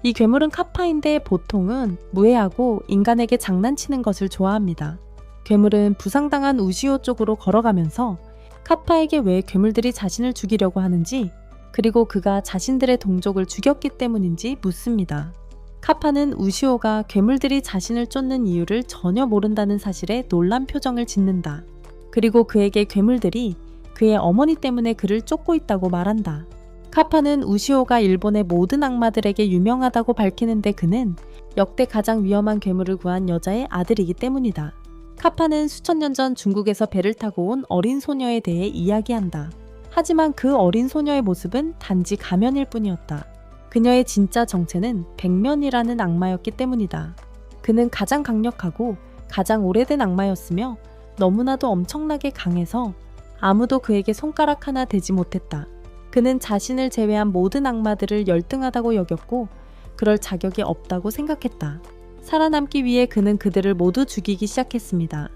이 괴물은 카파인데 보통은 무해하고 인간에게 장난치는 것을 좋아합니다. 괴물은 부상당한 우시오 쪽으로 걸어가면서 카파에게 왜 괴물들이 자신을 죽이려고 하는지 그리고 그가 자신들의 동족을 죽였기 때문인지 묻습니다. 카파는 우시오가 괴물들이 자신을 쫓는 이유를 전혀 모른다는 사실에 놀란 표정을 짓는다. 그리고 그에게 괴물들이 그의 어머니 때문에 그를 쫓고 있다고 말한다. 카파는 우시오가 일본의 모든 악마들에게 유명하다고 밝히는데 그는 역대 가장 위험한 괴물을 구한 여자의 아들이기 때문이다. 카파는 수천 년 전 중국에서 배를 타고 온 어린 소녀에 대해 이야기한다. 하지만 그 어린 소녀의 모습은 단지 가면일 뿐이었다. 그녀의 진짜 정체는 백면이라는 악마였기 때문이다. 그는 가장 강력하고 가장 오래된 악마였으며 너무나도 엄청나게 강해서 아무도 그에게 손가락 하나 대지 못했다. 그는 자신을 제외한 모든 악마들을 열등하다고 여겼고 그럴 자격이 없다고 생각했다. 살아남기 위해 그는 그들을 모두 죽이기 시작했습니다.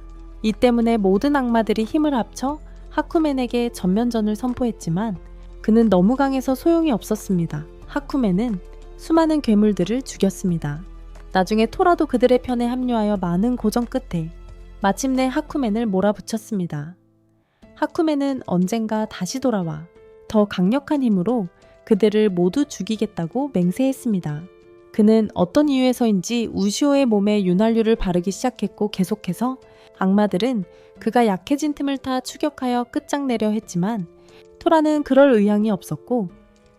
이 때문에 모든 악마들이 힘을 합쳐 하쿠멘에게 전면전을 선포했지만 그는 너무 강해서 소용이 없었습니다. 하쿠멘은 수많은 괴물들을 죽였습니다. 나중에 토라도 그들의 편에 합류하여 많은 고전 끝에 마침내 하쿠멘을 몰아붙였습니다. 하쿠멘은 언젠가 다시 돌아와 더 강력한 힘으로 그들을 모두 죽이겠다고 맹세했습니다. 그는 어떤 이유에서인지 우시오의 몸에 윤활유를 바르기 시작했고 계속해서 악마들은 그가 약해진 틈을 타 추격하여 끝장내려 했지만 토라는 그럴 의향이 없었고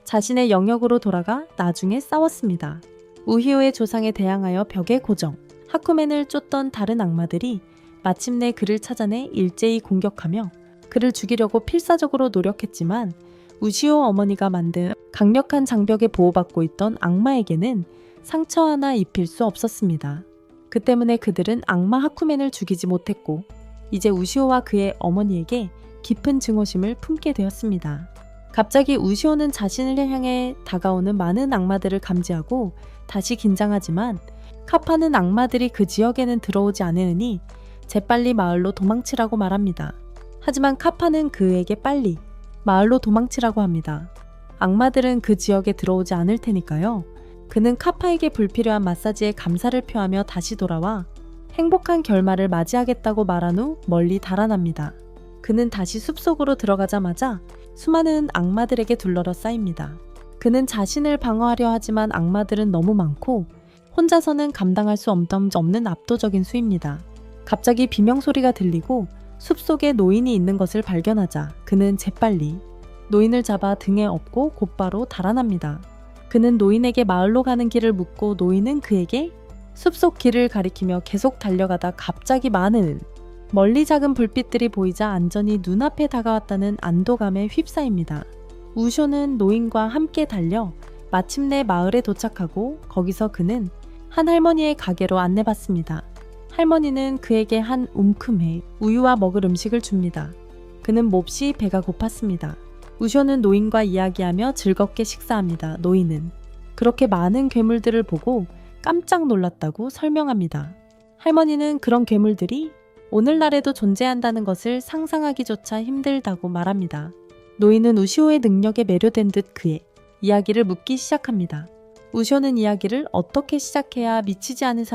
자신의 영역으로 돌아가 나중에 싸웠습니다. 우시오의 조상에 대항하여 벽에 고정, 하쿠멘을 쫓던 다른 악마들이 마침내 그를 찾아내 일제히 공격하며 그를 죽이려고 필사적으로 노력했지만 우시오 어머니가 만든 강력한 장벽에 보호받고 있던 악마에게는 상처 하나 입힐 수 없었습니다. 그 때문에 그들은 악마 하쿠멘을 죽이지 못했고 이제 우시오와 그의 어머니에게 깊은 증오심을 품게 되었습니다. 갑자기 우시오는 자신을 향해 다가오는 많은 악마들을 감지하고 다시 긴장하지만 카파는 악마들이 그 지역에는 들어오지 않으니 재빨리 마을로 도망치라고 말합니다. 하지만 카파는 그에게 빨리 마을로 도망치라고 합니다. 악마들은 그 지역에 들어오지 않을 테니까요. 그는 카파에게 불필요한 마사지에 감사를 표하며 다시 돌아와 행복한 결말을 맞이하겠다고 말한 후 멀리 달아납니다. 그는 다시 숲속으로 들어가자마자 수많은 악마들에게 둘러러 쌓입니다. 그는 자신을 방어하려 하지만 악마들은 너무 많고 혼자서는 감당할 수 없는 압도적인 수입니다. 갑자기 비명소리가 들리고 숲속에 노인이 있는 것을 발견하자 그는 재빨리 노인을 잡아 등에 업고 곧바로 달아납니다. 그는 노인에게 마을로 가는 길을 묻고 노인은 그에게 숲속 길을 가리키며 계속 달려가다 갑자기 많은 멀리 작은 불빛들이 보이자 안전히 눈앞에 다가왔다는 안도감에 휩싸입니다. 우쇼는 노인과 함께 달려 마침내 마을에 도착하고 거기서 그는 한 할머니의 가게로 안내받습니다. 할머니는 그에게 한 움큼의 우유와 먹을 음식을 줍니다. 그는 몹시 배가 고팠습니다. 우쇼는 노인과 이야기하며 즐겁게 식사합니다. 노인은 그렇게 많은 괴물들을 보고 깜짝 놀랐다고 설명합니다. 할머니는 그런 괴물들이 오늘날에도 존재한다는 것을 상상하기조차 힘들다고 말합니다. 노인은 우시오의 능력에 매료된 듯 그의 이야기를 묻기 시작합니다. 우쇼는 이야기를 어떻게 시작해야 미치지 않은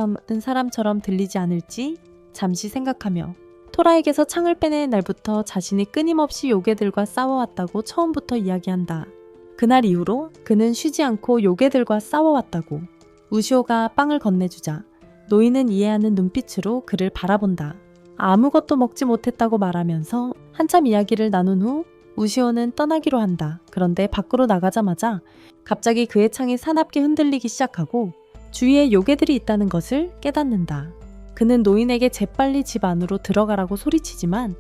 사람처럼 들리지 않을지 잠시 생각하며 토라에게서 창을 빼낸 날부터 자신이 끊임없이 요괴들과 싸워왔다고 처음부터 이야기한다. 그날 이후로 그는 쉬지 않고 요괴들과 싸워왔다고. 우시오가 빵을 건네주자 노인은 이해하는 눈빛으로 그를 바라본다. 아무것도 먹지 못했다고 말하면서 한참 이야기를 나눈 후 우시오는 떠나기로 한다. 그런데 밖으로 나가자마자 갑자기 그의 창이 사납게 흔들리기 시작하고 주위에 요괴들이 있다는 것을 깨닫는다. 그는 노인에게 재빨리 집 안으로 들어가라고 소리치지만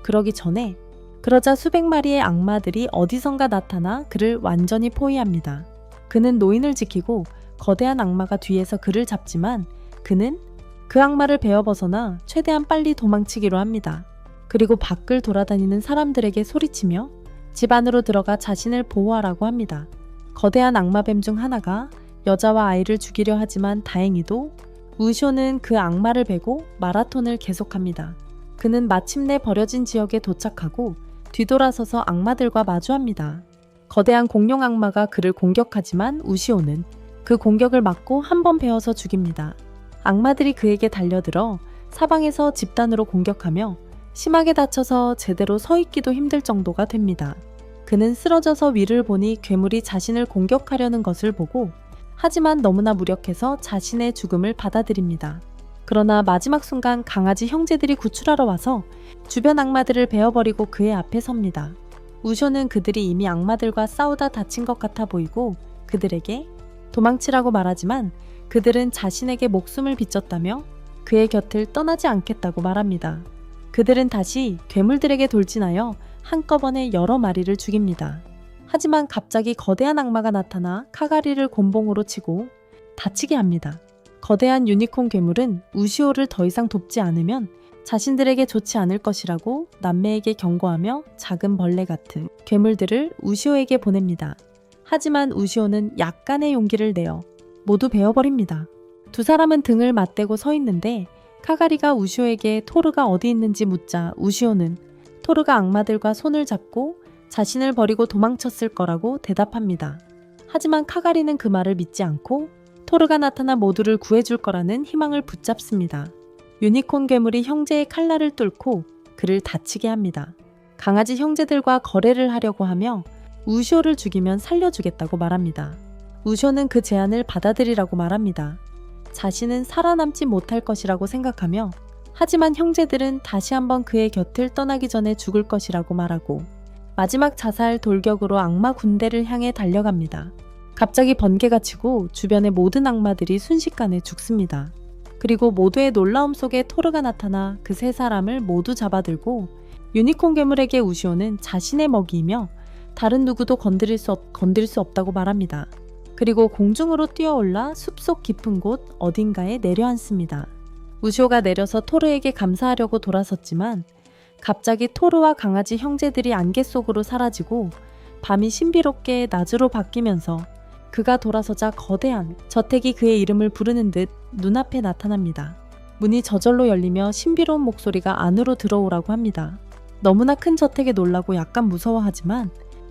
그러기 전에 그러자 수백 마리의 악마들이 어디선가 나타나 그를 완전히 포위합니다. 그는 노인을 지키고 거대한 악마가 뒤에서 그를 잡지만 그는 그 악마를 베어 벗어나 최대한 빨리 도망치기로 합니다. 그리고 밖을 돌아다니는 사람들에게 소리치며 집 안으로 들어가 자신을 보호하라고 합니다. 거대한 악마뱀 중 하나가 여자와 아이를 죽이려 하지만 다행히도 우쇼는 그 악마를 베고 마라톤을 계속합니다. 그는 마침내 버려진 지역에 도착하고 뒤돌아서서 악마들과 마주합니다. 거대한 공룡 악마가 그를 공격하지만 우시오는 그 공격을 막고 한 번 베어서 죽입니다. 악마들이 그에게 달려들어 사방에서 집단으로 공격하며 심하게 다쳐서 제대로 서 있기도 힘들 정도가 됩니다. 그는 쓰러져서 위를 보니 괴물이 자신을 공격하려는 것을 보고 하지만 너무나 무력해서 자신의 죽음을 받아들입니다. 그러나 마지막 순간 강아지 형제들이 구출하러 와서 주변 악마들을 베어버리고 그의 앞에 섭니다. 우쇼는 그들이 이미 악마들과 싸우다 다친 것 같아 보이고 그들에게 도망치라고 말하지만 그들은 자신에게 목숨을 비쳤다며 그의 곁을 떠나지 않겠다고 말합니다. 그들은 다시 괴물들에게 돌진하여 한꺼번에 여러 마리를 죽입니다. 하지만 갑자기 거대한 악마가 나타나 카가리를 곤봉으로 치고 다치게 합니다. 거대한 유니콘 괴물은 우시오를 더 이상 돕지 않으면 자신들에게 좋지 않을 것이라고 남매에게 경고하며 작은 벌레 같은 괴물들을 우시오에게 보냅니다. 하지만 우시오는 약간의 용기를 내어 모두 베어버립니다. 두 사람은 등을 맞대고 서 있는데 카가리가 우시오에게 토르가 어디 있는지 묻자 우시오는 토르가 악마들과 손을 잡고 자신을 버리고 도망쳤을 거라고 대답합니다. 하지만 카가리는 그 말을 믿지 않고 토르가 나타나 모두를 구해줄 거라는 희망을 붙잡습니다. 유니콘 괴물이 형제의 칼날을 뚫고 그를 다치게 합니다. 강아지 형제들과 거래를 하려고 하며 우쇼를 죽이면 살려주겠다고 말합니다. 우쇼는 그 제안을 받아들이라고 말합니다. 자신은 살아남지 못할 것이라고 생각하며 하지만 형제들은 다시 한번 그의 곁을 떠나기 전에 죽을 것이라고 말하고 마지막 자살 돌격으로 악마 군대를 향해 달려갑니다. 갑자기 번개가 치고 주변의 모든 악마들이 순식간에 죽습니다. 그리고 모두의 놀라움 속에 토르가 나타나 그 세 사람을 모두 잡아들고 유니콘 괴물에게 우시오는 자신의 먹이이며 다른 누구도 건드릴 수 없다고 말합니다. 그리고 공중으로 뛰어올라 숲속 깊은 곳 어딘가에 내려앉습니다. 우시오가 내려서 토르에게 감사하려고 돌아섰지만 갑자기 토르와 강아지 형제들이 안개 속으로 사라지고 밤이 신비롭게 낮으로 바뀌면서 그가 돌아서자 거대한 저택이 그의 이름을 부르는 듯 눈앞에 나타납니다. 문이 저절로 열리며 신비로운 목소리가 안으로 들어오라고 합니다. 너무나 큰 저택에 놀라고 약간 무서워하지만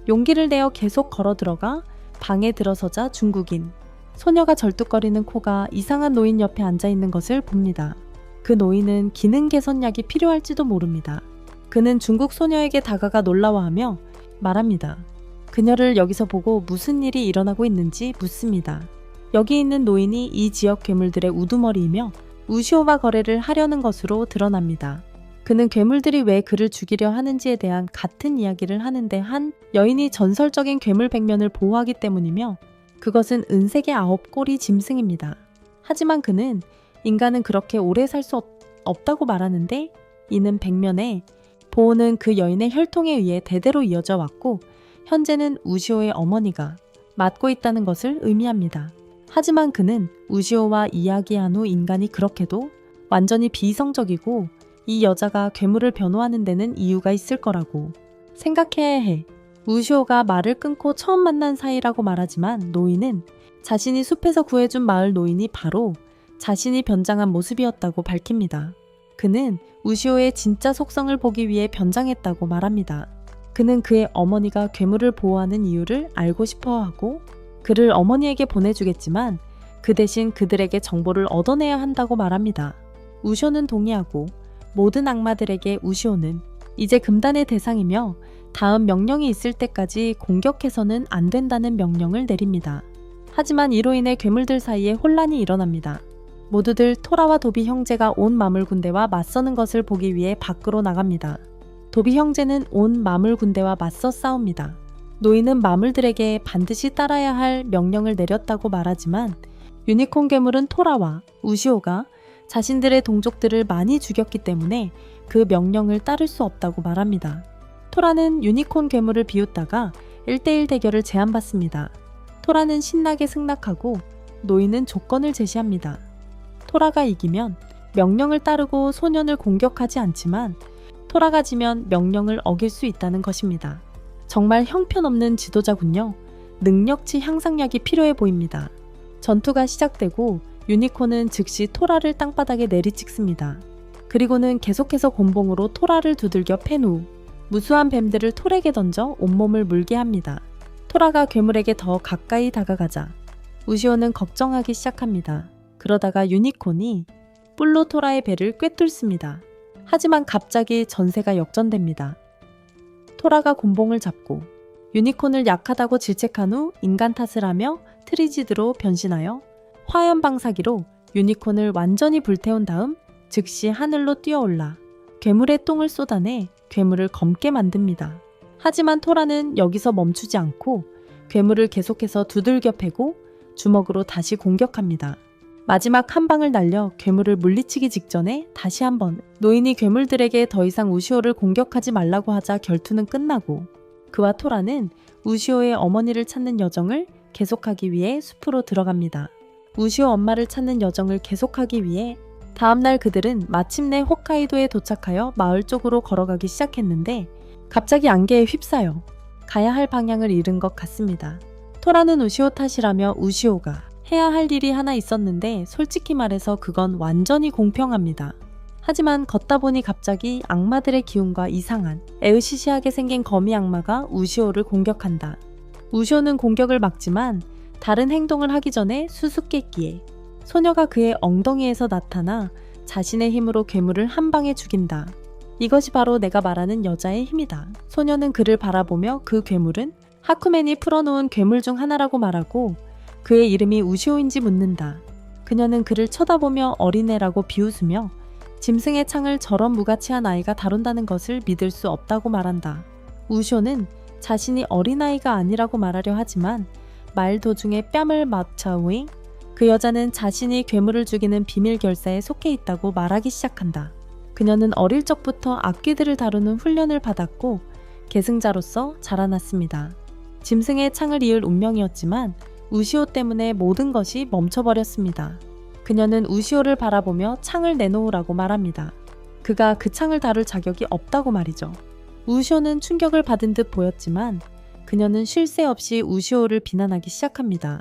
용기를 내어 계속 걸어 들어가 방에 들어서자 중국인 소녀가 절뚝거리는 코가 이상한 노인 옆에 앉아있는 것을 봅니다. 그 노인은 기능 개선약이 필요할지도 모릅니다. 그는 중국 소녀에게 다가가 놀라워하며 말합니다. 그녀를 여기서 보고 무슨 일이 일어나고 있는지 묻습니다. 여기 있는 노인이 이 지역 괴물들의 우두머리이며 우시오와 거래를 하려는 것으로 드러납니다. 그는 괴물들이 왜 그를 죽이려 하는지에 대한 같은 이야기를 하는데 한 여인이 전설적인 괴물 백면을 보호하기 때문이며 그것은 은색의 9꼬리 짐승입니다. 하지만 그는 인간은 그렇게 오래 살 수 없다고 말하는데 이는 백면에 보호는 그 여인의 혈통에 의해 대대로 이어져 왔고 현재는 우시오의 어머니가 맡고 있다는 것을 의미합니다. 하지만 그는 우시오와 이야기한 후 인간이 그렇게도 완전히 비이성적이고 이 여자가 괴물을 변호하는 데는 이유가 있을 거라고 생각해야 해. 우시오가 말을 끊고 처음 만난 사이라고 말하지만 노인은 자신이 숲에서 구해준 마을 노인이 바로 자신이 변장한 모습이었다고 밝힙니다. 그는 우시오의 진짜 속성을 보기 위해 변장했다고 말합니다. 그는 그의 어머니가 괴물을 보호하는 이유를 알고 싶어하고 그를 어머니에게 보내주겠지만 그 대신 그들에게 정보를 얻어내야 한다고 말합니다. 우쇼는 동의하고 모든 악마들에게 우시오는 이제 금단의 대상이며 다음 명령이 있을 때까지 공격해서는 안 된다는 명령을 내립니다. 하지만 이로 인해 괴물들 사이에 혼란이 일어납니다. 모두들 토라와 도비 형제가 온 마물 군대와 맞서는 것을 보기 위해 밖으로 나갑니다. 도비 형제는 온 마물 군대와 맞서 싸웁니다. 노인은 마물들에게 반드시 따라야 할 명령을 내렸다고 말하지만 유니콘 괴물은 토라와 우시오가 자신들의 동족들을 많이 죽였기 때문에 그 명령을 따를 수 없다고 말합니다. 토라는 유니콘 괴물을 비웃다가 1대1 대결을 제안받습니다. 토라는 신나게 승낙하고 노인은 조건을 제시합니다. 토라가 이기면 명령을 따르고 소년을 공격하지 않지만 토라가 지면 명령을 어길 수 있다는 것입니다. 정말 형편없는 지도자군요. 능력치 향상약이 필요해 보입니다. 전투가 시작되고 유니콘은 즉시 토라를 땅바닥에 내리찍습니다. 그리고는 계속해서 곤봉으로 토라를 두들겨 팬 후 무수한 뱀들을 톨에게 던져 온몸을 물게 합니다. 토라가 괴물에게 더 가까이 다가가자 우시오는 걱정하기 시작합니다. 그러다가 유니콘이 뿔로 토라의 배를 꿰뚫습니다. 하지만 갑자기 전세가 역전됩니다. 토라가 곤봉을 잡고 유니콘을 약하다고 질책한 후 인간 탓을 하며 트리지드로 변신하여 화염방사기로 유니콘을 완전히 불태운 다음 즉시 하늘로 뛰어올라 괴물의 똥을 쏟아내 괴물을 검게 만듭니다. 하지만 토라는 여기서 멈추지 않고 괴물을 계속해서 두들겨 패고 주먹으로 다시 공격합니다. 마지막 한 방을 날려 괴물을 물리치기 직전에 다시 한번 노인이 괴물들에게 더 이상 우시오를 공격하지 말라고 하자 결투는 끝나고 그와 토라는 우시오의 어머니를 찾는 여정을 계속하기 위해 숲으로 들어갑니다. 우시오 엄마를 찾는 여정을 계속하기 위해 다음날 그들은 마침내 홋카이도에 도착하여 마을 쪽으로 걸어가기 시작했는데 갑자기 안개에 휩싸여 가야 할 방향을 잃은 것 같습니다. 토라는 우시오 탓이라며 우시오가 해야 할 일이 하나 있었는데 솔직히 말해서 그건 완전히 공평합니다. 하지만 걷다 보니 갑자기 악마들의 기운과 이상한 에으시시하게 생긴 거미 악마가 우시오를 공격한다. 우시오는 공격을 막지만 다른 행동을 하기 전에 수수께끼에 소녀가 그의 엉덩이에서 나타나 자신의 힘으로 괴물을 한 방에 죽인다. 이것이 바로 내가 말하는 여자의 힘이다. 소녀는 그를 바라보며 그 괴물은 하쿠맨이 풀어놓은 괴물 중 하나라고 말하고 그의 이름이 우시오인지 묻는다. 그녀는 그를 쳐다보며 어린애라고 비웃으며 짐승의 창을 저런 무가치한 아이가 다룬다는 것을 믿을 수 없다고 말한다. 우시오는 자신이 어린아이가 아니라고 말하려 하지만 말 도중에 뺨을 맞춰오잉 그 여자는 자신이 괴물을 죽이는 비밀 결사에 속해 있다고 말하기 시작한다. 그녀는 어릴 적부터 악귀들을 다루는 훈련을 받았고 계승자로서 자라났습니다. 짐승의 창을 이을 운명이었지만 우시오 때문에 모든 것이 멈춰버렸습니다. 그녀는 우시오를 바라보며 창을 내놓으라고 말합니다. 그가 그 창을 다룰 자격이 없다고 말이죠. 우시오는 충격을 받은 듯 보였지만 그녀는 쉴 새 없이 우시오를 비난하기 시작합니다.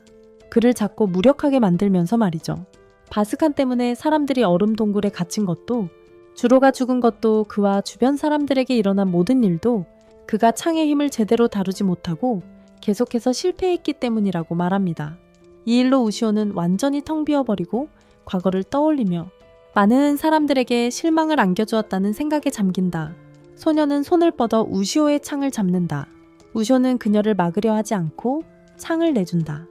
그를 자꾸 무력하게 만들면서 말이죠. 바스칸 때문에 사람들이 얼음 동굴에 갇힌 것도 주로가 죽은 것도 그와 주변 사람들에게 일어난 모든 일도 그가 창의 힘을 제대로 다루지 못하고 계속해서 실패했기 때문이라고 말합니다. 이 일로 우시오는 완전히 텅 비어버리고 과거를 떠올리며 많은 사람들에게 실망을 안겨주었다는 생각에 잠긴다. 소녀는 손을 뻗어 우시오의 창을 잡는다. 우시오는 그녀를 막으려 하지 않고 창을 내준다.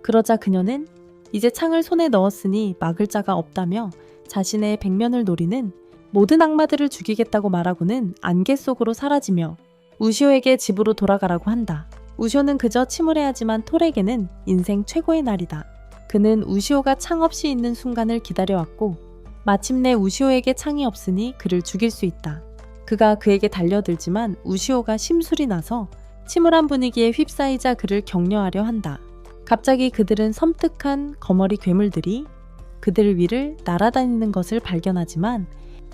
그러자 그녀는 이제 창을 손에 넣었으니 막을 자가 없다며 자신의 백면을 노리는 모든 악마들을 죽이겠다고 말하고는 안개 속으로 사라지며 우시오에게 집으로 돌아가라고 한다. 우시오는 그저 침울해하지만 톨에게는 인생 최고의 날이다. 그는 우시오가 창 없이 있는 순간을 기다려왔고 마침내 우시오에게 창이 없으니 그를 죽일 수 있다. 그가 그에게 달려들지만 우시오가 심술이 나서 침울한 분위기에 휩싸이자 그를 격려하려 한다. 갑자기 그들은 섬뜩한 거머리 괴물들이 그들 위를 날아다니는 것을 발견하지만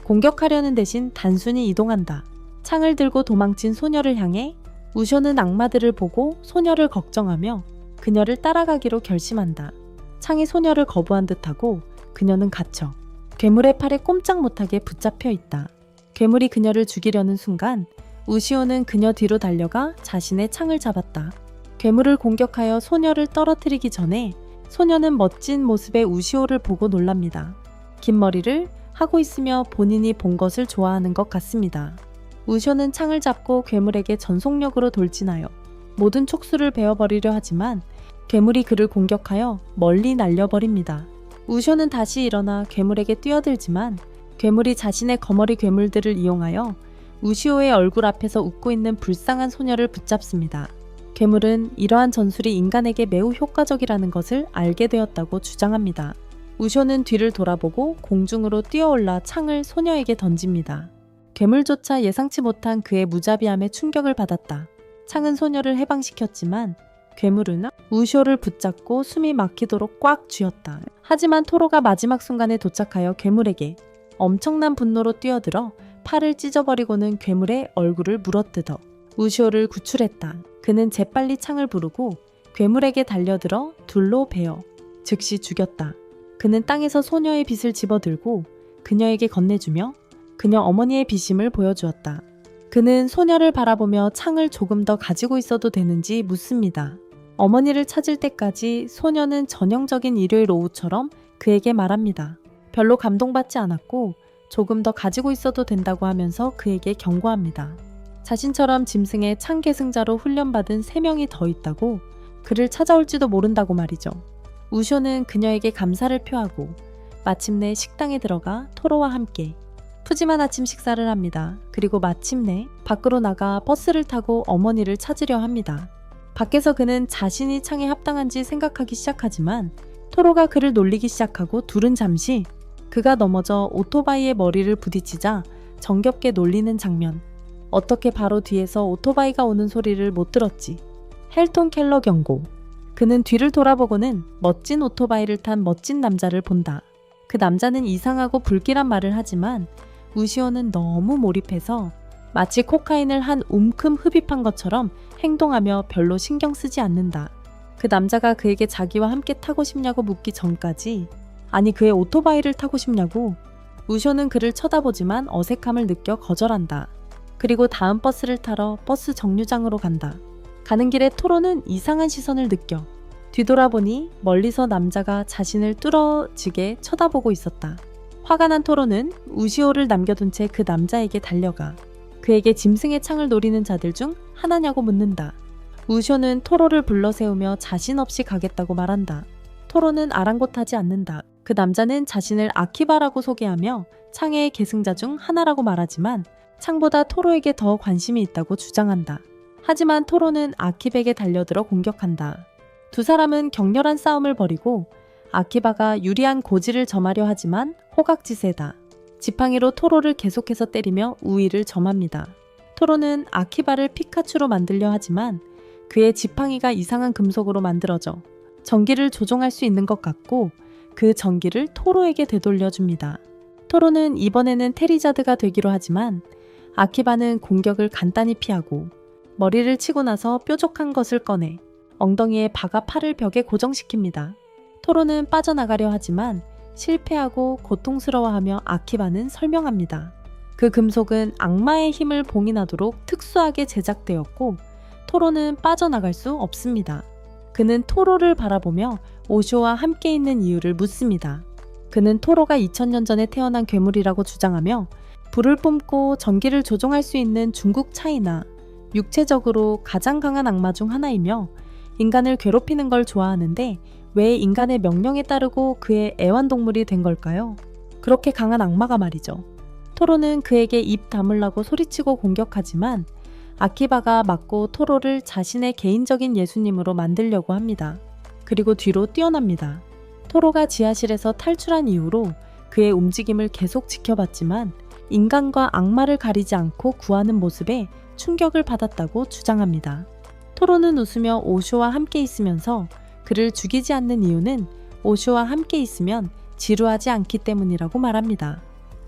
공격하려는 대신 단순히 이동한다. 창을 들고 도망친 소녀를 향해 우시오는 악마들을 보고 소녀를 걱정하며 그녀를 따라가기로 결심한다. 창이 소녀를 거부한 듯하고 그녀는 갇혀 괴물의 팔에 꼼짝 못하게 붙잡혀 있다. 괴물이 그녀를 죽이려는 순간 우시오는 그녀 뒤로 달려가 자신의 창을 잡았다. 괴물을 공격하여 소녀를 떨어뜨리기 전에 소녀는 멋진 모습의 우시오를 보고 놀랍니다. 긴 머리를 하고 있으며 본인이 본 것을 좋아하는 것 같습니다. 우시오는 창을 잡고 괴물에게 전속력으로 돌진하여 모든 촉수를 베어버리려 하지만 괴물이 그를 공격하여 멀리 날려버립니다. 우시오는 다시 일어나 괴물에게 뛰어들지만 괴물이 자신의 거머리 괴물들을 이용하여 우시오의 얼굴 앞에서 웃고 있는 불쌍한 소녀를 붙잡습니다. 괴물은 이러한 전술이 인간에게 매우 효과적이라는 것을 알게 되었다고 주장합니다. 우시오는 뒤를 돌아보고 공중으로 뛰어올라 창을 소녀에게 던집니다. 괴물조차 예상치 못한 그의 무자비함에 충격을 받았다. 창은 소녀를 해방시켰지만 괴물은 우쇼를 붙잡고 숨이 막히도록 꽉 쥐었다. 하지만 토로가 마지막 순간에 도착하여 괴물에게 엄청난 분노로 뛰어들어 팔을 찢어버리고는 괴물의 얼굴을 물어뜯어 우쇼를 구출했다. 그는 재빨리 창을 부르고 괴물에게 달려들어 둘로 베어 즉시 죽였다. 그는 땅에서 소녀의 빗을 집어들고 그녀에게 건네주며 그녀 어머니의 비심을 보여주었다. 그는 소녀를 바라보며 창을 조금 더 가지고 있어도 되는지 묻습니다. 어머니를 찾을 때까지 소녀는 전형적인 일요일 오후처럼 그에게 말합니다. 별로 감동받지 않았고 조금 더 가지고 있어도 된다고 하면서 그에게 경고합니다. 자신처럼 짐승의 창 계승자로 훈련받은 3명이 더 있다고 그를 찾아올지도 모른다고 말이죠. 우쇼는 그녀에게 감사를 표하고 마침내 식당에 들어가 토로와 함께 푸짐한 아침 식사를 합니다. 그리고 마침내 밖으로 나가 버스를 타고 어머니를 찾으려 합니다. 밖에서 그는 자신이 창에 합당한지 생각하기 시작하지만 토로가 그를 놀리기 시작하고 둘은 잠시 그가 넘어져 오토바이의 머리를 부딪히자 정겹게 놀리는 장면. 어떻게 바로 뒤에서 오토바이가 오는 소리를 못 들었지. 헬톤 켈러 경고. 그는 뒤를 돌아보고는 멋진 오토바이를 탄 멋진 남자를 본다. 그 남자는 이상하고 불길한 말을 하지만 우시오는 너무 몰입해서 마치 코카인을 한 움큼 흡입한 것처럼 행동하며 별로 신경 쓰지 않는다. 그 남자가 그에게 자기와 함께 타고 싶냐고 묻기 전까지 아니 그의 오토바이를 타고 싶냐고 우쇼는 그를 쳐다보지만 어색함을 느껴 거절한다. 그리고 다음 버스를 타러 버스 정류장으로 간다. 가는 길에 토로는 이상한 시선을 느껴 뒤돌아보니 멀리서 남자가 자신을 뚫어지게 쳐다보고 있었다. 화가 난 토로는 우시오를 남겨둔 채 그 남자에게 달려가 그에게 짐승의 창을 노리는 자들 중 하나냐고 묻는다. 우쇼는 토로를 불러세우며 자신 없이 가겠다고 말한다. 토로는 아랑곳하지 않는다. 그 남자는 자신을 아키바라고 소개하며 창의 계승자 중 하나라고 말하지만 창보다 토로에게 더 관심이 있다고 주장한다. 하지만 토로는 아키백에 달려들어 공격한다. 두 사람은 격렬한 싸움을 벌이고 아키바가 유리한 고지를 점하려 하지만 호각지세다. 지팡이로 토로를 계속해서 때리며 우위를 점합니다. 토로는 아키바를 피카츄로 만들려 하지만 그의 지팡이가 이상한 금속으로 만들어져 전기를 조종할 수 있는 것 같고 그 전기를 토로에게 되돌려줍니다. 토로는 이번에는 테리자드가 되기로 하지만 아키바는 공격을 간단히 피하고 머리를 치고 나서 뾰족한 것을 꺼내 엉덩이에 박아 팔을 벽에 고정시킵니다. 토로는 빠져나가려 하지만 실패하고 고통스러워하며 아키바는 설명합니다. 그 금속은 악마의 힘을 봉인하도록 특수하게 제작되었고 토로는 빠져나갈 수 없습니다. 그는 토로를 바라보며 오쇼와 함께 있는 이유를 묻습니다. 그는 토로가 2000년 전에 태어난 괴물이라고 주장하며 불을 뿜고 전기를 조종할 수 있는 중국 차이나 육체적으로 가장 강한 악마 중 하나이며 인간을 괴롭히는 걸 좋아하는데 왜 인간의 명령에 따르고 그의 애완동물이 된 걸까요? 그렇게 강한 악마가 말이죠. 토로는 그에게 입 다물라고 소리치고 공격하지만 아키바가 맞고 토로를 자신의 개인적인 예수님으로 만들려고 합니다. 그리고 뒤로 뛰어납니다. 토로가 지하실에서 탈출한 이후로 그의 움직임을 계속 지켜봤지만 인간과 악마를 가리지 않고 구하는 모습에 충격을 받았다고 주장합니다. 토로는 웃으며 오쇼와 함께 있으면서 그를 죽이지 않는 이유는 오쇼와 함께 있으면 지루하지 않기 때문이라고 말합니다.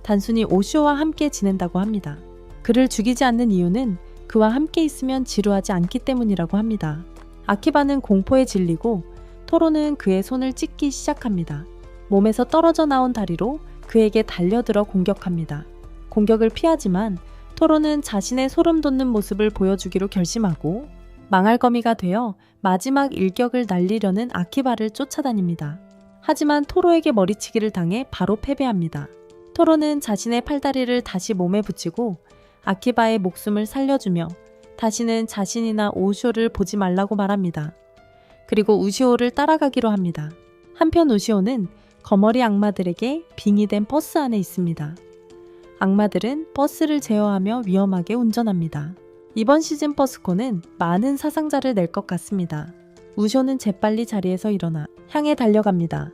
단순히 오쇼와 함께 지낸다고 합니다. 그를 죽이지 않는 이유는 그와 함께 있으면 지루하지 않기 때문이라고 합니다. 아키바는 공포에 질리고 토로는 그의 손을 찢기 시작합니다. 몸에서 떨어져 나온 다리로 그에게 달려들어 공격합니다. 공격을 피하지만 토로는 자신의 소름 돋는 모습을 보여주기로 결심하고 망할거미가 되어 마지막 일격을 날리려는 아키바를 쫓아다닙니다. 하지만 토로에게 머리치기를 당해 바로 패배합니다. 토로는 자신의 팔다리를 다시 몸에 붙이고 아키바의 목숨을 살려주며 다시는 자신이나 오쇼를 보지 말라고 말합니다. 그리고 우시오를 따라가기로 합니다. 한편 우시오는 거머리 악마들에게 빙의된 버스 안에 있습니다. 악마들은 버스를 제어하며 위험하게 운전합니다. 이번 시즌 버스코는 많은 사상자를 낼 것 같습니다. 우쇼는 재빨리 자리에서 일어나 향해 달려갑니다.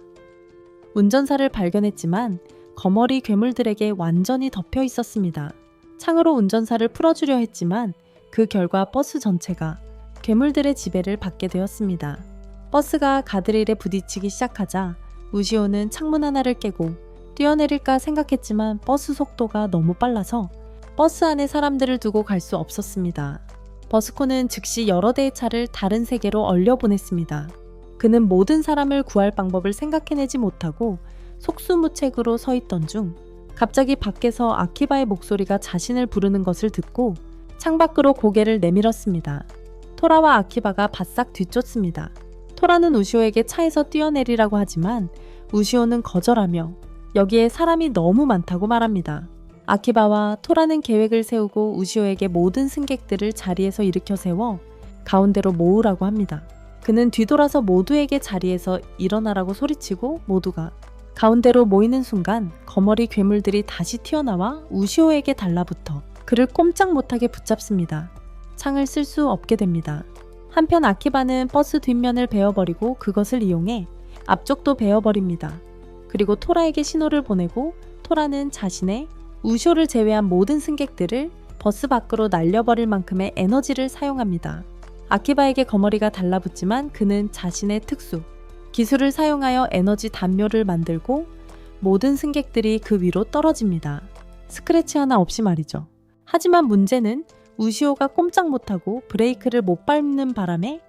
운전사를 발견했지만 거머리 괴물들에게 완전히 덮여 있었습니다. 창으로 운전사를 풀어주려 했지만 그 결과 버스 전체가 괴물들의 지배를 받게 되었습니다. 버스가 가드레일에 부딪히기 시작하자 우시오는 창문 하나를 깨고 뛰어내릴까 생각했지만 버스 속도가 너무 빨라서 버스 안에 사람들을 두고 갈 수 없었습니다. 버스코는 즉시 여러 대의 차를 다른 세계로 얼려보냈습니다. 그는 모든 사람을 구할 방법을 생각해내지 못하고 속수무책으로 서 있던 중 갑자기 밖에서 아키바의 목소리가 자신을 부르는 것을 듣고 창밖으로 고개를 내밀었습니다. 토라와 아키바가 바싹 뒤쫓습니다. 토라는 우시오에게 차에서 뛰어내리라고 하지만 우시오는 거절하며 여기에 사람이 너무 많다고 말합니다. 아키바와 토라는 계획을 세우고 우시오에게 모든 승객들을 자리에서 일으켜 세워 가운데로 모으라고 합니다. 그는 뒤돌아서 모두에게 자리에서 일어나라고 소리치고 모두가 가운데로 모이는 순간 거머리 괴물들이 다시 튀어나와 우시오에게 달라붙어 그를 꼼짝 못하게 붙잡습니다. 창을 쓸 수 없게 됩니다. 한편 아키바는 버스 뒷면을 베어버리고 그것을 이용해 앞쪽도 베어버립니다. 그리고 토라에게 신호를 보내고 토라는 자신의 우시오를 제외한 모든 승객들을 버스 밖으로 날려버릴 만큼의 에너지를 사용합니다. 아키바에게 거머리가 달라붙지만 그는 자신의 특수 기술을 사용하여 에너지 담요를 만들고 모든 승객들이 그 위로 떨어집니다. 스크래치 하나 없이 말이죠. 하지만 문제는 우시오가 꼼짝 못하고 브레이크를 못 밟는 바람에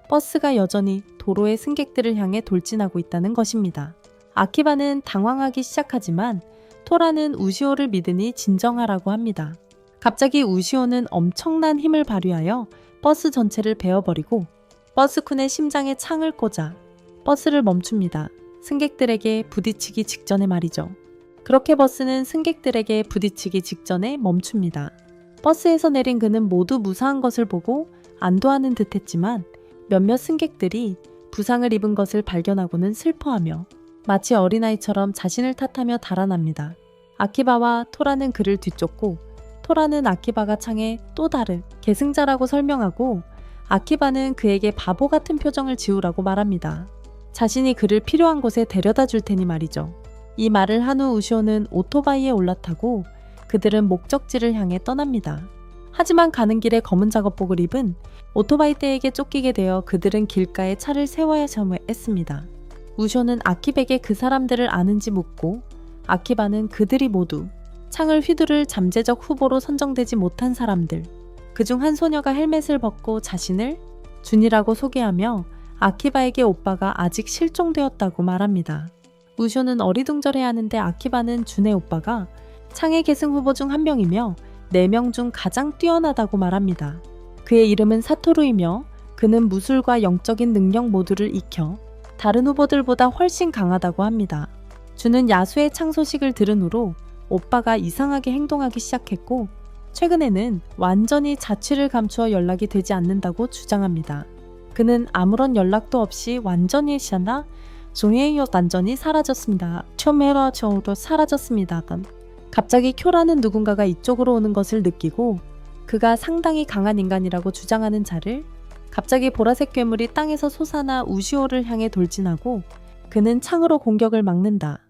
버스가 여전히 도로의 승객들을 향해 돌진하고 있다는 것입니다. 아키바는 당황하기 시작하지만 토라는 우시오를 믿으니 진정하라고 합니다. 갑자기 우시오는 엄청난 힘을 발휘하여 버스 전체를 베어버리고 버스쿤의 심장에 창을 꽂아 버스를 멈춥니다. 승객들에게 부딪히기 직전에 말이죠. 그렇게 버스는 승객들에게 부딪히기 직전에 멈춥니다. 버스에서 내린 그는 모두 무사한 것을 보고 안도하는 듯했지만 몇몇 승객들이 부상을 입은 것을 발견하고는 슬퍼하며 마치 어린아이처럼 자신을 탓하며 달아납니다. 아키바와 토라는 그를 뒤쫓고 토라는 아키바가 창에 또 다른 계승자라고 설명하고 아키바는 그에게 바보 같은 표정을 지으라고 말합니다. 자신이 그를 필요한 곳에 데려다 줄 테니 말이죠. 이 말을 한 후 우시오는 오토바이에 올라타고 그들은 목적지를 향해 떠납니다. 하지만 가는 길에 검은 작업복을 입은 오토바이 떼에게 쫓기게 되어 그들은 길가에 차를 세워야 했습니다. 우시오는 아키백에 그 사람들을 아는지 묻고 아키바는 그들이 모두 창을 휘두를 잠재적 후보로 선정되지 못한 사람들, 그중 한 소녀가 헬멧을 벗고 자신을 준이라고 소개하며 아키바에게 오빠가 아직 실종되었다고 말합니다. 우시오는 어리둥절해하는데 아키바는 준의 오빠가 창의 계승 후보 중 한 명이며 4명 중 가장 뛰어나다고 말합니다. 그의 이름은 사토루이며 그는 무술과 영적인 능력 모두를 익혀 다른 후보들보다 훨씬 강하다고 합니다. 준은 야수의 창 소식을 들은 후로 오빠가 이상하게 행동하기 시작했고 최근에는 완전히 자취를 감추어 연락이 되지 않는다고 주장합니다. 그는 아무런 연락도 없이 완전히 완전히 사라졌습니다. 처음으로 사라졌습니다. 갑자기 쿄라는 누군가가 이쪽으로 오는 것을 느끼고 그가 상당히 강한 인간이라고 주장하는 자를 갑자기 보라색 괴물이 땅에서 솟아나 우시오를 향해 돌진하고 그는 창으로 공격을 막는다.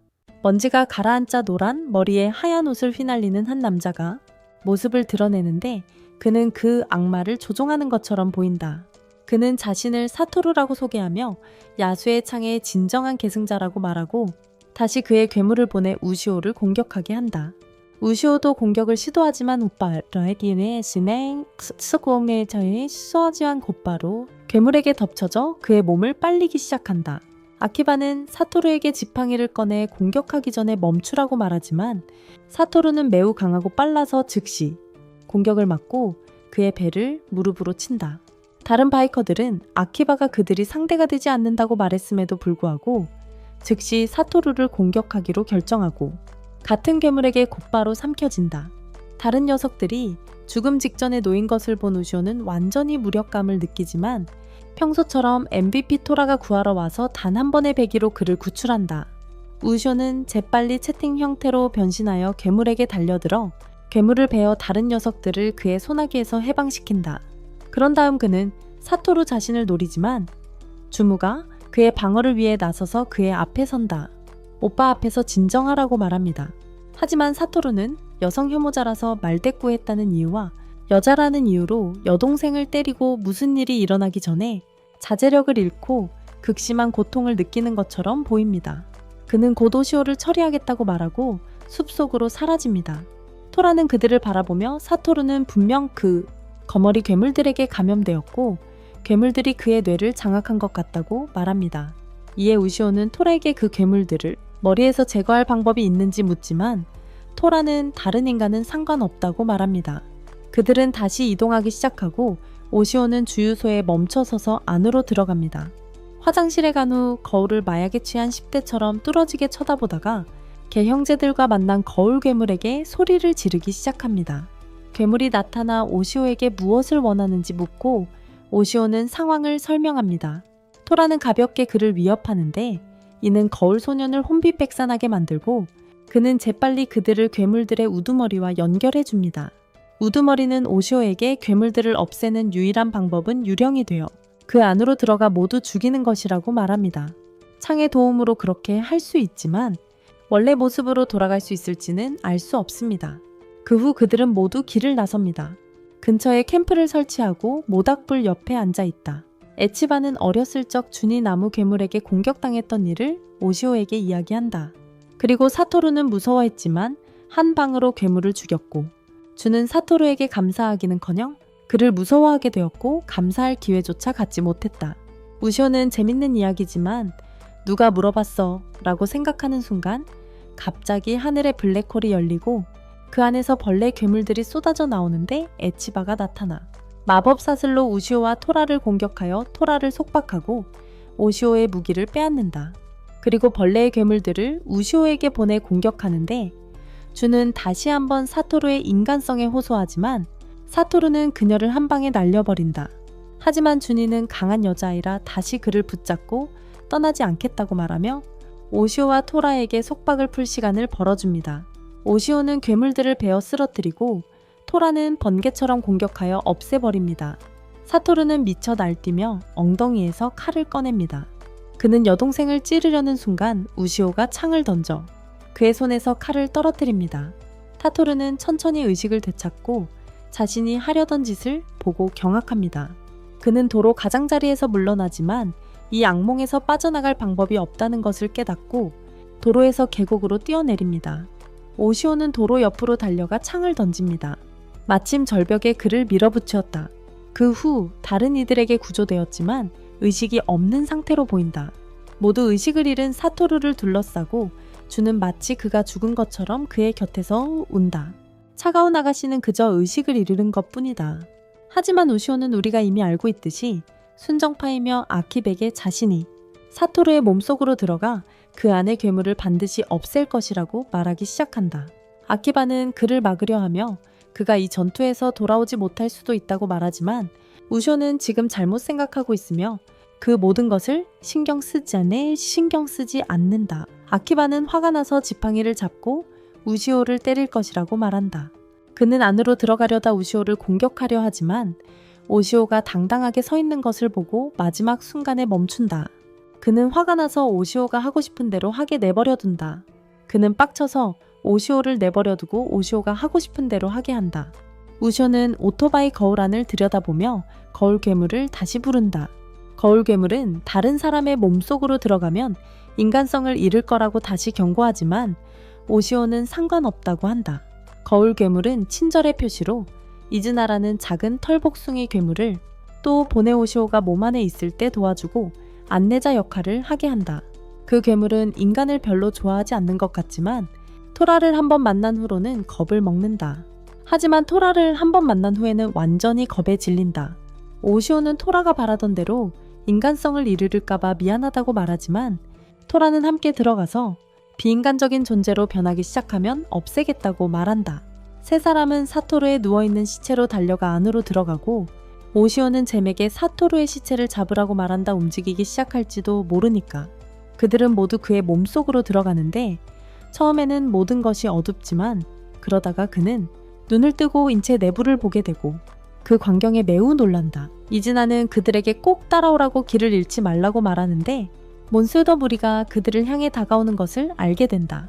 먼지가 가라앉자 노란 머리에 하얀 옷을 휘날리는 한 남자가 모습을 드러내는데 그는 그 악마를 조종하는 것처럼 보인다. 그는 자신을 사토루라고 소개하며 야수의 창의 진정한 계승자라고 말하고 다시 그의 괴물을 보내 우시오를 공격하게 한다. 우시오도 공격을 시도하지만 오빠에게 스고메 저의 수어지한 곧바로 괴물에게 덮쳐져 그의 몸을 빨리기 시작한다. 아키바는 사토루에게 지팡이를 꺼내 공격하기 전에 멈추라고 말하지만 사토루는 매우 강하고 빨라서 즉시 공격을 막고 그의 배를 무릎으로 친다. 다른 바이커들은 아키바가 그들이 상대가 되지 않는다고 말했음에도 불구하고 즉시 사토루를 공격하기로 결정하고 같은 괴물에게 곧바로 삼켜진다. 다른 녀석들이 죽음 직전에 놓인 것을 본 우시오는 완전히 무력감을 느끼지만 평소처럼 MVP 토라가 구하러 와서 단 한 번의 배기로 그를 구출한다. 우시오는 재빨리 채팅 형태로 변신하여 괴물에게 달려들어 괴물을 베어 다른 녀석들을 그의 소나기에서 해방시킨다. 그런 다음 그는 사토루 자신을 노리지만 주무가 그의 방어를 위해 나서서 그의 앞에 선다. 오빠 앞에서 진정하라고 말합니다. 하지만 사토루는 여성 혐오자라서 말대꾸했다는 이유와 여자라는 이유로 여동생을 때리고 무슨 일이 일어나기 전에 자제력을 잃고 극심한 고통을 느끼는 것처럼 보입니다. 그는 곧 오시오를 처리하겠다고 말하고 숲속으로 사라집니다. 토라는 그들을 바라보며 사토루는 분명 그 거머리 괴물들에게 감염되었고 괴물들이 그의 뇌를 장악한 것 같다고 말합니다. 이에 우시오는 토라에게 그 괴물들을 머리에서 제거할 방법이 있는지 묻지만 토라는 다른 인간은 상관없다고 말합니다. 그들은 다시 이동하기 시작하고 오시오는 주유소에 멈춰서서 안으로 들어갑니다. 화장실에 간 후 거울을 마약에 취한 10대처럼 뚫어지게 쳐다보다가 개 형제들과 만난 거울 괴물에게 소리를 지르기 시작합니다. 괴물이 나타나 오시오에게 무엇을 원하는지 묻고 오시오는 상황을 설명합니다. 토라는 가볍게 그를 위협하는데 이는 거울 소년을 혼비백산하게 만들고 그는 재빨리 그들을 괴물들의 우두머리와 연결해 줍니다. 우두머리는 오시오에게 괴물들을 없애는 유일한 방법은 유령이 되어 그 안으로 들어가 모두 죽이는 것이라고 말합니다. 창의 도움으로 그렇게 할 수 있지만 원래 모습으로 돌아갈 수 있을지는 알 수 없습니다. 그 후 그들은 모두 길을 나섭니다. 근처에 캠프를 설치하고 모닥불 옆에 앉아 있다. 에치바는 어렸을 적 준이 나무 괴물에게 공격당했던 일을 오시오에게 이야기한다. 그리고 사토루는 무서워했지만 한 방으로 괴물을 죽였고 준은 사토루에게 감사하기는커녕 그를 무서워하게 되었고 감사할 기회조차 갖지 못했다. 우시오는 재밌는 이야기지만 누가 물어봤어? 라고 생각하는 순간 갑자기 하늘에 블랙홀이 열리고 그 안에서 벌레 괴물들이 쏟아져 나오는데 에치바가 나타나 마법 사슬로 우시오와 토라를 공격하여 토라를 속박하고 오시오의 무기를 빼앗는다. 그리고 벌레의 괴물들을 우시오에게 보내 공격하는데 준은 다시 한번 사토루의 인간성에 호소하지만 사토루는 그녀를 한 방에 날려버린다. 하지만 준이는 강한 여자아이라 다시 그를 붙잡고 떠나지 않겠다고 말하며 오시오와 토라에게 속박을 풀 시간을 벌어줍니다. 오시오는 괴물들을 베어 쓰러뜨리고 토라는 번개처럼 공격하여 없애버립니다. 사토루는 미쳐 날뛰며 엉덩이에서 칼을 꺼냅니다. 그는 여동생을 찌르려는 순간 우시오가 창을 던져 그의 손에서 칼을 떨어뜨립니다. 사토루는 천천히 의식을 되찾고 자신이 하려던 짓을 보고 경악합니다. 그는 도로 가장자리에서 물러나지만 이 악몽에서 빠져나갈 방법이 없다는 것을 깨닫고 도로에서 계곡으로 뛰어내립니다. 오시오는 도로 옆으로 달려가 창을 던집니다. 마침 절벽에 그를 밀어붙였다. 그 후 다른 이들에게 구조되었지만 의식이 없는 상태로 보인다. 모두 의식을 잃은 사토루를 둘러싸고 준은 마치 그가 죽은 것처럼 그의 곁에서 운다. 차가운 아가씨는 그저 의식을 잃은 것뿐이다. 하지만 우시오는 우리가 이미 알고 있듯이 순정파이며 아키백의 자신이 사토루의 몸속으로 들어가 그 안의 괴물을 반드시 없앨 것이라고 말하기 시작한다. 아키바는 그를 막으려 하며 그가 이 전투에서 돌아오지 못할 수도 있다고 말하지만 우쇼는 지금 잘못 생각하고 있으며 그 모든 것을 신경 쓰지 않는다. 아키바는 화가 나서 지팡이를 잡고 우시오를 때릴 것이라고 말한다. 그는 안으로 들어가려다 우시오를 공격하려 하지만 오시오가 당당하게 서 있는 것을 보고 마지막 순간에 멈춘다. 그는 화가 나서 오시오가 하고 싶은 대로 하게 내버려둔다. 그는 빡쳐서 오시오를 내버려두고 오시오가 하고 싶은 대로 하게 한다. 우쇼는 오토바이 거울 안을 들여다보며 거울 괴물을 다시 부른다. 거울 괴물은 다른 사람의 몸속으로 들어가면 인간성을 잃을 거라고 다시 경고하지만 오시오는 상관없다고 한다. 거울 괴물은 친절의 표시로 이즈나라는 작은 털복숭이 괴물을 또 보네오시오가 몸 안에 있을 때 도와주고 안내자 역할을 하게 한다. 그 괴물은 인간을 별로 좋아하지 않는 것 같지만 토라를 한번 만난 후로는 겁을 먹는다. 하지만 토라를 한번 만난 후에는 완전히 겁에 질린다. 오시오는 토라가 바라던 대로 인간성을 잃을까봐 미안하다고 말하지만 토라는 함께 들어가서 비인간적인 존재로 변하기 시작하면 없애겠다고 말한다. 세 사람은 사토루에 누워있는 시체로 달려가 안으로 들어가고 오시오는 잼에게 사토루의 시체를 잡으라고 말한다 움직이기 시작할지도 모르니까. 그들은 모두 그의 몸속으로 들어가는데 처음에는 모든 것이 어둡지만 그러다가 그는 눈을 뜨고 인체 내부를 보게 되고 그 광경에 매우 놀란다. 이즈나는 그들에게 꼭 따라오라고 길을 잃지 말라고 말하는데 몬스터 무리가 그들을 향해 다가오는 것을 알게 된다.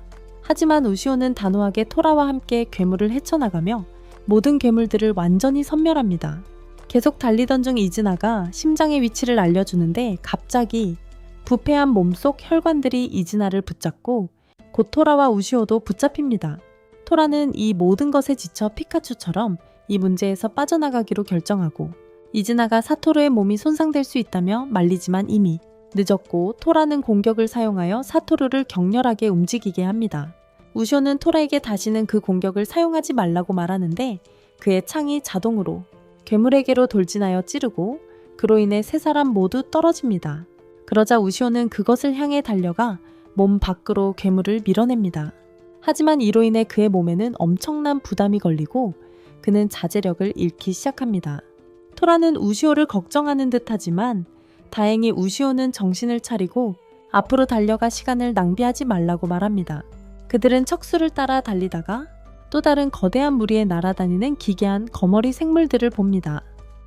하지만 우시오는 단호하게 토라와 함께 괴물을 헤쳐나가며 모든 괴물들을 완전히 섬멸합니다. 계속 달리던 중 이즈나가 심장의 위치를 알려주는데 갑자기 부패한 몸속 혈관들이 이즈나를 붙잡고 곧 토라와 우시오도 붙잡힙니다. 토라는 이 모든 것에 지쳐 피카츄처럼 이 문제에서 빠져나가기로 결정하고 이즈나가 사토루의 몸이 손상될 수 있다며 말리지만 이미 늦었고 토라는 공격을 사용하여 사토루를 격렬하게 움직이게 합니다. 우시오는 토라에게 다시는 그 공격을 사용하지 말라고 말하는데 그의 창이 자동으로 괴물에게로 돌진하여 찌르고 그로 인해 세 사람 모두 떨어집니다. 그러자 우시오는 그것을 향해 달려가 몸 밖으로 괴물을 밀어냅니다. 하지만 이로 인해 그의 몸에는 엄청난 부담이 걸리고 그는 자제력을 잃기 시작합니다. 토라는 우시오를 걱정하는 듯하지만 다행히 우시오는 정신을 차리고 앞으로 달려가 시간을 낭비하지 말라고 말합니다. 그들은 척수를 따라 달리다가 또 다른 거대한 무리에 날아다니는 기괴한 거머리 생물들을 봅니다.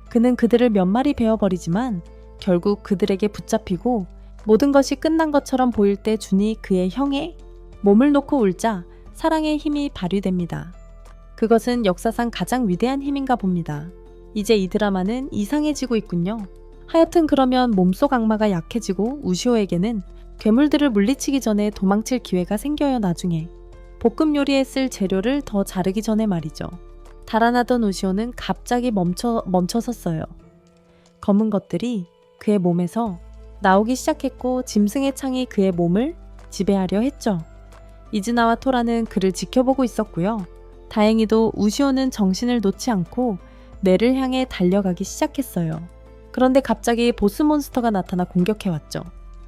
그는 그들을 몇 마리 베어버리지만 결국 그들에게 붙잡히고 모든 것이 끝난 것처럼 보일 때 준이 그의 형에 몸을 놓고 울자 사랑의 힘이 발휘됩니다. 그것은 역사상 가장 위대한 힘인가 봅니다. 이제 이 드라마는 이상해지고 있군요. 하여튼 그러면 몸속 악마가 약해지고 우시오에게는 괴물들을 물리치기 전에 도망칠 기회가 생겨요. 나중에 볶음 요리에 쓸 재료를 더 자르기 전에 말이죠. 달아나던 우시오는 갑자기 멈춰섰어요. 검은 것들이 그의 몸에서 나오기 시작했고 짐승의 창이 그의 몸을 지배하려 했죠. 이즈나와 토라는 그를 지켜보고 있었고요. 다행히도 우시오는 정신을 놓지 않고 뇌를 향해 달려가기 시작했어요. 그런데 갑자기 보스몬스터가 나타나 공격해왔죠.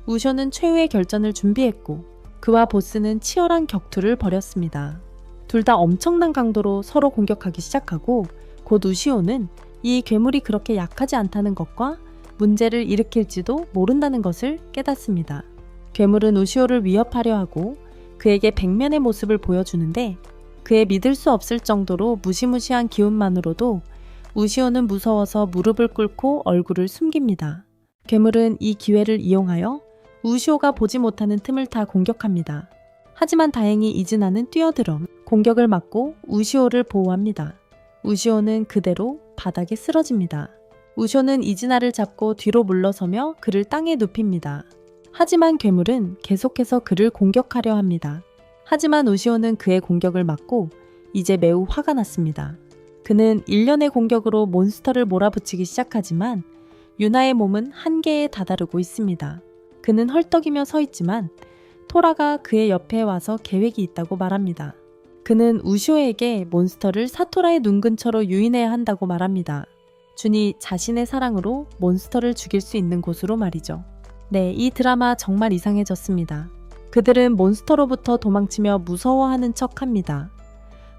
우시오는 최후의 결전을 준비했고 그와 보스는 치열한 격투를 벌였습니다. 둘 다 엄청난 강도로 서로 공격하기 시작하고 곧 우시오는 이 괴물이 그렇게 약하지 않다는 것과 문제를 일으킬지도 모른다는 것을 깨닫습니다. 괴물은 우시오를 위협하려 하고 그에게 백면의 모습을 보여주는데 그의 믿을 수 없을 정도로 무시무시한 기운만으로도 우시오는 무서워서 무릎을 꿇고 얼굴을 숨깁니다. 괴물은 이 기회를 이용하여 우시오가 보지 못하는 틈을 타 공격합니다. 하지만 다행히 이즈나는 뛰어들어 공격을 막고 우시오를 보호합니다. 우시오는 그대로 바닥에 쓰러집니다. 우시오는 이즈나를 잡고 뒤로 물러서며 그를 땅에 눕힙니다. 하지만 괴물은 계속해서 그를 공격하려 합니다. 하지만 우시오는 그의 공격을 막고 이제 매우 화가 났습니다. 그는 일련의 공격으로 몬스터를 몰아붙이기 시작하지만 유나의 몸은 한계에 다다르고 있습니다. 그는 헐떡이며 서 있지만 토라가 그의 옆에 와서 계획이 있다고 말합니다. 그는 우시오에게 몬스터를 사토라의 눈 근처로 유인해야 한다고 말합니다. 준이 자신의 사랑으로 몬스터를 죽일 수 있는 곳으로 말이죠. 네, 이 드라마 정말 이상해졌습니다. 그들은 몬스터로부터 도망치며 무서워하는 척합니다.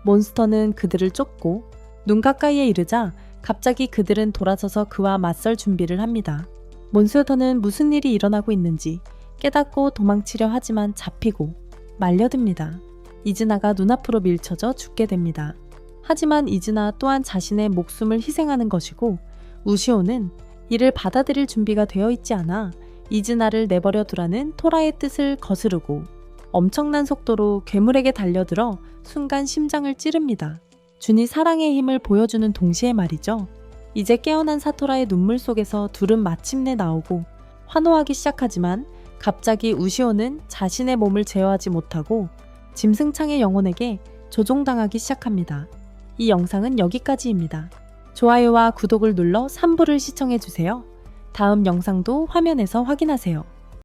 몬스터는 그들을 쫓고 눈 가까이에 이르자 갑자기 그들은 돌아서서 그와 맞설 준비를 합니다. 몬스터는 무슨 일이 일어나고 있는지 깨닫고 도망치려 하지만 잡히고 말려듭니다. 이즈나가 눈앞으로 밀쳐져 죽게 됩니다. 하지만 이즈나 또한 자신의 목숨을 희생하는 것이고 우시오는 이를 받아들일 준비가 되어 있지 않아 이즈나를 내버려 두라는 토라의 뜻을 거스르고 엄청난 속도로 괴물에게 달려들어 순간 심장을 찌릅니다. 준이 사랑의 힘을 보여주는 동시에 말이죠. 이제 깨어난 사토라의 눈물 속에서 둘은 마침내 나오고 환호하기 시작하지만 갑자기 우시오는 자신의 몸을 제어하지 못하고 짐승창의 영혼에게 조종당하기 시작합니다. 이 영상은 여기까지입니다. 좋아요와 구독을 눌러 3부를 시청해주세요. 다음 영상도 화면에서 확인하세요.